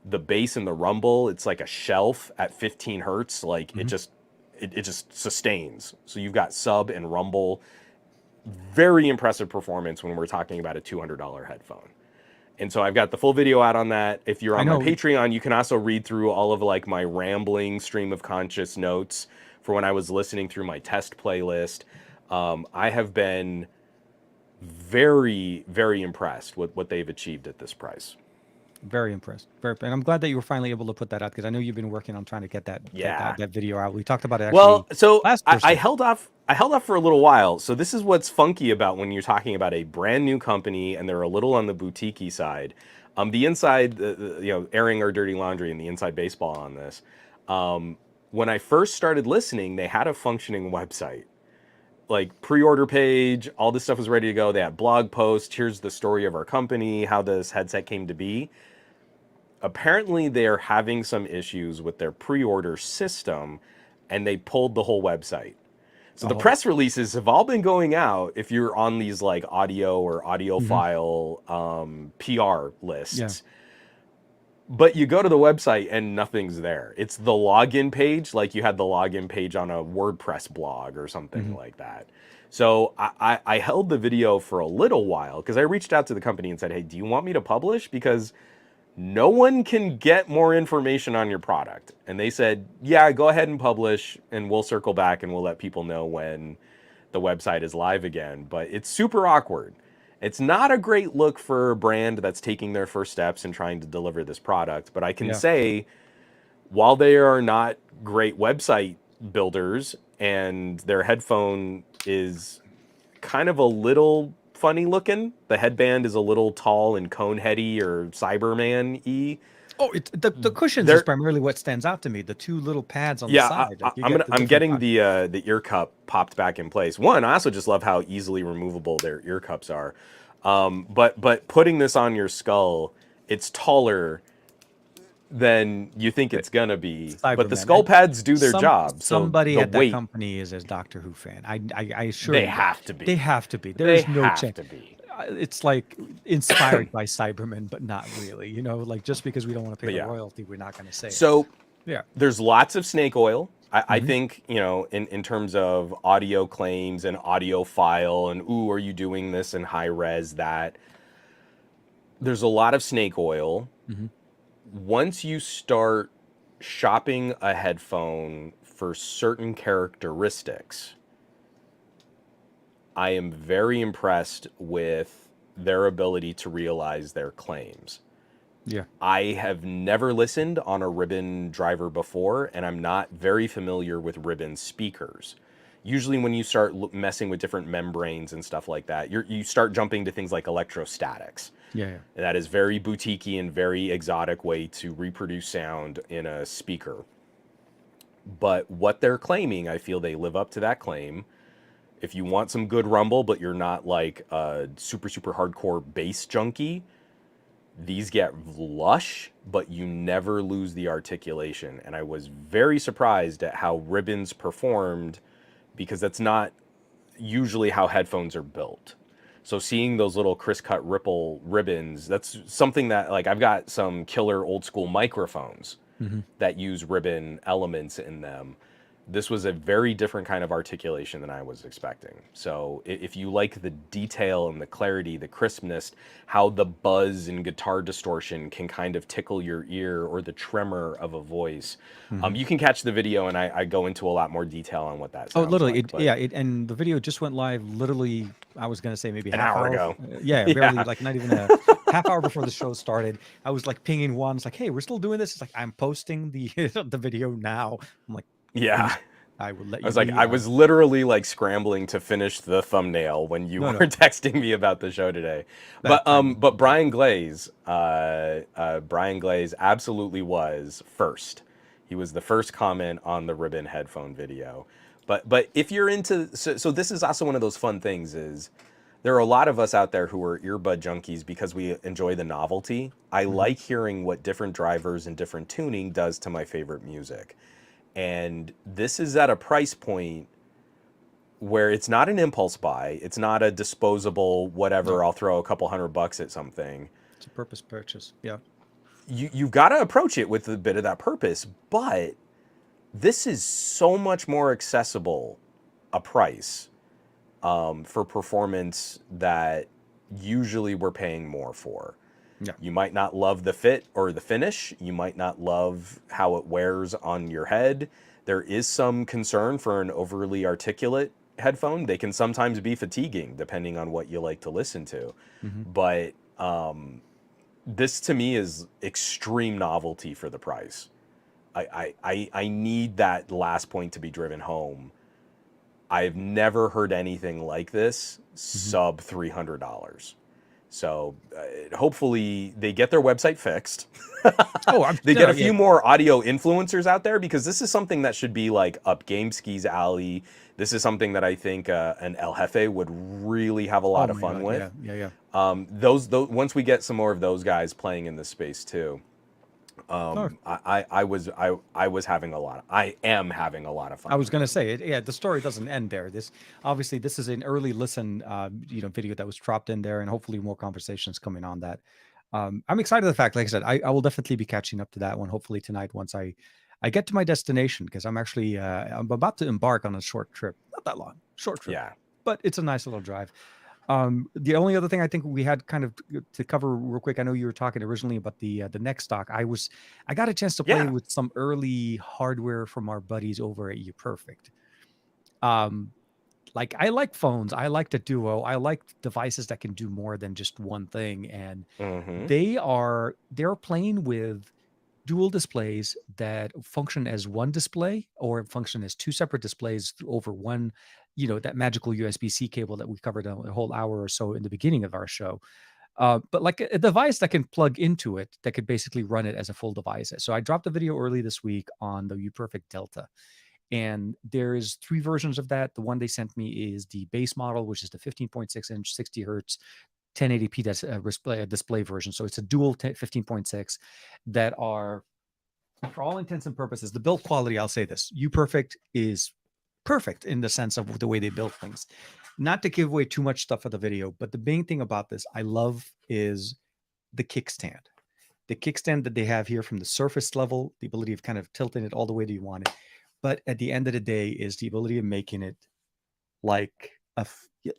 Speaker 2: The bass and the rumble, it's like a shelf at 15 hertz. Like
Speaker 1: Hmm.
Speaker 2: it just sustains. So you've got sub and rumble. Very impressive performance when we're talking about a $200 headphone. And so I've got the full video out on that. If you're
Speaker 1: I
Speaker 2: on my
Speaker 1: know.
Speaker 2: Patreon, you can also read through all of like my rambling stream of conscious notes for when I was listening through my test playlist. I have been very, very impressed with what they've achieved at this price.
Speaker 1: Very impressed. Very, and I'm glad that you were finally able to put that out because I know you've been working on trying to get
Speaker 2: Yeah.
Speaker 1: that video out. We talked about it
Speaker 2: Well,
Speaker 1: actually
Speaker 2: so
Speaker 1: last
Speaker 2: I
Speaker 1: Thursday.
Speaker 2: held off. I held off for a little while. So this is what's funky about when you're talking about a brand new company and they're a little on the boutique-y side. The inside, you know, airing our dirty laundry and the inside baseball on this. When I first started listening, they had a functioning website, like pre-order page. All this stuff was ready to go. They had blog posts. Here's the story of our company, how this headset came to be. Apparently, they are having some issues with their pre-order system, and they pulled the whole website. So the
Speaker 1: Oh.
Speaker 2: press releases have all been going out if you're on these like audio or
Speaker 1: Hmm.
Speaker 2: audiophile PR
Speaker 1: Yeah.
Speaker 2: lists. But you go to the website and nothing's there. It's the login page, like you had the login page on a WordPress blog or something
Speaker 1: Hmm.
Speaker 2: like that. So I held the video for a little while because I reached out to the company and said, hey, do you want me to publish? Because no one can get more information on your product. And they said, yeah, go ahead and publish and we'll circle back and we'll let people know when the website is live again. But it's super awkward. It's not a great look for a brand that's taking their first steps and trying to deliver this product. But I can
Speaker 1: Yeah.
Speaker 2: say, while they are not great website builders and their headphone is kind of a little funny looking, the headband is a little tall and cone heady or Cyberman-y.
Speaker 1: Oh, the cushions is
Speaker 2: They're
Speaker 1: primarily what stands out to me. The two little pads on the
Speaker 2: yeah,
Speaker 1: side, like you
Speaker 2: I'm
Speaker 1: get
Speaker 2: gonna
Speaker 1: the
Speaker 2: I'm
Speaker 1: different
Speaker 2: getting
Speaker 1: pockets.
Speaker 2: the ear cup popped back in place. One, I also just love how easily removable their ear cups are. But putting this on your skull, it's taller than you think
Speaker 1: The
Speaker 2: it's gonna be. But the
Speaker 1: Cybermen.
Speaker 2: skull pads do their job, so
Speaker 1: Somebody
Speaker 2: the
Speaker 1: at that
Speaker 2: weight
Speaker 1: company is a Doctor Who fan. I assure
Speaker 2: they
Speaker 1: you that
Speaker 2: have to
Speaker 1: they
Speaker 2: be.
Speaker 1: have to be. There
Speaker 2: They
Speaker 1: is no
Speaker 2: have
Speaker 1: chance.
Speaker 2: to be.
Speaker 1: It's like inspired by Cybermen, but not really. You know, like just because we don't want to pay
Speaker 2: But
Speaker 1: the
Speaker 2: yeah.
Speaker 1: royalty, we're not going to say it.
Speaker 2: So
Speaker 1: Yeah.
Speaker 2: there's lots of snake oil. I
Speaker 1: Hmm.
Speaker 2: think, you know, in terms of audio claims and audio file and, ooh, are you doing this in high res, that there's a lot of snake oil.
Speaker 1: Hmm.
Speaker 2: Once you start shopping a headphone for certain characteristics, I am very impressed with their ability to realize their claims.
Speaker 1: Yeah.
Speaker 2: I have never listened on a Ribbon driver before, and I'm not very familiar with Ribbon speakers. Usually, when you start messing with different membranes and stuff like that, you start jumping to things like electrostatics.
Speaker 1: Yeah. Yeah.
Speaker 2: And that is very boutiquey and very exotic way to reproduce sound in a speaker. But what they're claiming, I feel they live up to that claim. If you want some good rumble, but you're not like a super, super hardcore bass junkie, these get lush, but you never lose the articulation. And I was very surprised at how Ribbons performed, because that's not usually how headphones are built. So seeing those little criss-cut ripple ribbons, that's something that, like, I've got some killer old school microphones
Speaker 1: Hmm.
Speaker 2: that use ribbon elements in them. this was a very different kind of articulation than I was expecting. So if you like the detail and the clarity, the crispness, how the buzz and guitar distortion can kind of tickle your ear, or the tremor of a voice,
Speaker 1: Mhm.
Speaker 2: you can catch the video, and I go into a lot more detail on what that
Speaker 1: Oh,
Speaker 2: sounds
Speaker 1: literally,
Speaker 2: like.
Speaker 1: it
Speaker 2: But
Speaker 1: yeah, it and the video just went live literally, I was gonna say maybe
Speaker 2: an
Speaker 1: half
Speaker 2: hour
Speaker 1: hour,
Speaker 2: ago,
Speaker 1: yeah, barely,
Speaker 2: yeah,
Speaker 1: like, not even a half hour before the show started. I was, like, pinging Juan, it's like, "Hey, we're still doing this?" It's like, "I'm posting the the video now." I'm like,
Speaker 2: yeah.
Speaker 1: "Please, I will let
Speaker 2: I
Speaker 1: you
Speaker 2: was like,
Speaker 1: be."
Speaker 2: I was literally like scrambling to finish the thumbnail when you
Speaker 1: No,
Speaker 2: were
Speaker 1: no,
Speaker 2: texting me about the show today.
Speaker 1: that timing was
Speaker 2: But
Speaker 1: perfect.
Speaker 2: Brian Glaze absolutely was first. He was the first comment on the ribbon headphone video. But if you're into, so this is also one of those fun things, is there are a lot of us out there who are earbud junkies because we enjoy the novelty. I
Speaker 1: Mhm.
Speaker 2: like hearing what different drivers and different tuning does to my favorite music. And this is at a price point where it's not an impulse buy. It's not a disposable
Speaker 1: No,
Speaker 2: whatever. I'll throw a couple $100 at something.
Speaker 1: it's a purpose purchase. Yeah.
Speaker 2: You've got to approach it with a bit of that purpose. But this is so much more accessible a price, for performance that usually we're paying more for.
Speaker 1: Yeah.
Speaker 2: You might not love the fit or the finish. You might not love how it wears on your head. There is some concern for an overly articulate headphone. They can sometimes be fatiguing depending on what you like to listen to.
Speaker 1: Mhm.
Speaker 2: But this to me is extreme novelty for the price. I need that last point to be driven home. I've never heard anything like this
Speaker 1: Mhm.
Speaker 2: sub $300. So hopefully they get their website fixed.
Speaker 1: Oh, I'm
Speaker 2: They get
Speaker 1: no,
Speaker 2: a
Speaker 1: yeah.
Speaker 2: few more audio influencers out there, because this is something that should be like up GameSky's alley. This is something that I think an El Jefe would really have a
Speaker 1: Oh
Speaker 2: lot of
Speaker 1: my
Speaker 2: fun
Speaker 1: god, yeah,
Speaker 2: with.
Speaker 1: yeah, yeah.
Speaker 2: Those once we get some more of those guys playing in this space too,
Speaker 1: No,
Speaker 2: I was having a lot. I am having a lot of
Speaker 1: I
Speaker 2: fun
Speaker 1: was
Speaker 2: with
Speaker 1: gonna
Speaker 2: them.
Speaker 1: say it. Yeah, the story doesn't end there. This obviously this is an early listen, video that was dropped in there, and hopefully more conversations coming on that. I'm excited. The fact, like I said, I will definitely be catching up to that one. Hopefully tonight, once I get to my destination, because I'm actually I'm about to embark on a short trip. Not that long, short trip,
Speaker 2: Yeah,
Speaker 1: but it's a nice little drive. The only other thing I think we had kind of to cover real quick. I know you were talking originally about the neck stock. I got a chance to play
Speaker 2: yeah.
Speaker 1: with some early hardware from our buddies over at UPERFECT. Um, like I like phones, I like the Duo, I like devices that can do more than just one thing, and
Speaker 2: Mm-hmm.
Speaker 1: they're playing with dual displays that function as one display or function as two separate displays over one, that magical USB-C cable that we covered a whole hour or so in the beginning of our show. But like a device that can plug into it that could basically run it as a full device. So I dropped a video early this week on the UPerfect Delta, and there's three versions of that. The one they sent me is the base model, which is the 15.6-inch 60 hertz 1080p that's a display version. So it's a dual 15.6 that are, for all intents and purposes, the build quality. I'll say this: UPerfect is perfect in the sense of the way they build things. Not to give away too much stuff for the video, but the main thing about this I love is the kickstand. The kickstand that they have here, from the surface level, the ability of kind of tilting it all the way that you want it. But at the end of the day, is the ability of making it like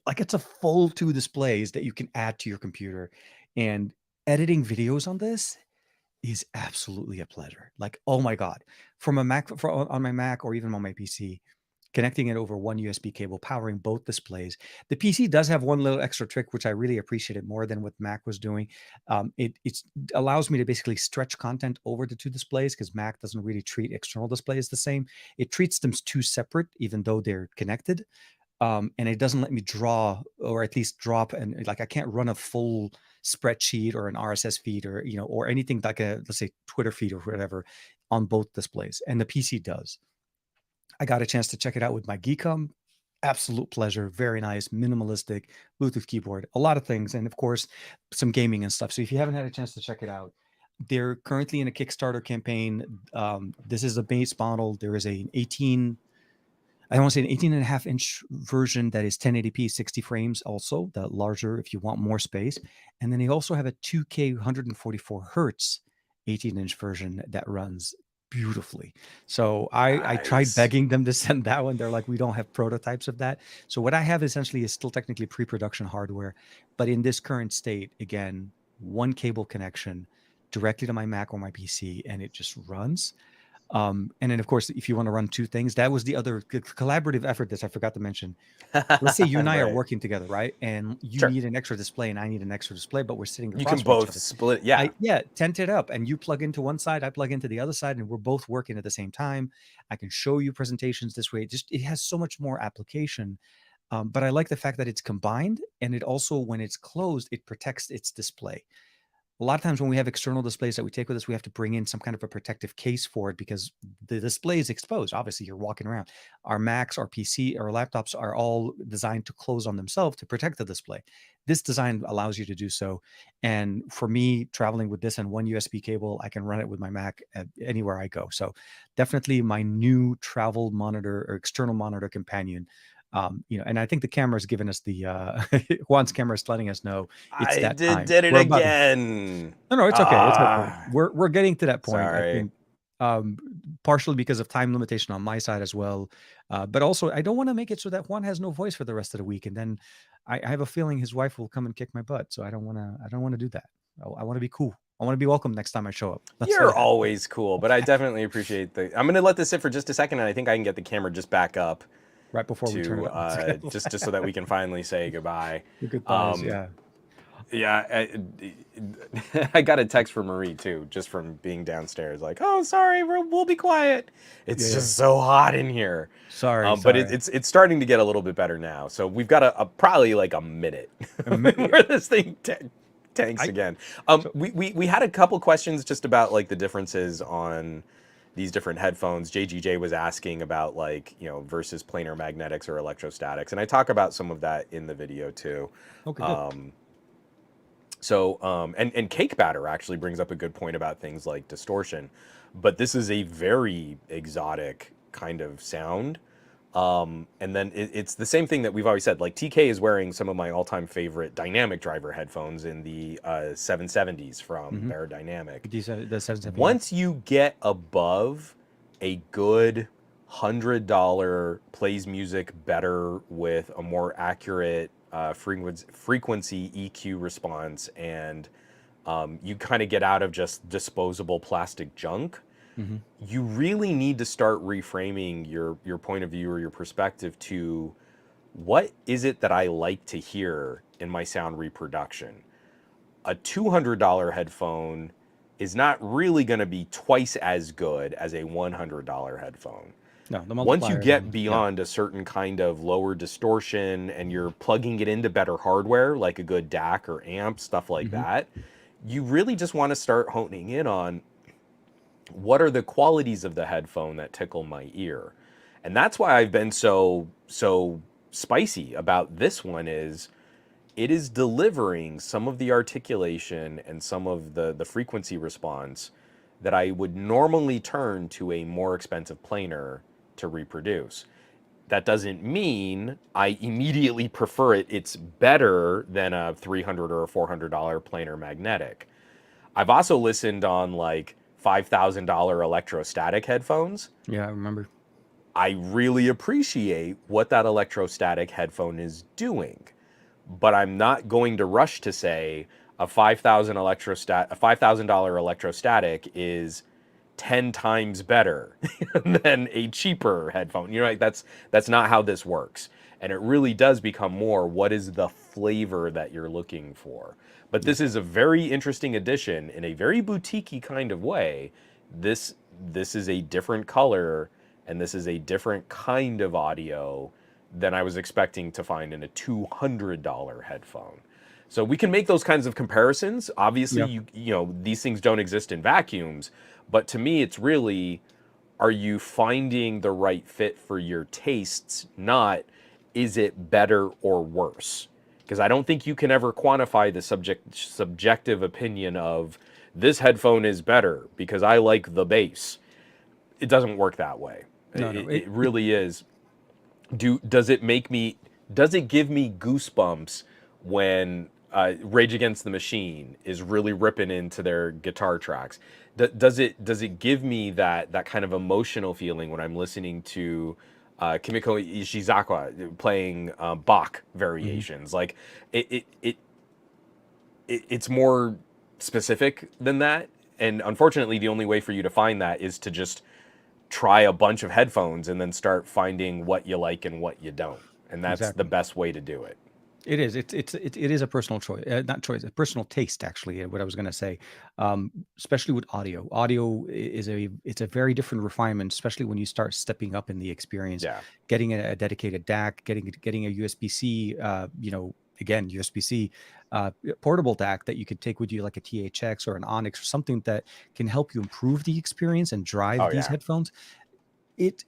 Speaker 1: like it's a full two displays that you can add to your computer. And editing videos on this is absolutely a pleasure. Like, oh my god, from a Mac, on my Mac or even on my PC, connecting it over one USB cable, powering both displays. The PC does have one little extra trick, which I really appreciated more than what Mac was doing. It allows me to basically stretch content over the two displays, because Mac doesn't really treat external displays the same. It treats them two separate, even though they're connected. And it doesn't let me draw, or at least drop, and like I can't run a full spreadsheet or an RSS feed, or or anything like a, let's say, Twitter feed or whatever, on both displays, and the PC does. I got a chance to check it out with my Geekom. Absolute pleasure. Very nice, minimalistic Bluetooth keyboard, a lot of things, and of course, some gaming and stuff. So if you haven't had a chance to check it out, they're currently in a Kickstarter campaign. This is a base model. There is an 18, I want to say an 18 and a half inch version that is 1080p 60 frames, also the larger if you want more space. And then they also have a 2K 144 hertz 18-inch version that runs beautifully. So I tried
Speaker 2: Nice.
Speaker 1: begging them to send that one. They're like, we don't have prototypes of that. So what I have essentially is still technically pre-production hardware, but in this current state, again, one cable connection directly to my Mac or my PC, and it just runs. And then of course, if you want to run two things, that was the other collaborative effort that I forgot to mention. Let's say you and I are
Speaker 2: Right.
Speaker 1: working together, right? And you
Speaker 2: Sure.
Speaker 1: need an extra display and I need an extra display, but we're sitting
Speaker 2: You can
Speaker 1: across from each
Speaker 2: both
Speaker 1: other.
Speaker 2: split. Yeah.
Speaker 1: Yeah, tent it up and you plug into one side, I plug into the other side, and we're both working at the same time. I can show you presentations this way. It has so much more application. But I like the fact that it's combined, and it also, when it's closed, it protects its display. A lot of times when we have external displays that we take with us, we have to bring in some kind of a protective case for it because the display is exposed. Obviously, you're walking around. Our Macs, our PC, our laptops are all designed to close on themselves to protect the display. This design allows you to do so. And for me, traveling with this and one USB cable, I can run it with my Mac anywhere I go. So definitely my new travel monitor or external monitor companion. And I think the camera has given us the Juan's camera is letting us know it's
Speaker 2: I
Speaker 1: that
Speaker 2: did
Speaker 1: time.
Speaker 2: did it
Speaker 1: We're about to.
Speaker 2: again.
Speaker 1: No, it's okay. It's okay.
Speaker 2: Ah,
Speaker 1: We're getting to that point. I
Speaker 2: sorry.
Speaker 1: think, um, partially because of time limitation on my side as well, but also I don't want to make it so that Juan has no voice for the rest of the week, and then I have a feeling his wife will come and kick my butt. So I don't want to. I don't want to do that. I want to be cool. I want to be welcome next time I show up. Let's say
Speaker 2: You're
Speaker 1: that.
Speaker 2: always cool, but I definitely appreciate the. I'm gonna let this sit for just a second, and I think I can get the camera just back up
Speaker 1: Right before we turn
Speaker 2: to
Speaker 1: it on.
Speaker 2: just so that we can finally say goodbye.
Speaker 1: The goodbyes.
Speaker 2: Um,
Speaker 1: Yeah.
Speaker 2: yeah, I got a text from Marie too, just from being downstairs. Like, oh, sorry, we'll be quiet.
Speaker 1: Yeah.
Speaker 2: It's
Speaker 1: Yeah.
Speaker 2: just so hot in here.
Speaker 1: Sorry.
Speaker 2: But
Speaker 1: Sorry.
Speaker 2: it's starting to get a little bit better now. So we've got a probably like a minute where this thing tanks
Speaker 1: I.
Speaker 2: again.
Speaker 1: So.
Speaker 2: We had a couple questions just about like the differences on these different headphones. JGJ was asking about like, versus planar magnetics or electrostatics, and I talk about some of that in the video too.
Speaker 1: Okay. Good.
Speaker 2: Um, and Cake Batter actually brings up a good point about things like distortion, but this is a very exotic kind of sound. And then it's the same thing that we've always said. Like TK is wearing some of my all-time favorite dynamic driver headphones in the 770s from
Speaker 1: Mm-hmm.
Speaker 2: Dynamic.
Speaker 1: The 770. Yeah.
Speaker 2: Once you get above a good $100 plays music better with a more accurate frequency EQ response, and you kind of get out of just disposable plastic junk,
Speaker 1: Mm-hmm.
Speaker 2: you really need to start reframing your point of view or your perspective to what is it that I like to hear in my sound reproduction. A $200 headphone is not really going to be twice as good as a $100 headphone.
Speaker 1: No, the
Speaker 2: Once you
Speaker 1: multiplier
Speaker 2: get
Speaker 1: then. Yeah.
Speaker 2: beyond a certain kind of lower distortion and you're plugging it into better hardware, like a good DAC or amp, stuff like
Speaker 1: Mm-hmm.
Speaker 2: that, you really just want to start honing in on what are the qualities of the headphone that tickle my ear. And that's why I've been so spicy about this one. Is it is delivering some of the articulation and some of the frequency response that I would normally turn to a more expensive planar to reproduce. That doesn't mean I immediately prefer it. It's better than a $300 or a $400 planar magnetic. I've also listened on like $5,000 electrostatic headphones.
Speaker 1: Yeah, I remember.
Speaker 2: I really appreciate what that electrostatic headphone is doing, but I'm not going to rush to say a $5,000 electrostatic is 10 times better than a cheaper headphone. Like that's not how this works. And it really does become more what is the flavor that you're looking for. But
Speaker 1: Yeah.
Speaker 2: this is a very interesting addition in a very boutiquey kind of way. This is a different color, and this is a different kind of audio than I was expecting to find in a $200 headphone. So we can make those kinds of comparisons. Obviously,
Speaker 1: Yeah.
Speaker 2: these things don't exist in vacuums, but to me it's really, are you finding the right fit for your tastes, not is it better or worse? Because I don't think you can ever quantify the subjective opinion of this headphone is better because I like the bass. It doesn't work that way.
Speaker 1: No, no.
Speaker 2: It really is. Does it give me goosebumps when Rage Against the Machine is really ripping into their guitar tracks? Does it give me that kind of emotional feeling when I'm listening to Kimiko Ishizawa playing Bach
Speaker 1: Hmm.
Speaker 2: variations? Like it's more specific than that, and unfortunately, the only way for you to find that is to just try a bunch of headphones and then start finding what you like and what you don't, and that's the
Speaker 1: Exactly.
Speaker 2: best way to do it.
Speaker 1: It is. It is a personal choice, not choice, a personal taste. Actually, what I was going to say, especially with audio. Audio is it's a very different refinement, especially when you start stepping up in the experience,
Speaker 2: Yeah.
Speaker 1: getting a dedicated DAC, getting a USB C. Again, USB C portable DAC that you could take with you, like a THX or an Onyx or something that can help you improve the experience and drive
Speaker 2: Oh
Speaker 1: these
Speaker 2: yeah.
Speaker 1: headphones. It's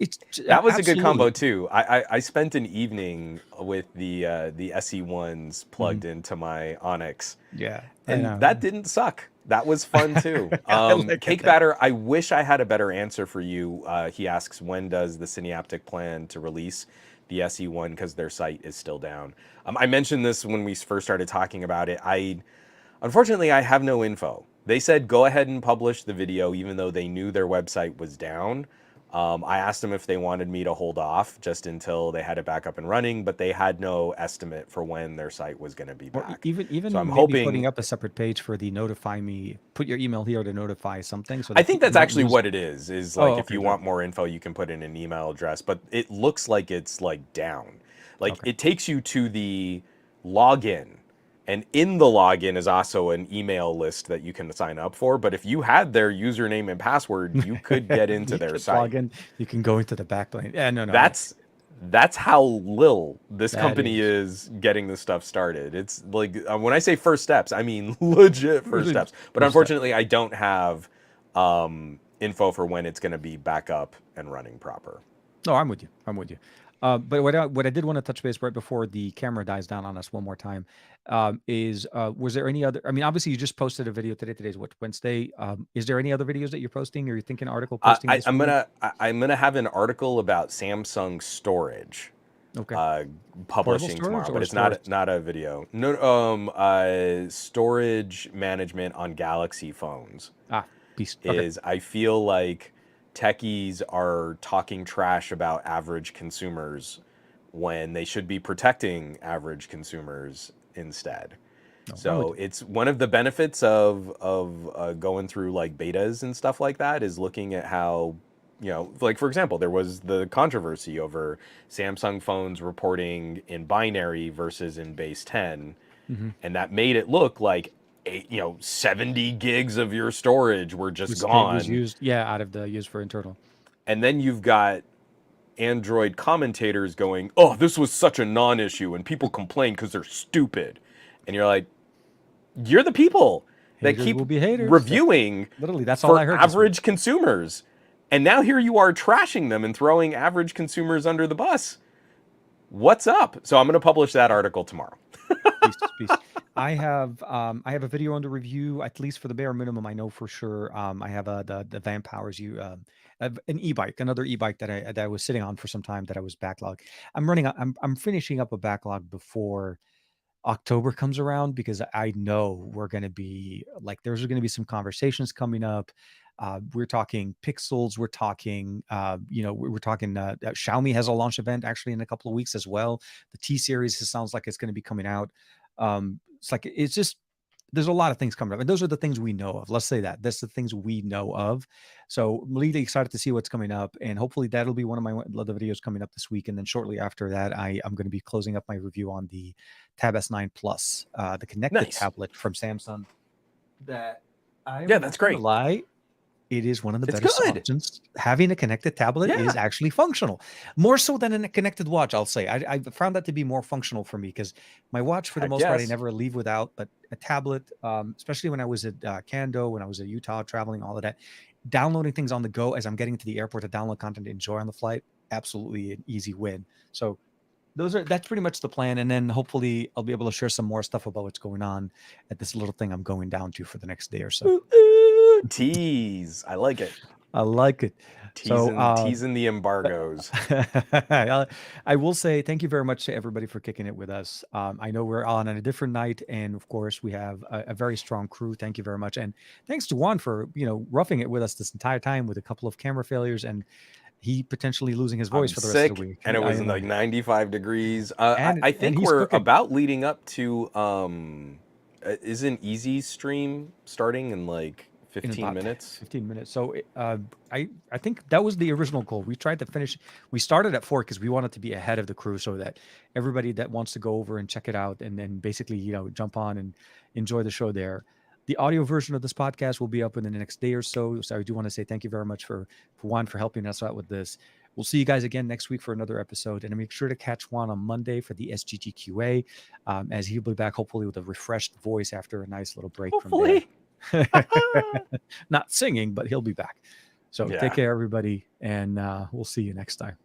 Speaker 2: That was a good combo
Speaker 1: absolutely.
Speaker 2: too. I spent an evening with the SE-1s
Speaker 1: Mhm.
Speaker 2: plugged into my Onyx,
Speaker 1: Yeah, and
Speaker 2: and that didn't suck. That was fun too.
Speaker 1: I look at
Speaker 2: Cake
Speaker 1: that.
Speaker 2: Batter, I wish I had a better answer for you. He asks, when does the Sineaptic plan to release the SE-1 because their site is still down? I mentioned this when we first started talking about it. Unfortunately, I have no info. They said go ahead and publish the video even though they knew their website was down. I asked them if they wanted me to hold off just until they had it back up and running, but they had no estimate for when their site was going to be
Speaker 1: Or
Speaker 2: back. So I'm
Speaker 1: even maybe putting
Speaker 2: hoping,
Speaker 1: up a separate page for the notify me, put your email here to notify something so
Speaker 2: I
Speaker 1: that
Speaker 2: think
Speaker 1: people
Speaker 2: that's
Speaker 1: don't
Speaker 2: actually
Speaker 1: lose.
Speaker 2: what it is
Speaker 1: Oh,
Speaker 2: like if
Speaker 1: okay,
Speaker 2: you
Speaker 1: good.
Speaker 2: want more info, you can put in an email address, but it looks like it's like down. Like
Speaker 1: Okay.
Speaker 2: it takes you to the login, and in the login is also an email list that you can sign up for. But if you had their username and password, you could get into
Speaker 1: You
Speaker 2: their
Speaker 1: could log
Speaker 2: site.
Speaker 1: in, you can go into the backplane. Yeah, no, no, no.
Speaker 2: That's that's how little this
Speaker 1: That
Speaker 2: company
Speaker 1: is
Speaker 2: is getting this stuff started. It's like when I say first steps, I mean legit first steps. But
Speaker 1: first step.
Speaker 2: unfortunately, I don't have info for when it's going to be back up and running proper.
Speaker 1: No, I'm with you. I'm with you. But what I did want to touch base right before the camera dies down on us one more time, is was there any other? I mean, obviously you just posted a video today. Today's what, Wednesday. Is there any other videos that you're posting, or you're thinking article posting this week?
Speaker 2: I'm gonna have an article about Samsung storage
Speaker 1: Okay,
Speaker 2: uh,
Speaker 1: portable
Speaker 2: publishing
Speaker 1: storage
Speaker 2: tomorrow, but
Speaker 1: or
Speaker 2: it's
Speaker 1: storage?
Speaker 2: not a video. No, storage management on Galaxy phones.
Speaker 1: Ah, beast. Okay.
Speaker 2: Is I feel like techies are talking trash about average consumers when they should be protecting average consumers instead.
Speaker 1: No, I'm with
Speaker 2: So
Speaker 1: you.
Speaker 2: it's one of the benefits of going through like betas and stuff like that is looking at how, like for example, there was the controversy over Samsung phones reporting in binary versus in base 10,
Speaker 1: Mm-hmm.
Speaker 2: and that made it look like 70 gigs of your storage were just
Speaker 1: Was
Speaker 2: gone.
Speaker 1: used, yeah, out of the used for internal.
Speaker 2: And then you've got Android commentators going, "Oh, this was such a non-issue, and people complain because they're stupid." And you're like, you're the people that
Speaker 1: Haters
Speaker 2: keep
Speaker 1: will be haters.
Speaker 2: reviewing
Speaker 1: Literally, that's all
Speaker 2: for
Speaker 1: I heard this week.
Speaker 2: average consumers. And now here you are trashing them and throwing average consumers under the bus. What's up? So I'm going to publish that article tomorrow.
Speaker 1: Peace, peace. I have a video under review, at least for the bare minimum. I know for sure. I have the Van Powers an e-bike, another e-bike that I was sitting on for some time that I was backlogged. I'm finishing up a backlog before October comes around because I know we're going to be like there's going to be some conversations coming up. We're talking Pixels. We're talking, we're talking. Xiaomi has a launch event actually in a couple of weeks as well. The T series sounds like it's going to be coming out. It's like it's just there's a lot of things coming up, and those are the things we know of. Let's say that that's the things we know of. So I'm really excited to see what's coming up, and hopefully that'll be one of my other videos coming up this week. And then shortly after that, I'm going to be closing up my review on the Tab S9 Plus, the connected
Speaker 2: Nice.
Speaker 1: tablet from Samsung. That
Speaker 2: Yeah,
Speaker 1: I'm
Speaker 2: that's
Speaker 1: not going to
Speaker 2: great.
Speaker 1: lie, it is one of the
Speaker 2: It's
Speaker 1: better
Speaker 2: good.
Speaker 1: options. Having a connected tablet is
Speaker 2: Yeah.
Speaker 1: actually functional, more so than a connected watch. I'll say I found that to be more functional for me because my watch, for the
Speaker 2: Heck
Speaker 1: most part, I
Speaker 2: yes.
Speaker 1: never leave without. But a tablet, especially when I was at Cando, when I was at Utah traveling, all of that, downloading things on the go as I'm getting to the airport to download content to enjoy on the flight, absolutely an easy win. So that's pretty much the plan, and then hopefully I'll be able to share some more stuff about what's going on at this little thing I'm going down to for the next day or so.
Speaker 2: Ooh, ooh, tease. I like it.
Speaker 1: I like it. So,
Speaker 2: Teasing the embargoes.
Speaker 1: I will say thank you very much to everybody for kicking it with us. I know we're on a different night, and of course, we have a very strong crew. Thank you very much, and thanks to Juan for roughing it with us this entire time with a couple of camera failures and he potentially losing his voice
Speaker 2: I'm
Speaker 1: for the rest of the
Speaker 2: sick,
Speaker 1: week.
Speaker 2: and it
Speaker 1: I
Speaker 2: was
Speaker 1: know,
Speaker 2: like 95 degrees. I
Speaker 1: and
Speaker 2: think
Speaker 1: he's
Speaker 2: we're
Speaker 1: cooking.
Speaker 2: about leading up to isn't Easy stream starting in like
Speaker 1: In
Speaker 2: 15
Speaker 1: about
Speaker 2: minutes?
Speaker 1: 15 minutes. So I think that was the original goal. We tried to finish. We started at 4 because we wanted to be ahead of the crew so that everybody that wants to go over and check it out and then basically jump on and enjoy the show there. The audio version of this podcast will be up in the next day or so. So I do want to say thank you very much for Juan for helping us out with this. We'll see you guys again next week for another episode, and make sure to catch Juan on Monday for the SGGQA, as he'll be back hopefully with a refreshed voice after a nice little break from there.
Speaker 2: Hopefully.
Speaker 1: Not singing, but he'll be back. So take
Speaker 2: Yeah.
Speaker 1: care, everybody, and we'll see you next time.